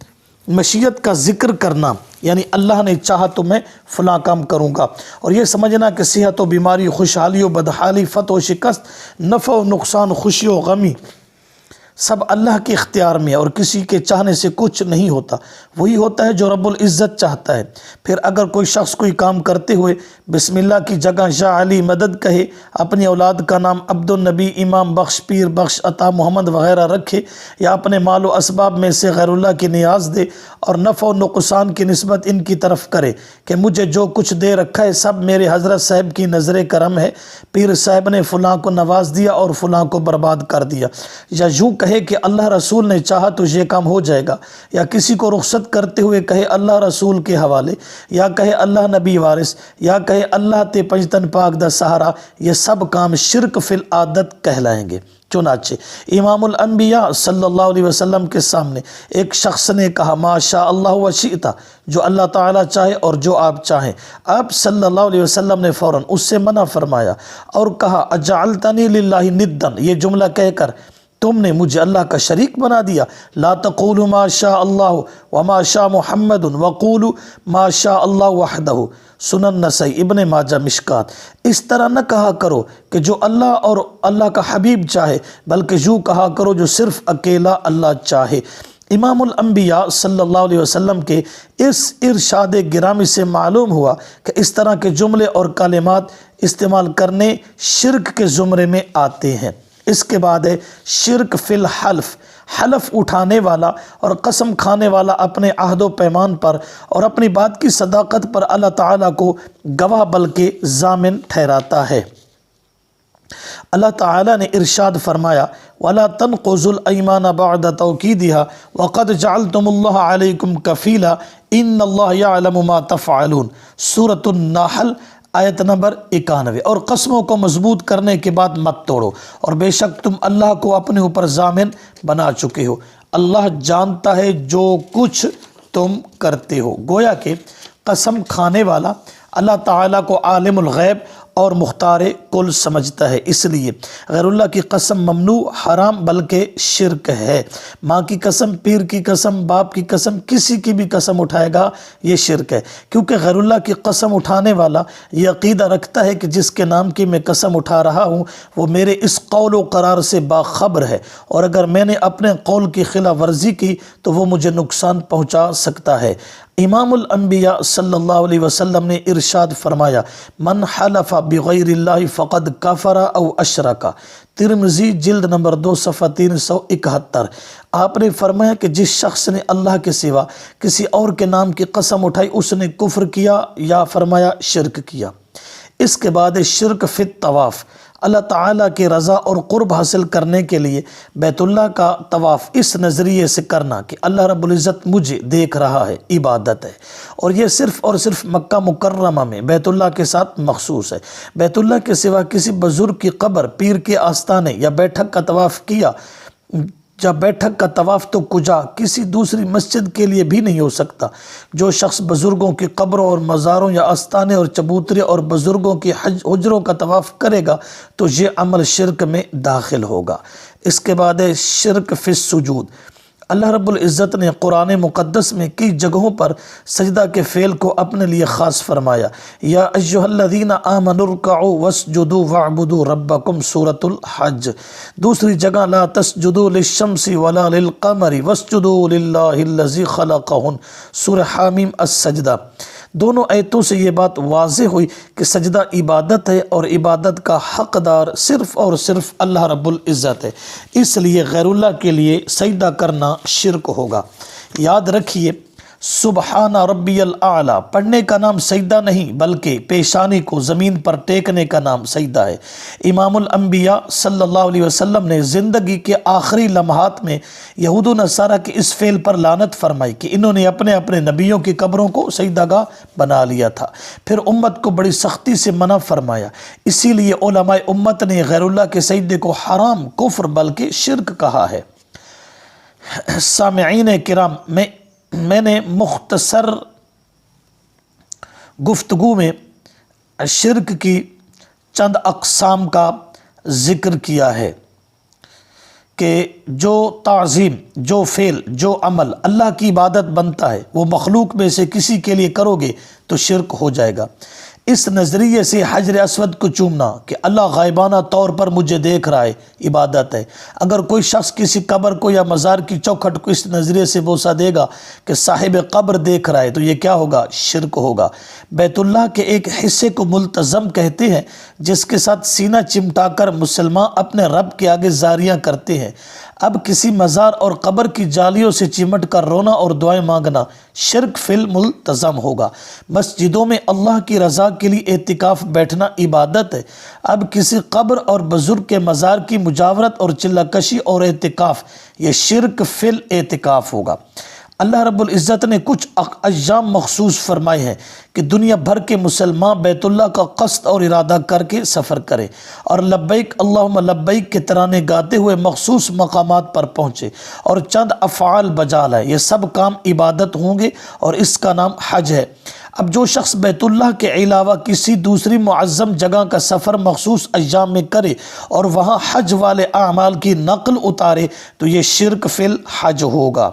مشیت کا ذکر کرنا، یعنی اللہ نے چاہا تو میں فلاں کام کروں گا، اور یہ سمجھنا کہ صحت و بیماری، خوشحالی و بدحالی، فتح و شکست، نفع و نقصان، خوشی و غمی سب اللہ کے اختیار میں اور کسی کے چاہنے سے کچھ نہیں ہوتا، وہی ہوتا ہے جو رب العزت چاہتا ہے۔ پھر اگر کوئی شخص کوئی کام کرتے ہوئے بسم اللہ کی جگہ یا علی مدد کہے، اپنی اولاد کا نام عبد النبی، امام بخش، پیر بخش، عطا محمد وغیرہ رکھے، یا اپنے مال و اسباب میں سے غیر اللہ کی نیاز دے اور نفع و نقصان کی نسبت ان کی طرف کرے کہ مجھے جو کچھ دے رکھا ہے سب میرے حضرت صاحب کی نظر کرم ہے، پیر صاحب نے فلاں کو نواز دیا اور فلاں کو برباد کر دیا، یا یوں کہے کہ اللہ رسول نے چاہا تو یہ کام ہو جائے گا، یا کسی کو رخصت کرتے ہوئے کہے اللہ رسول کے حوالے، یا کہے اللہ نبی وارث، یا کہے اللہ تے پنجتن پاک دا سہارا، یہ سب کام شرک فی العادت کہلائیں گے۔ چنانچہ امام الانبیاء صلی اللہ علیہ وسلم کے سامنے ایک شخص نے کہا ما شاء اللہ و شئت، جو اللہ تعالیٰ چاہے اور جو آپ چاہیں۔ آپ صلی اللہ علیہ وسلم نے فوراً اس سے منع فرمایا اور کہا اجعلتنی للہ ندًا، یہ جملہ کہہ کر تم نے مجھے اللہ کا شریک بنا دیا۔ لا تقولوا ما شاء اللہ وما شاء محمد وقولوا ما شاء اللہ وحدہ، سنن نسائی، ابن ماجہ، مشکات۔ اس طرح نہ کہا کرو کہ جو اللہ اور اللہ کا حبیب چاہے، بلکہ یوں کہا کرو جو صرف اکیلا اللہ چاہے۔ امام الانبیاء صلی اللہ علیہ وسلم کے اس ارشاد گرامی سے معلوم ہوا کہ اس طرح کے جملے اور کلمات استعمال کرنے شرک کے زمرے میں آتے ہیں۔ اس کے بعد ہے شرک فی الحلف، حلف اٹھانے والا اور قسم کھانے والا اپنے عہد و پیمان پر اور اپنی بات کی صداقت پر اللہ تعالیٰ کو گواہ بلکہ ضامن ٹھہراتا ہے۔ اللہ تعالیٰ نے ارشاد فرمایا وَلَا تَنْقُضُوا الْأَيْمَانَ بَعْدَ تَوْكِيدِهَا وَقَدْ جَعَلْتُمُ اللَّهَ عَلَيْكُمْ كَفِيلًا إِنَّ اللَّهَ يَعْلَمُ مَا تَفْعَلُونَ، سورۃ النحل آیت نمبر 91۔ اور قسموں کو مضبوط کرنے کے بعد مت توڑو، اور بے شک تم اللہ کو اپنے اوپر ضامن بنا چکے ہو، اللہ جانتا ہے جو کچھ تم کرتے ہو۔ گویا کہ قسم کھانے والا اللہ تعالیٰ کو عالم الغیب اور مختار کل سمجھتا ہے، اس لیے غیر اللہ کی قسم ممنوع، حرام بلکہ شرک ہے۔ ماں کی قسم، پیر کی قسم، باپ کی قسم، کسی کی بھی قسم اٹھائے گا یہ شرک ہے، کیونکہ غیر اللہ کی قسم اٹھانے والا یہ عقیدہ رکھتا ہے کہ جس کے نام کی میں قسم اٹھا رہا ہوں وہ میرے اس قول و قرار سے باخبر ہے، اور اگر میں نے اپنے قول کی خلاف ورزی کی تو وہ مجھے نقصان پہنچا سکتا ہے۔ امام الانبیاء صلی اللہ علیہ وسلم نے ارشاد فرمایا من حلف بغیر اللہ فقد کفر او اشرک، ترمذی جلد نمبر 2 صفحہ 371۔ آپ نے فرمایا کہ جس شخص نے اللہ کے سوا کسی اور کے نام کی قسم اٹھائی اس نے کفر کیا، یا فرمایا شرک کیا۔ اس کے بعد شرک فی الطواف، اللہ تعالیٰ کی رضا اور قرب حاصل کرنے کے لیے بیت اللہ کا طواف اس نظریے سے کرنا کہ اللہ رب العزت مجھے دیکھ رہا ہے، عبادت ہے، اور یہ صرف اور صرف مکہ مکرمہ میں بیت اللہ کے ساتھ مخصوص ہے۔ بیت اللہ کے سوا کسی بزرگ کی قبر، پیر کے آستانے یا بیٹھک کا طواف کیا جب بیٹھک کا طواف تو کجا کسی دوسری مسجد کے لیے بھی نہیں ہو سکتا۔ جو شخص بزرگوں کی قبروں اور مزاروں یا آستانے اور چبوترے اور بزرگوں کی حجروں کا طواف کرے گا تو یہ عمل شرک میں داخل ہوگا۔ اس کے بعد ہے شرک فی السجود۔ اللہ رب العزت نے قرآن مقدس میں کئی جگہوں پر سجدہ کے فعل کو اپنے لیے خاص فرمایا۔ یا ایھا الذین آمنوا ارکعوا واسجدوا واعبدوا ربکم سورۃ الحج۔ دوسری جگہ لا تسجدوا للشمس ولا للقمر واسجدوا للہ الذی خلقہن، سورہ حامیم السجدہ۔ دونوں آیتوں سے یہ بات واضح ہوئی کہ سجدہ عبادت ہے اور عبادت کا حقدار صرف اور صرف اللہ رب العزت ہے، اس لیے غیر اللہ کے لیے سجدہ کرنا شرک ہوگا۔ یاد رکھیے سبحان ربی الاعلی پڑھنے کا نام سجدہ نہیں بلکہ پیشانی کو زمین پر ٹیکنے کا نام سجدہ ہے۔ امام الانبیاء صلی اللہ علیہ وسلم نے زندگی کے آخری لمحات میں یہود و نصارہ کے اس فعل پر لعنت فرمائی کہ انہوں نے اپنے اپنے نبیوں کی قبروں کو سجدہ گاہ بنا لیا تھا، پھر امت کو بڑی سختی سے منع فرمایا۔ اسی لیے علماء امت نے غیر اللہ کے سجدے کو حرام، کفر بلکہ شرک کہا ہے۔ سامعین کرام، میں نے مختصر گفتگو میں شرک کی چند اقسام کا ذکر کیا ہے کہ جو تعظیم، جو فعل، جو عمل اللہ کی عبادت بنتا ہے وہ مخلوق میں سے کسی کے لیے کرو گے تو شرک ہو جائے گا۔ اس نظریے سے حجر اسود کو چومنا کہ اللہ غائبانہ طور پر مجھے دیکھ رہا ہے عبادت ہے۔ اگر کوئی شخص کسی قبر کو یا مزار کی چوکھٹ کو اس نظریے سے بوسہ دے گا کہ صاحب قبر دیکھ رہا ہے تو یہ کیا ہوگا؟ شرک ہوگا۔ بیت اللہ کے ایک حصے کو ملتزم کہتے ہیں جس کے ساتھ سینہ چمٹا کر مسلمان اپنے رب کے آگے زاریاں کرتے ہیں۔ اب کسی مزار اور قبر کی جالیوں سے چمٹ کر رونا اور دعائیں مانگنا شرک فی الملتزم ہوگا۔ مسجدوں میں اللہ کی رضا کے لیے اعتکاف بیٹھنا عبادت ہے۔ اب کسی قبر اور بزرگ کے مزار کی مجاورت اور چلہ کشی اور اعتکاف یہ شرک فی الاعتکاف ہوگا۔ اللہ رب العزت نے کچھ ایام مخصوص فرمائے ہیں کہ دنیا بھر کے مسلمان بیت اللہ کا قصد اور ارادہ کر کے سفر کریں اور لبیک اللہم لبیک کے ترانے گاتے ہوئے مخصوص مقامات پر پہنچے اور چند افعال بجا لائے۔ یہ سب کام عبادت ہوں گے اور اس کا نام حج ہے۔ اب جو شخص بیت اللہ کے علاوہ کسی دوسری معظم جگہ کا سفر مخصوص ایام میں کرے اور وہاں حج والے اعمال کی نقل اتارے تو یہ شرک فی الحج ہوگا۔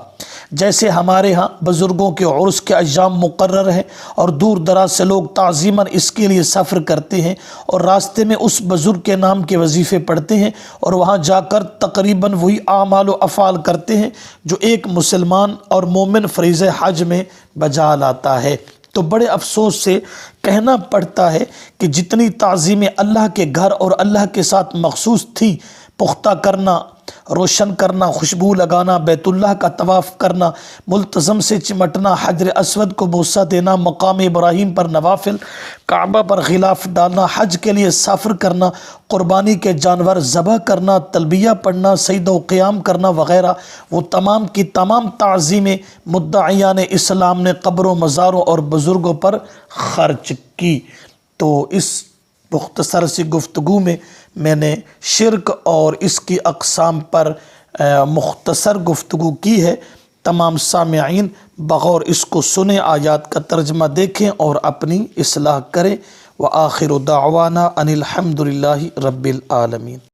جیسے ہمارے ہاں بزرگوں کے عرس کے ایام مقرر ہیں اور دور دراز سے لوگ تعظیماً اس کے لیے سفر کرتے ہیں اور راستے میں اس بزرگ کے نام کے وظیفے پڑھتے ہیں اور وہاں جا کر تقریباً وہی اعمال و افعال کرتے ہیں جو ایک مسلمان اور مومن فریضہ حج میں بجا لاتا ہے، تو بڑے افسوس سے کہنا پڑتا ہے کہ جتنی تعظیمیں اللہ کے گھر اور اللہ کے ساتھ مخصوص تھی، پختہ کرنا، روشن کرنا، خوشبو لگانا، بیت اللہ کا طواف کرنا، ملتزم سے چمٹنا، حجر اسود کو بوسہ دینا، مقام ابراہیم پر نوافل، کعبہ پر غلاف ڈالنا، حج کے لیے سفر کرنا، قربانی کے جانور ذبح کرنا، تلبیہ پڑھنا، سجدہ و قیام کرنا وغیرہ، وہ تمام کی تمام تعظیمیں مدعیان اسلام نے قبروں، مزاروں اور بزرگوں پر خرچ کی۔ تو اس مختصر سی گفتگو میں نے شرک اور اس کی اقسام پر مختصر گفتگو کی ہے۔ تمام سامعین بغور اس کو سنیں، آیات کا ترجمہ دیکھیں اور اپنی اصلاح کریں۔ وآخر دعوانا ان الحمد للہ رب العالمین۔